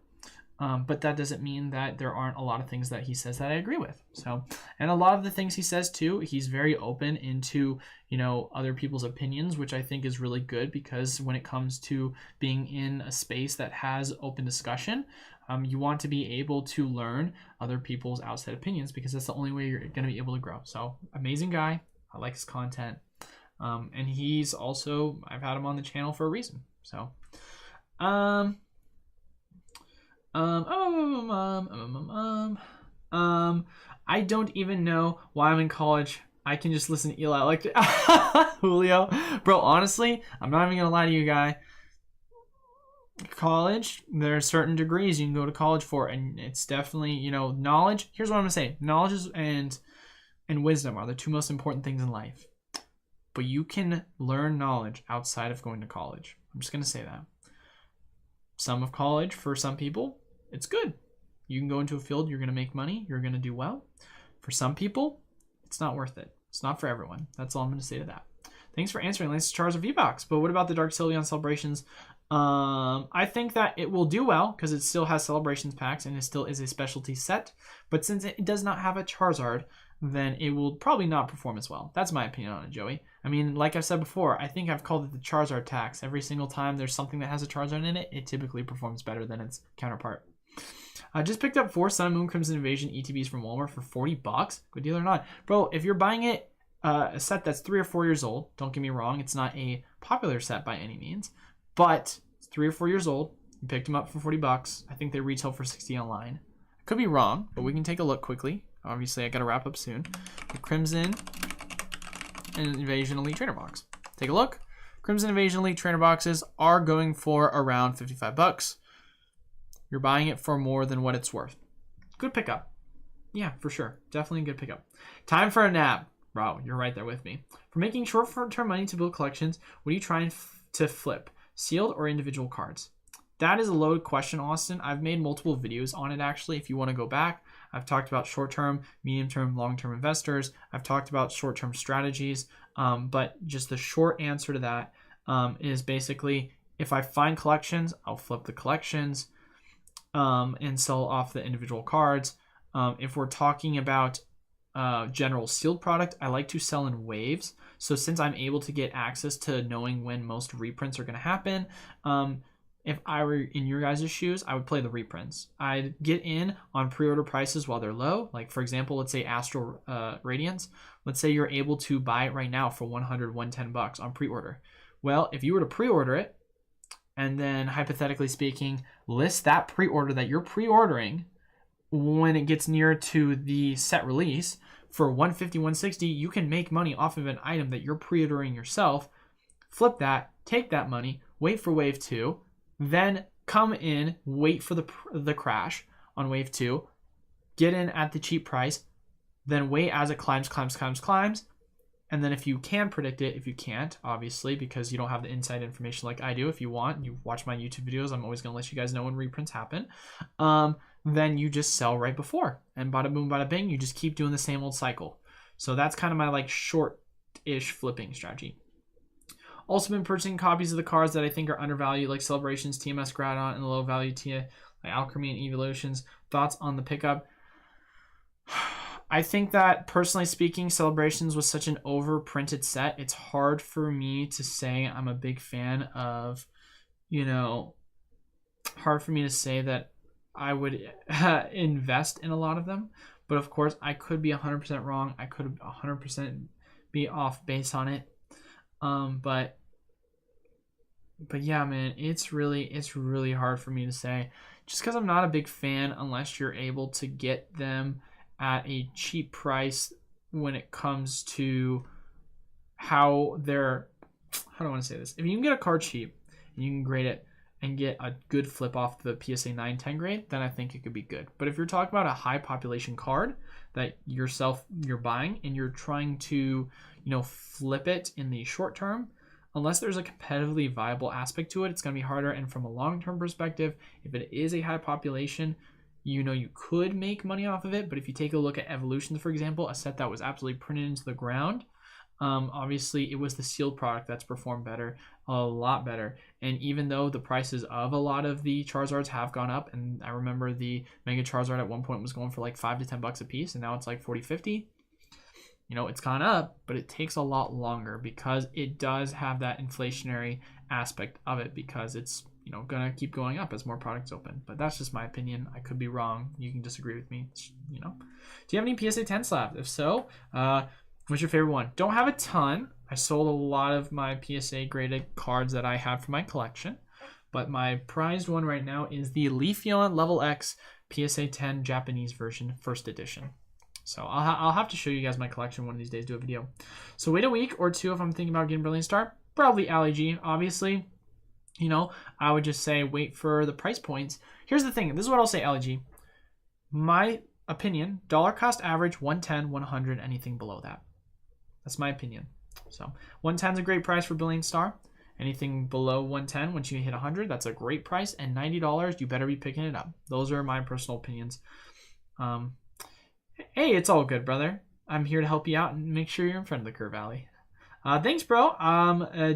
But that doesn't mean that there aren't a lot of things that he says that I agree with. So, and a lot of the things he says too, he's very open into, other people's opinions, which I think is really good because when it comes to being in a space that has open discussion, you want to be able to learn other people's outside opinions because that's the only way you're going to be able to grow. So, amazing guy. I like his content. And he's also, I've had him on the channel for a reason. So, I don't even know why I'm in college. I can just listen to Eli like Julio. Bro, honestly, I'm not even gonna lie to you, guy. College, there are certain degrees you can go to college for, and it's definitely, knowledge. Here's what I'm gonna say. Knowledge and wisdom are the two most important things in life. But you can learn knowledge outside of going to college. I'm just gonna say that. Some of college, for some people, it's good. You can go into a field, you're going to make money, you're going to do well. For some people, it's not worth it. It's not for everyone. That's all I'm going to say to that. Thanks for answering, Lance Charizard V-Box. But what about the Dark Sylveon Celebrations? I think that it will do well because it still has Celebrations packs and it still is a specialty set. But since it does not have a Charizard, then it will probably not perform as well. That's my opinion on it, Joey. I mean, like I've said before, I think I've called it the Charizard tax. Every single time there's something that has a Charizard in it, it typically performs better than its counterpart. I just picked up 4 Sun, Moon, Crimson Invasion ETBs from Walmart for $40. Good deal or not? Bro, if you're buying it, a set that's 3 or 4 years old, don't get me wrong, it's not a popular set by any means, but it's 3 or 4 years old. You picked them up for $40. I think they retail for $60 online. I could be wrong, but we can take a look quickly. Obviously, I got to wrap up soon. The Crimson and Invasion Elite Trainer Box. Take a look. Crimson Invasion Elite Trainer Boxes are going for around $55. You're buying it for more than what it's worth. Good pickup. Yeah, for sure. Definitely a good pickup. Time for a nap. Bro, you're right there with me. For making short-term money to build collections, what are you trying to flip? Sealed or individual cards? That is a loaded question, Austin. I've made multiple videos on it, actually, if you want to go back. I've talked about short-term, medium-term, long-term investors. I've talked about short-term strategies. But just the short answer to that is basically, if I find collections, I'll flip the collections and sell off the individual cards. If we're talking about general sealed product, I like to sell in waves. So since I'm able to get access to knowing when most reprints are going to happen, if I were in your guys' shoes, I would play the reprints. I'd get in on pre-order prices while they're low. Like, for example, let's say Astral Radiance. Let's say you're able to buy it right now for $100, $110 on pre-order. Well, if you were to pre-order it, and then hypothetically speaking, list that pre-order that you're pre-ordering when it gets near to the set release for 150, 160, you can make money off of an item that you're pre-ordering yourself. Flip that, take that money, wait for wave 2, then come in, wait for the crash on wave 2, get in at the cheap price, then wait as it climbs, and then if you can predict it, if you can't, obviously, because you don't have the inside information like I do, if you want, you watch my YouTube videos, I'm always going to let you guys know when reprints happen, then you just sell right before, and bada boom, bada bing, you just keep doing the same old cycle. So that's kind of my like short-ish flipping strategy. Also been purchasing copies of the cards that I think are undervalued, like Celebrations, TMS Groudon, and the low value Tia, like Alchemy and Evolutions. Thoughts on the pickup? I think that, personally speaking, Celebrations was such an overprinted set. It's hard for me to say I'm a big fan of, hard for me to say that I would invest in a lot of them. But of course, I could be 100% wrong. I could 100% be off base on it. But yeah, man, it's really hard for me to say, just because I'm not a big fan unless you're able to get them at a cheap price when it comes to how do I want to say this? If you can get a card cheap and you can grade it and get a good flip off the PSA 9-10 grade, then I think it could be good. But if you're talking about a high population card that you're buying and you're trying to, flip it in the short term, unless there's a competitively viable aspect to it, it's going to be harder. And from a long-term perspective, if it is a high population, you could make money off of it. But if you take a look at Evolutions, for example, a set that was absolutely printed into the ground, obviously it was the sealed product that's performed better, a lot better. And even though the prices of a lot of the Charizards have gone up, and I remember the Mega Charizard at one point was going for like $5 to $10 a piece, and now it's like 40, 50. It's gone up, but it takes a lot longer because it does have that inflationary aspect of it, because it's gonna keep going up as more products open. But that's just my opinion. I could be wrong. You can disagree with me. Do you have any PSA 10 slabs? If so, what's your favorite one? Don't have a ton. I sold a lot of my PSA graded cards that I have for my collection, but my prized one right now is the Leafeon Level X PSA 10 Japanese version, first edition. So I'll have to show you guys my collection one of these days, do a video. So wait a week or two if I'm thinking about getting Brilliant Star. Probably LEG, obviously. I would just say wait for the price points. Here's the thing. This is what I'll say, LEG. My opinion, dollar cost average, 110, 100, anything below that. That's my opinion. So 110 is a great price for Brilliant Star. Anything below 110, once you hit 100, that's a great price. And $90, you better be picking it up. Those are my personal opinions. Hey, it's all good, brother. I'm here to help you out and make sure you're in front of the curve, Valley. Thanks, bro.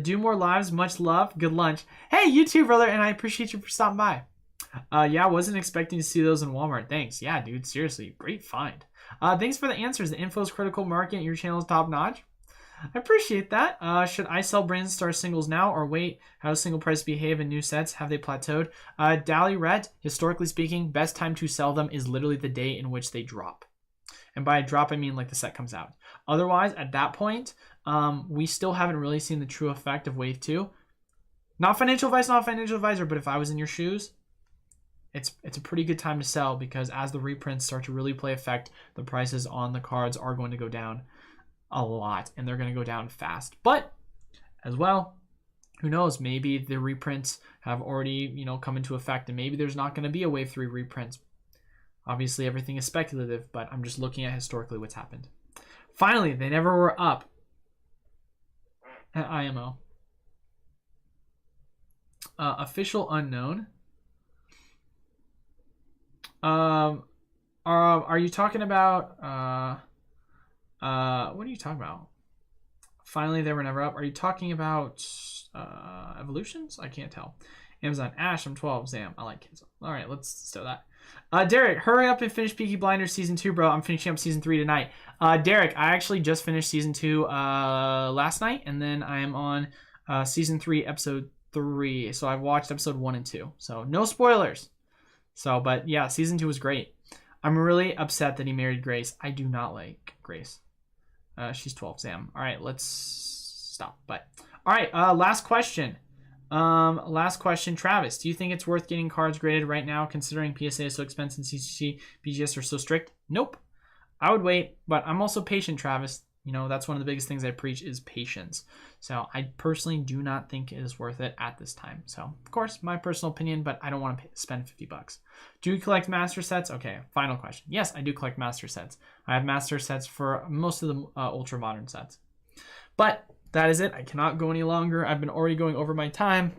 Do more lives. Much love. Good lunch. Hey, you too, brother. And I appreciate you for stopping by. Yeah, I wasn't expecting to see those in Walmart. Thanks. Yeah, dude. Seriously, great find. Thanks for the answers. The info is critical. Market. Your channel is top notch. I appreciate that. Should I sell Brand Star singles now or wait? How does single price behave in new sets? Have they plateaued? Dally Ret, historically speaking, best time to sell them is literally the day in which they drop. And by drop, I mean like the set comes out. Otherwise, at that point, we still haven't really seen the true effect of Wave 2. Not financial advisor, but if I was in your shoes, it's a pretty good time to sell, because as the reprints start to really play effect, the prices on the cards are going to go down a lot, and they're going to go down fast. But as well, who knows? Maybe the reprints have already come into effect, and maybe there's not going to be a Wave 3 reprint. Obviously, everything is speculative, but I'm just looking at historically what's happened. Finally, they never were up at IMO. Official unknown. Are you talking about? What are you talking about? Finally, they were never up. Are you talking about evolutions? I can't tell. Amazon Ash, I'm 12. Zam, I like kids. All right, let's do that. Derek, hurry up and finish Peaky Blinders Season 2, bro. I'm finishing up Season 3 tonight. Derek, I actually just finished Season 2 last night, and then I am on Season 3, Episode 3. So I've watched Episode 1 and 2. So no spoilers. So, but yeah, Season 2 was great. I'm really upset that he married Grace. I do not like Grace. She's 12, Sam. All right, let's stop. But all right, last question. Last question, Travis. Do you think it's worth getting cards graded right now, considering PSA is so expensive and CCG, BGS are so strict? Nope. I would wait, but I'm also patient, Travis. You know, that's one of the biggest things I preach is patience. So I personally do not think it is worth it at this time. So, of course, my personal opinion, but I don't want to spend $50. Do you collect master sets? Okay, final question. Yes, I do collect master sets. I have master sets for most of the ultra modern sets. But that is it. I cannot go any longer. I've been already going over my time.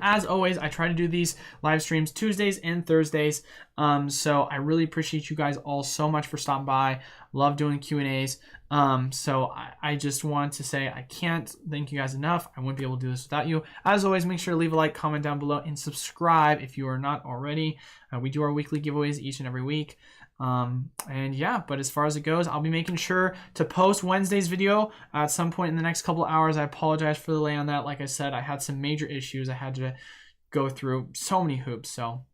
As always, I try to do these live streams Tuesdays and Thursdays. So I really appreciate you guys all so much for stopping by. Love doing Q&As. So I just want to say I can't thank you guys enough. I wouldn't be able to do this without you. As always, make sure to leave a like, comment down below, and subscribe if you are not already. We do our weekly giveaways each and every week. And yeah, but as far as it goes, I'll be making sure to post Wednesday's video at some point in the next couple of hours. I apologize for the delay on that. Like I said, I had some major issues. I had to go through so many hoops. So